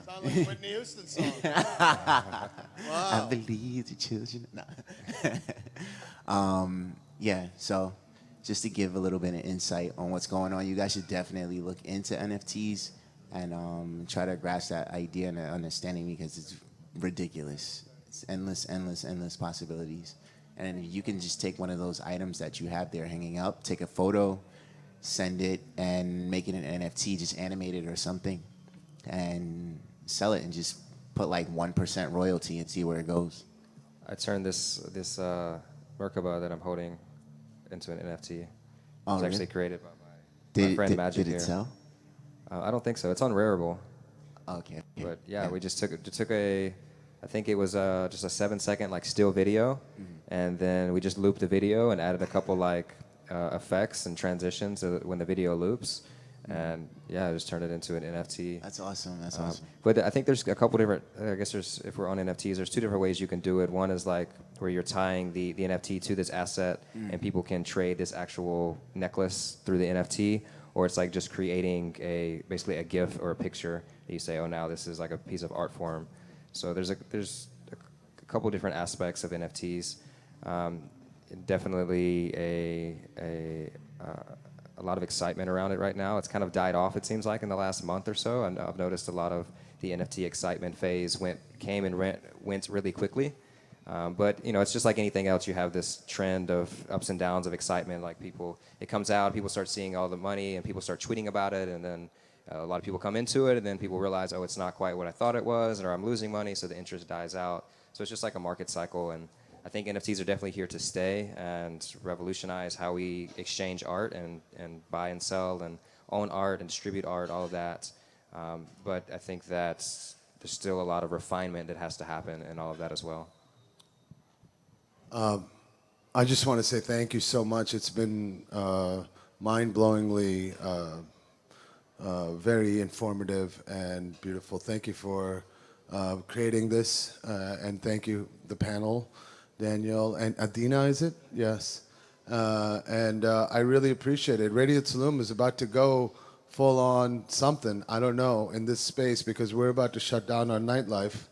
S12: Sound like a Whitney Houston song.
S5: I believe the children. No. Yeah, so just to give a little bit of insight on what's going on, you guys should definitely look into NFTs and try to grasp that idea and that understanding, because it's ridiculous. It's endless possibilities. And you can just take one of those items that you have there hanging up, take a photo, send it, and make it an NFT, just animate it or something, and sell it and just put like 1% royalty and see where it goes.
S2: I turned this Merkaba that I'm holding into an NFT.
S5: Oh,
S2: It's
S5: really?
S2: actually created by my friend Magic
S5: Did
S2: here.
S5: it sell?
S2: I don't think so. It's on Rarible.
S5: Okay.
S2: But yeah, we just took a, I think it was just a 7-second like still video, and then we just looped the video and added a couple like effects and transitions when the video loops, and yeah, I just turned it into an NFT.
S5: That's awesome. That's awesome.
S2: But I think there's a couple different. I guess if we're on NFTs, there's two different ways you can do it. One is like where you're tying the NFT to this asset, and people can trade this actual necklace through the NFT, or it's like just creating basically a GIF or a picture that you say, oh, now this is like a piece of art form. So there's a couple different aspects of NFTs. Definitely a lot of excitement around it right now. It's kind of died off, it seems like, in the last month or so. And I've noticed a lot of the NFT excitement phase came and went really quickly. But you know, it's just like anything else. You have this trend of ups and downs of excitement. Like it comes out, people start seeing all the money, and people start tweeting about it, and then a lot of people come into it, and then people realize, oh, it's not quite what I thought it was, or I'm losing money, so the interest dies out. So it's just like a market cycle, and I think NFTs are definitely here to stay and revolutionize how we exchange art and buy and sell and own art and distribute art, all of that. But I think that there's still a lot of refinement that has to happen in all of that as well.
S12: I just want to say thank you so much. It's been mind-blowingly very informative and beautiful. Thank you for creating this, and thank you, the panel, Daniel and Adina, is it? Yes. And I really appreciate it. Radio Tulum is about to go full on something, I don't know, in this space, because we're about to shut down our nightlife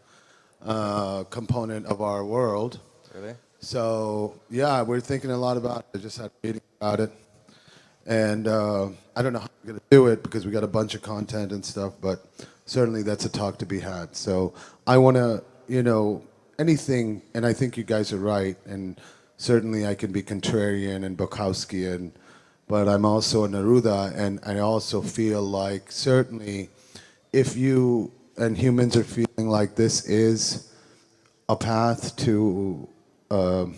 S12: component of our world.
S2: Really?
S12: So, yeah, we're thinking a lot about it. I just had a meeting about it. And I don't know how we're going to do it because we got a bunch of content and stuff, but certainly that's a talk to be had. So I want to, anything, and I think you guys are right, and certainly I can be contrarian and Bukowskian, but I'm also a Neruda, and I also feel like certainly if you and humans are feeling like this is a path to a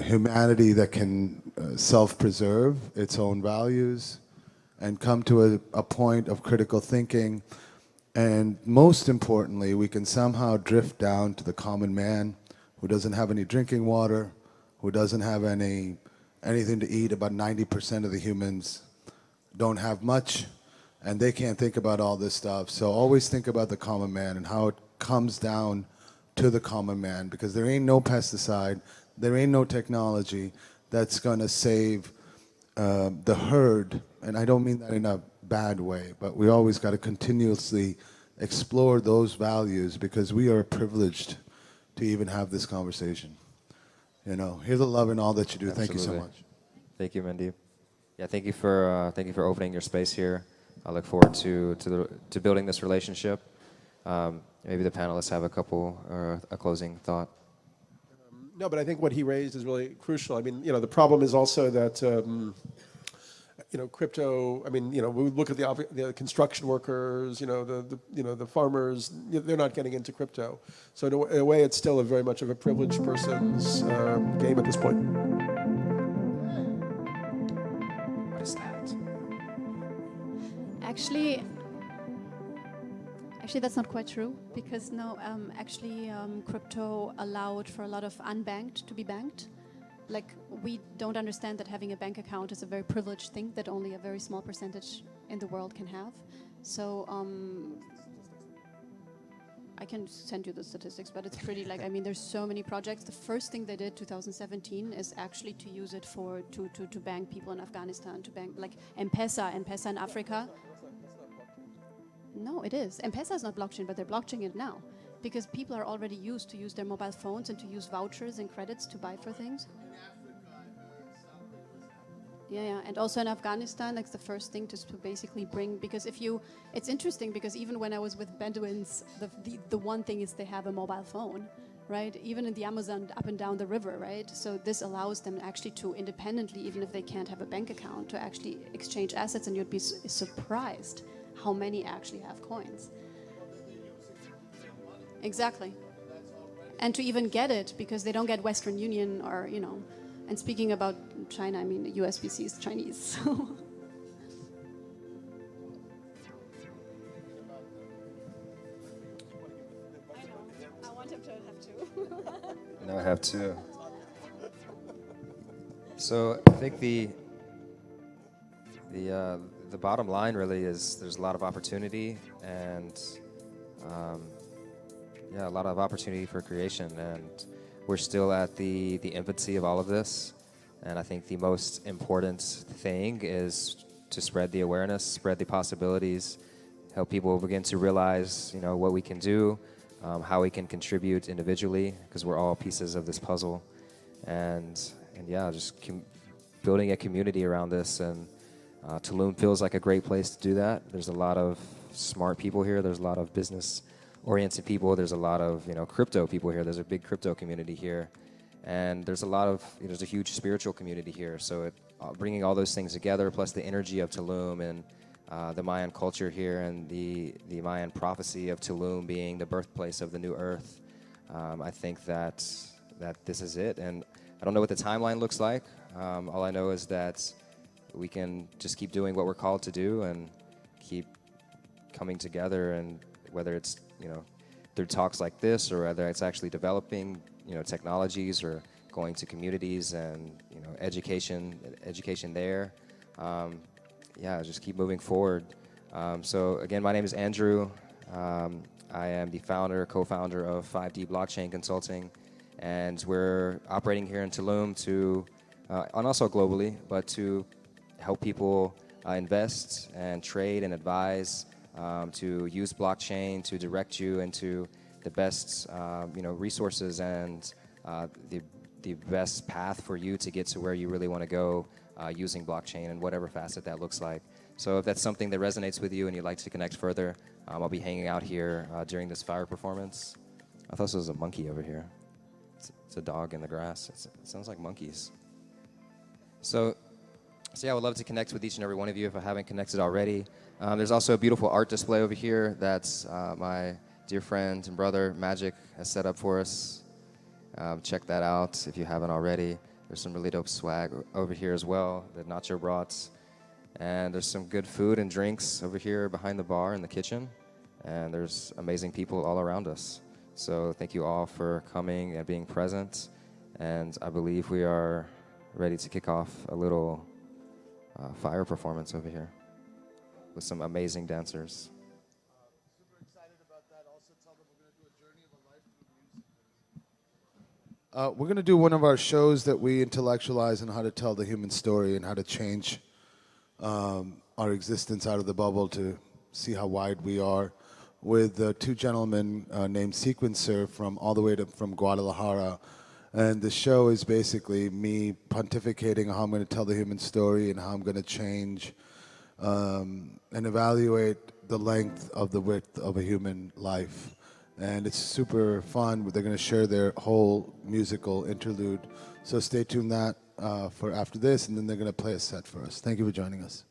S12: humanity that can self-preserve its own values, and come to a point of critical thinking. And most importantly, we can somehow drift down to the common man who doesn't have any drinking water, who doesn't have anything to eat. About 90% of the humans don't have much, and they can't think about all this stuff. So always think about the common man and how it comes down to the common man, because there ain't no pesticide, there ain't no technology that's going to save the herd. And I don't mean that in a bad way, but we always got to continuously explore those values, because we are privileged to even have this conversation. You know, hear the love in all that you do. Thank you so
S2: Absolutely.
S12: much.
S2: Thank you, Mandeep. Yeah, thank you for opening your space here. I look forward to building this relationship. Maybe the panelists have a couple or a closing thought.
S11: No, but I think what he raised is really crucial. I mean, the problem is also that, crypto. I mean, we look at the construction workers, the farmers. They're not getting into crypto. So in a way, it's still a very much of a privileged person's game at this point.
S2: What is that?
S7: Actually, that's not quite true, because crypto allowed for a lot of unbanked to be banked. Like, we don't understand that having a bank account is a very privileged thing that only a very small percentage in the world can have. So I can send you the statistics, but it's pretty there's so many projects. The first thing they did 2017 is actually to use it to bank people in Afghanistan, to bank like M-Pesa in Africa. No, it is. M-Pesa is not blockchain, but they're blockchaining it now, because people are already used to use their mobile phones and to use vouchers and credits to buy for things. Yeah, and also in Afghanistan, like the first thing to basically bring, because it's interesting, because even when I was with Bedouins, the one thing is they have a mobile phone, right? Even in the Amazon, up and down the river, right? So this allows them actually to independently, even if they can't have a bank account, to actually exchange assets, and you'd be surprised how many actually have coins. Exactly. And to even get it, because they don't get Western Union or, and speaking about China, I mean, the USBC is Chinese. So. I want him to have two.
S2: No, I have two. So I think the bottom line really is there's a lot of opportunity, and a lot of opportunity for creation, and we're still at the infancy of all of this. And I think the most important thing is to spread the awareness, spread the possibilities, help people begin to realize, what we can do, how we can contribute individually, because we're all pieces of this puzzle. And just building a community around this. And Tulum feels like a great place to do that. There's a lot of smart people here. There's a lot of business-oriented people. There's a lot of crypto people here. There's a big crypto community here, and there's a lot of there's a huge spiritual community here. So bringing all those things together, plus the energy of Tulum and the Mayan culture here, and the Mayan prophecy of Tulum being the birthplace of the new Earth, I think that this is it. And I don't know what the timeline looks like. All I know is that we can just keep doing what we're called to do and keep coming together, and whether it's through talks like this, or whether it's actually developing technologies, or going to communities and education there, just keep moving forward. So again, my name is Andrew. I am the co-founder of 5D Blockchain Consulting, and we're operating here in Tulum and also globally, but to help people invest and trade and advise, to use blockchain to direct you into the best resources and the best path for you to get to where you really want to go using blockchain and whatever facet that looks like. So if that's something that resonates with you and you'd like to connect further, I'll be hanging out here during this fire performance. I thought this was a monkey over here. It's a dog in the grass. It sounds like monkeys. So I would love to connect with each and every one of you if I haven't connected already. There's also a beautiful art display over here that's my dear friend and brother Magic has set up for us. Check that out if you haven't already. There's some really dope swag over here as well that Nacho brought. And there's some good food and drinks over here behind the bar in the kitchen. And there's amazing people all around us. So thank you all for coming and being present. And I believe we are ready to kick off a little fire performance over here with some amazing dancers.
S12: Super excited about that. Also tell them we're going to do a journey of a life through music. We're going to do one of our shows that we intellectualize on how to tell the human story and how to change our existence out of the bubble to see how wide we are, with two gentlemen named Sequencer from all the way from Guadalajara. And the show is basically me pontificating how I'm going to tell the human story and how I'm going to change and evaluate the length of the width of a human life. And it's super fun. They're going to share their whole musical interlude. So stay tuned for after this, and then they're going to play a set for us. Thank you for joining us.